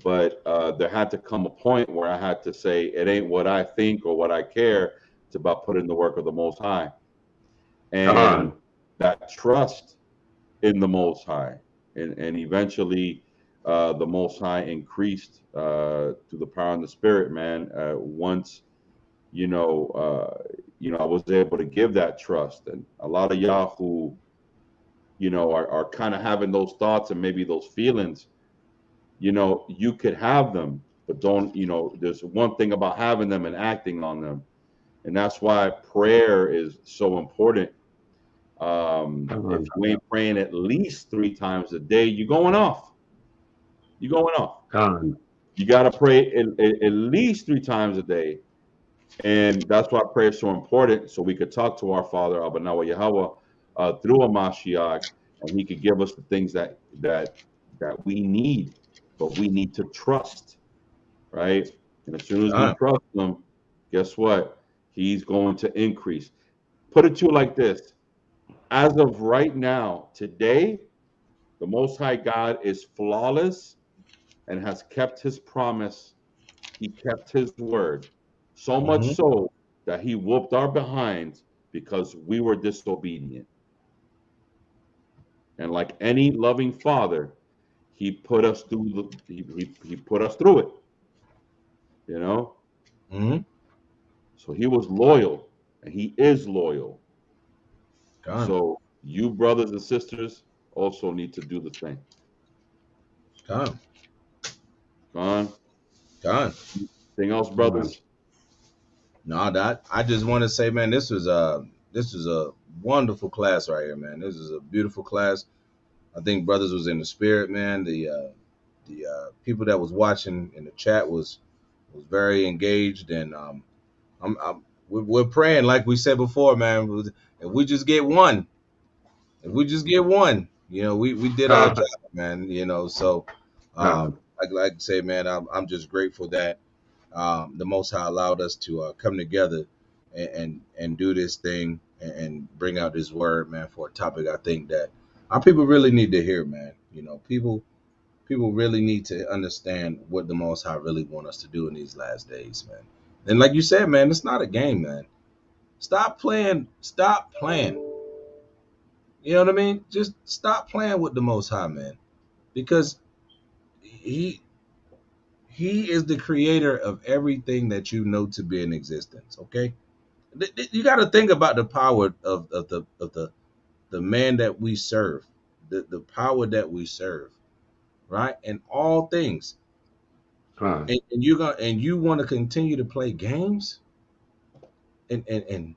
Speaker 1: but there had to come a point where I had to say it ain't what I think or what I care. It's about putting the work of the Most High, and that trust in the Most High, and eventually the Most High increased through the power and the Spirit, man. Once I was able to give that trust, and a lot of y'all who are kind of having those thoughts and maybe those feelings, you could have them, but don't, there's one thing about having them and acting on them. And that's why prayer is so important. If you ain't praying at least 3 times a day, you're going off. You got to pray at least 3 times a day. And that's why prayer is so important, so we could talk to our Father, Abanawa Yahuwah, through a Mashiach, and he could give us the things that we need, but we need to trust, right? And as soon as we trust him, guess what? He's going to increase. Put it to you like this. As of right now, today, the Most High God is flawless and has kept his promise. He kept his word. So much so that he whooped our behinds because we were disobedient. And like any loving father, he put us through he put us through it. So he was loyal, and he is loyal. So you brothers and sisters also need to do the same. Anything else, brothers?
Speaker 2: No, that I just want to say, man, this was a wonderful class right here, man. This is a beautiful class. I think brothers was in the spirit, man. The people that was watching in the chat was very engaged, and we're praying, like we said before, man. If we just get one, we did our job, man. So like I say, man, I'm just grateful that the Most High allowed us to come together and do this thing and bring out this word, man, for a topic I think that our people really need to hear, man. People really need to understand what the Most High really want us to do in these last days, man. And like you said, man, it's not a game, man. Stop playing. Stop playing. You know what I mean? Just stop playing with the Most High, man, because he is the creator of everything that you know to be in existence. Okay, you got to think about the power of the man that we serve, the power that we serve, right? And all things,
Speaker 4: Con.
Speaker 2: and you want to continue to play games and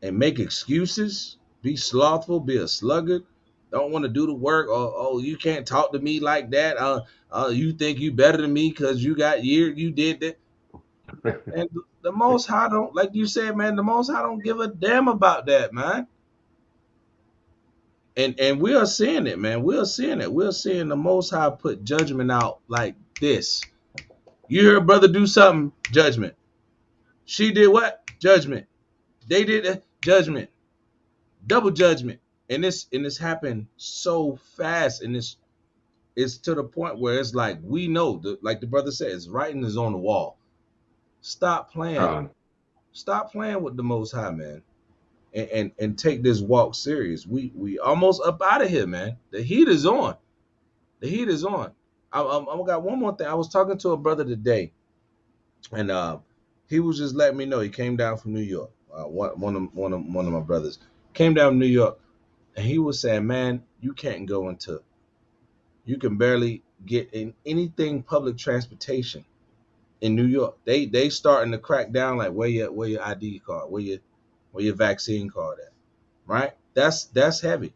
Speaker 2: make excuses, be slothful, be a sluggard, don't want to do the work, or oh, you can't talk to me like that. You think you better than me because you got years, you did that. And the Most High don't, like you said, man. The Most High don't give a damn about that, man. And we are seeing it, man. We are seeing it. We're seeing the Most High put judgment out like this. You hear a brother do something, judgment. She did what? Judgment. They did a judgment. Double judgment. And this happened so fast, and it's to the point where it's like we know, like the brother says, writing is on the wall. Stop playing.
Speaker 4: Con.
Speaker 2: Stop playing with the Most High, man. And take this walk serious. We almost up out of here, man. The heat is on. The heat is on. I got one more thing. I was talking to a brother today, and he was just letting me know he came down from New York. One of my brothers came down from New York, and he was saying, man, you can barely get in anything public transportation in New York. They starting to crack down, like where your ID card, where your vaccine card at. Right? That's heavy.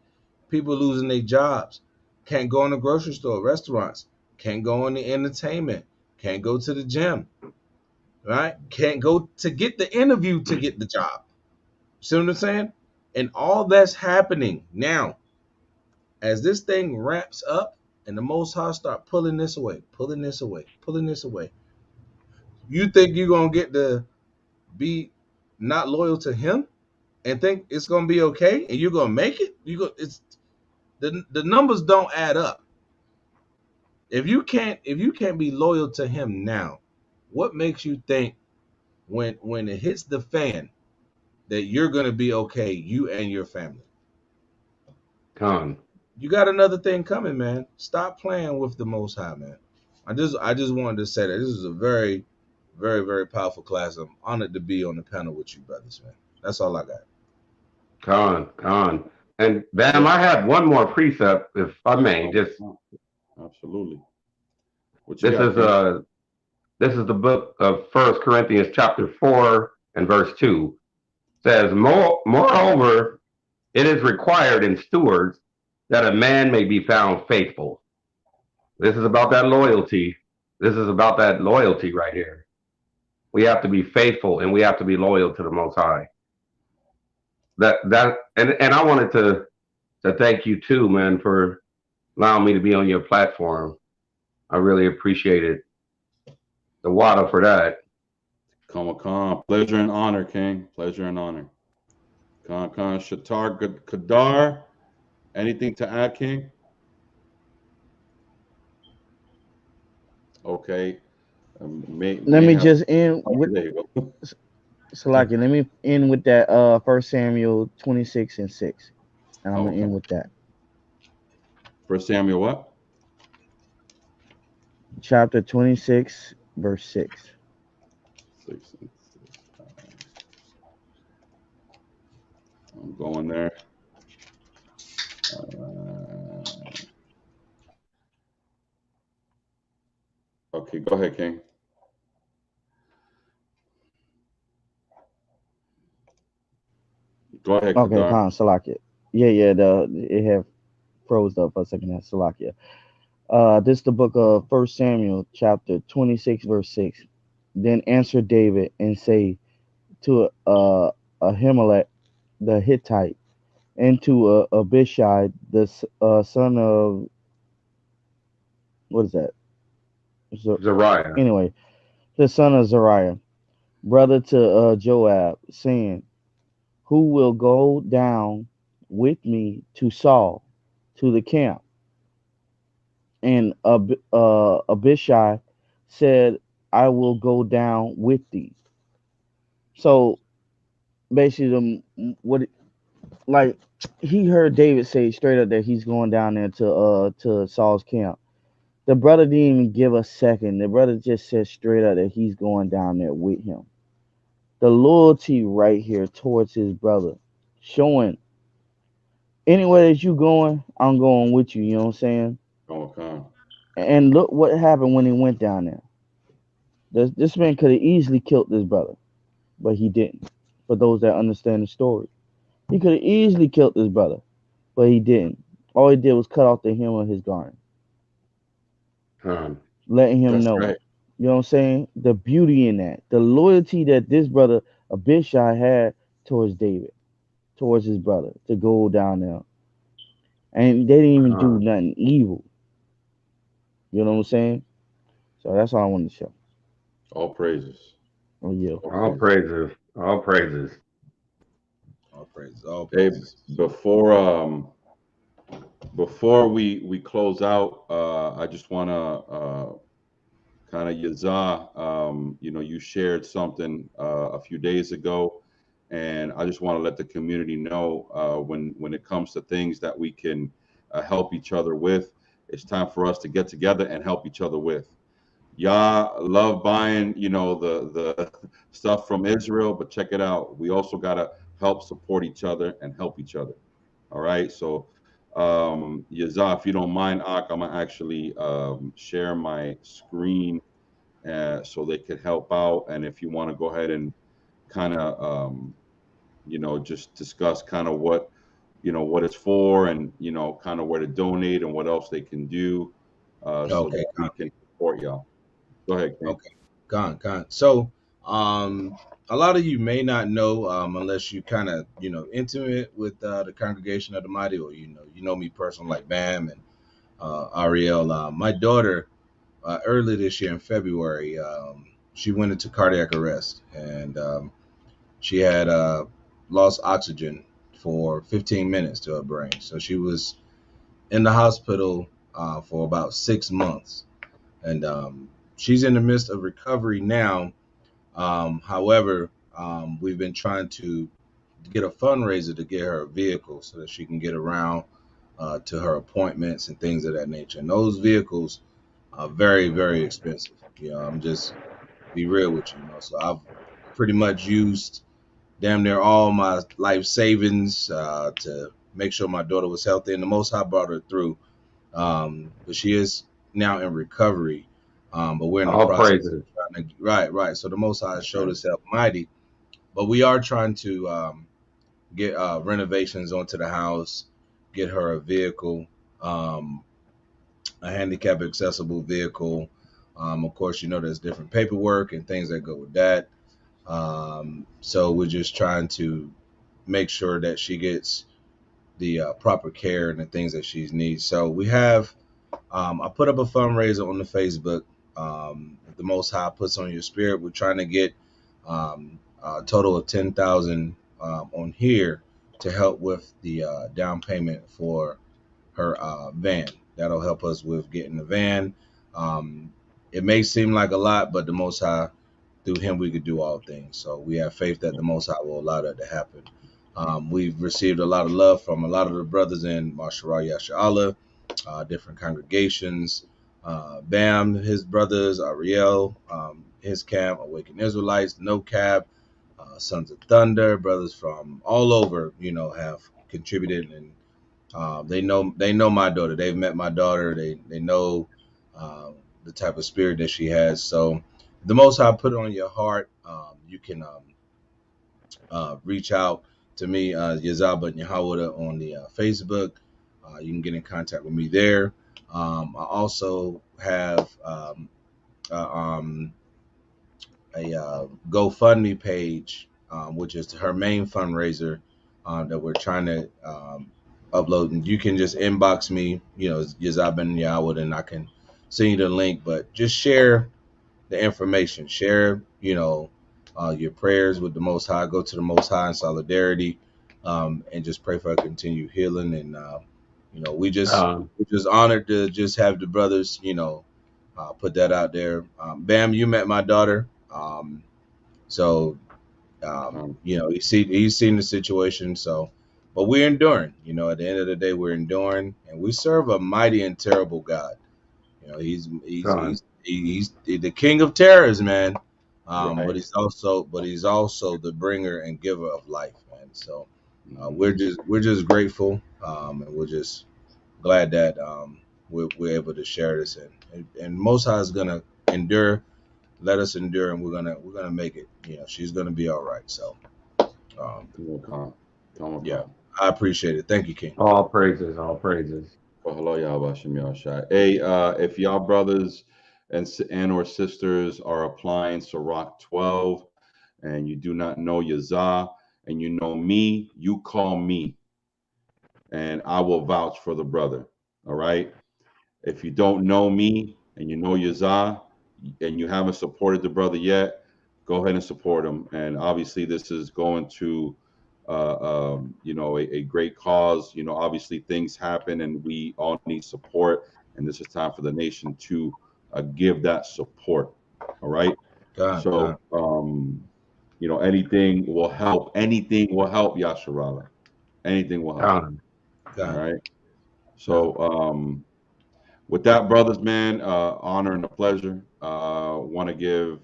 Speaker 2: People losing their jobs, can't go in the grocery store, restaurants, can't go in the entertainment, can't go to the gym, right? Can't go to get the interview to get the job. See what I'm saying? And all that's happening now, as this thing wraps up and the Most High start pulling this away, pulling this away, pulling this away. You think you're gonna get to be not loyal to him and think it's gonna be okay and you're gonna make it? It's the numbers don't add up. If you can't be loyal to him now, what makes you think when it hits the fan that you're gonna be okay, you and your family?
Speaker 4: Con.
Speaker 2: You got another thing coming, man. Stop playing with the Most High, man. I just wanted to say that this is a very, very, very powerful class. I'm honored to be on the panel with you, brothers, man. That's all I got.
Speaker 4: Con. And Bam, I have one more precept, if I may. Just
Speaker 1: absolutely. What you
Speaker 4: this
Speaker 1: got,
Speaker 4: is this is the book of 1 Corinthians chapter 4 and verse 2. It says, moreover, it is required in stewards that a man may be found faithful. This is about that loyalty. This is about that loyalty right here. We have to be faithful and we have to be loyal to the Most High. And I wanted to thank you too, man, for allowing me to be on your platform. I really appreciate it. The water for that.
Speaker 1: Come. Pleasure and honor, King. Pleasure and honor. Khan Shatar Kadar. Anything to add, King? Okay.
Speaker 3: Let me just end with Salaki. Let me end with that 1 Samuel 26:6. And I'm gonna end with that.
Speaker 1: 1 Samuel what?
Speaker 3: Chapter 26, verse 6.
Speaker 1: 6 and 6. I'm going there. Okay, go ahead, King. Go ahead,
Speaker 3: Okay,
Speaker 1: Kadar.
Speaker 3: Khan, Salakia. Yeah, it have froze up for a second. That Salakia. This is the book of 1 Samuel, chapter 26, verse 6. Then answered David and say to Ahimelech the Hittite, and to Abishai the son of, what is that?
Speaker 4: Zariah.
Speaker 3: Anyway, the son of Zariah, brother to Joab, saying, who will go down with me to Saul, to the camp? And Abishai said, I will go down with thee. So basically, like he heard David say straight up that he's going down there to Saul's camp. The brother didn't even give a second. The brother just said straight up that he's going down there with him. The loyalty right here towards his brother, showing anywhere that you going, I'm going with you. You know what I'm saying?
Speaker 1: Oh, come.
Speaker 3: And look what happened when he went down there. This man could have easily killed this brother, but he didn't. For those that understand the story, he could have easily killed this brother, but he didn't. All he did was cut off the hem of his garment,
Speaker 4: Um,
Speaker 3: letting him
Speaker 1: That's
Speaker 3: know.
Speaker 1: right.
Speaker 3: You know what I'm saying? The beauty in that, the loyalty that this brother Abishai had towards David, towards his brother, to go down there, and they didn't even do
Speaker 4: um,
Speaker 3: nothing evil. You know what I'm saying? So that's all I wanted to show.
Speaker 1: All praises.
Speaker 3: Oh yeah.
Speaker 1: All
Speaker 4: all
Speaker 1: praises.
Speaker 4: praises, all praises.
Speaker 2: All praises, all
Speaker 1: Hey,
Speaker 2: praises.
Speaker 1: before we close out, I just want to kind of Yazah, you shared something a few days ago, and I just want to let the community know when it comes to things that we can help each other with, it's time for us to get together and help each other with. Y'all love buying, the stuff from Israel, but check it out. We also gotta help support each other and help each other. All right. So, Yazah, if you don't mind, Ak, I'm gonna actually share my screen so they could help out. And if you want to go ahead and kind of, just discuss kind of what it's for, and kind of where to donate and what else they can do, so
Speaker 2: Okay,
Speaker 1: that we can support y'all. Go ahead, King.
Speaker 2: okay, gone. So, a lot of you may not know, unless you kind of, intimate with the congregation of the mighty, or you know me personally, like Bam and Ariel. My daughter, early this year in February, she went into cardiac arrest, and she had lost oxygen for 15 minutes to her brain. So she was in the hospital for about 6 months, and she's in the midst of recovery now. However, we've been trying to get a fundraiser to get her a vehicle so that she can get around to her appointments and things of that nature. And those vehicles are very, very expensive. I'm just be real with you. So I've pretty much used damn near all my life savings to make sure my daughter was healthy, and the Most High brought her through. But she is now in recovery. But we're in the
Speaker 4: All
Speaker 2: process of
Speaker 4: praises.
Speaker 2: trying to right. So the Most High showed Himself mighty, but we are trying to get renovations onto the house, get her a vehicle, um, a handicap accessible vehicle. Of course, there's different paperwork and things that go with that. So we're just trying to make sure that she gets the proper care and the things that she needs. So we have, I put up a fundraiser on the Facebook. The Most High puts on your spirit. We're trying to get a total of 10,000 on here to help with the down payment for her van. That'll help us with getting the van. Um, it may seem like a lot, but the Most High, through Him, we could do all things. So we have faith that the Most High will allow that to happen. We've received a lot of love from a lot of the brothers in Masharah Yasha'Allah, different congregations. Bam, his brothers, Ariel, his camp, Awakened Israelites, No Cap, Sons of Thunder, brothers from all over, have contributed, and they know my daughter. They've met my daughter. They know the type of spirit that she has. So the Most High put it on your heart. You can reach out to me, Yazaba and Yahuwah, on the Facebook. You can get in contact with me there. I also have uh, um, a GoFundMe page, which is her main fundraiser that we're trying to upload. And you can just inbox me, Yazab and Yahweh, and I can send you the link. But just share the information. Share, your prayers with the Most High. Go to the Most High in solidarity, and just pray for continued healing. And we're just honored to just have the brothers, put that out there. Bam, you met my daughter. So You know, he's seen the situation. So, but we're enduring. You know, at the end of the day, we're enduring, and we serve a mighty and terrible God. You know, he's the king of terrors, man.
Speaker 1: Right.
Speaker 2: But he's also the bringer and giver of life, man. So we're just grateful, and we're just glad that we're able to share this, and Most High is gonna endure, let us endure, and we're gonna make it. You know, she's gonna be all right. So yeah, I appreciate it. Thank you, King.
Speaker 4: All praises, all praises.
Speaker 1: Well, hello, Yahweh Shem Yahushai. Hey, if y'all brothers and or sisters are applying Sirach 12 and you do not know Yazah and you know me, you call me and I will vouch for the brother. All right. If you don't know me and you know Yazah and you haven't supported the brother yet, go ahead and support him. And obviously, this is going to, a great cause. You know, obviously things happen and we all need support. And this is time for the nation to give that support. All right.
Speaker 2: God,
Speaker 1: So, anything will help. Anything will help, Yasharala. Anything will help.
Speaker 4: God.
Speaker 1: All
Speaker 2: God.
Speaker 1: right. So, with that, brothers, man, honor and a pleasure. Want to give,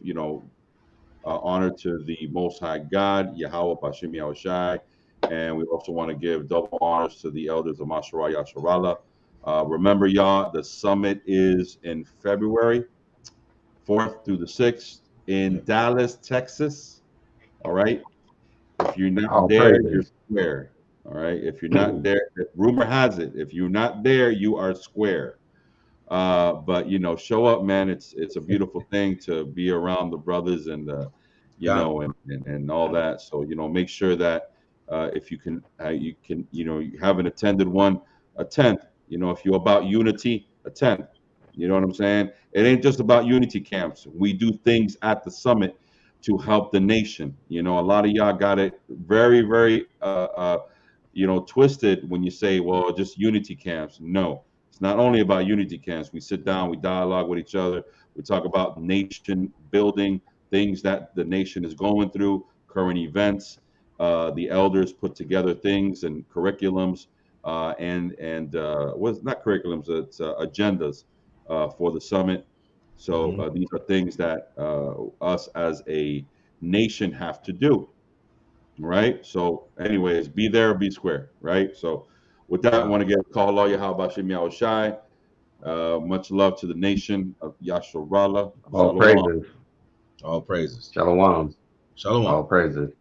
Speaker 1: honor to the Most High God, Yahweh Bashim Yahushai, and we also want to give double honors to the elders of Masharah Yasharallah. Remember, y'all, the summit is in February 4th through the 6th in Dallas, Texas. All right. If you're not
Speaker 4: All
Speaker 1: there, you're
Speaker 4: praises.
Speaker 1: square. All right. If you're not there, rumor has it, if you're not there, you are square. But show up, man. It's a beautiful thing to be around the brothers and
Speaker 2: God.
Speaker 1: and all that. So make sure that if you haven't attended one, attend. If you're about unity, attend. You know what I'm saying? It ain't just about unity camps. We do things at the summit to help the nation. A lot of y'all got it very, very twisted when you say, well, just unity camps. No, it's not only about unity camps. We sit down, we dialogue with each other, we talk about nation building, things that the nation is going through, current events. The elders put together things and curriculums, and what's not curriculums, it's agendas for the summit. So these are things that us as a nation have to do. Right. So, anyways, be there, be square. Right. So, with that, I want to give a call lawyer how about Shemi Shai. Much love to the nation of Yasharala.
Speaker 4: All
Speaker 1: Shalom.
Speaker 4: praises.
Speaker 2: All praises.
Speaker 4: Shalom.
Speaker 2: Shalom.
Speaker 4: All praises.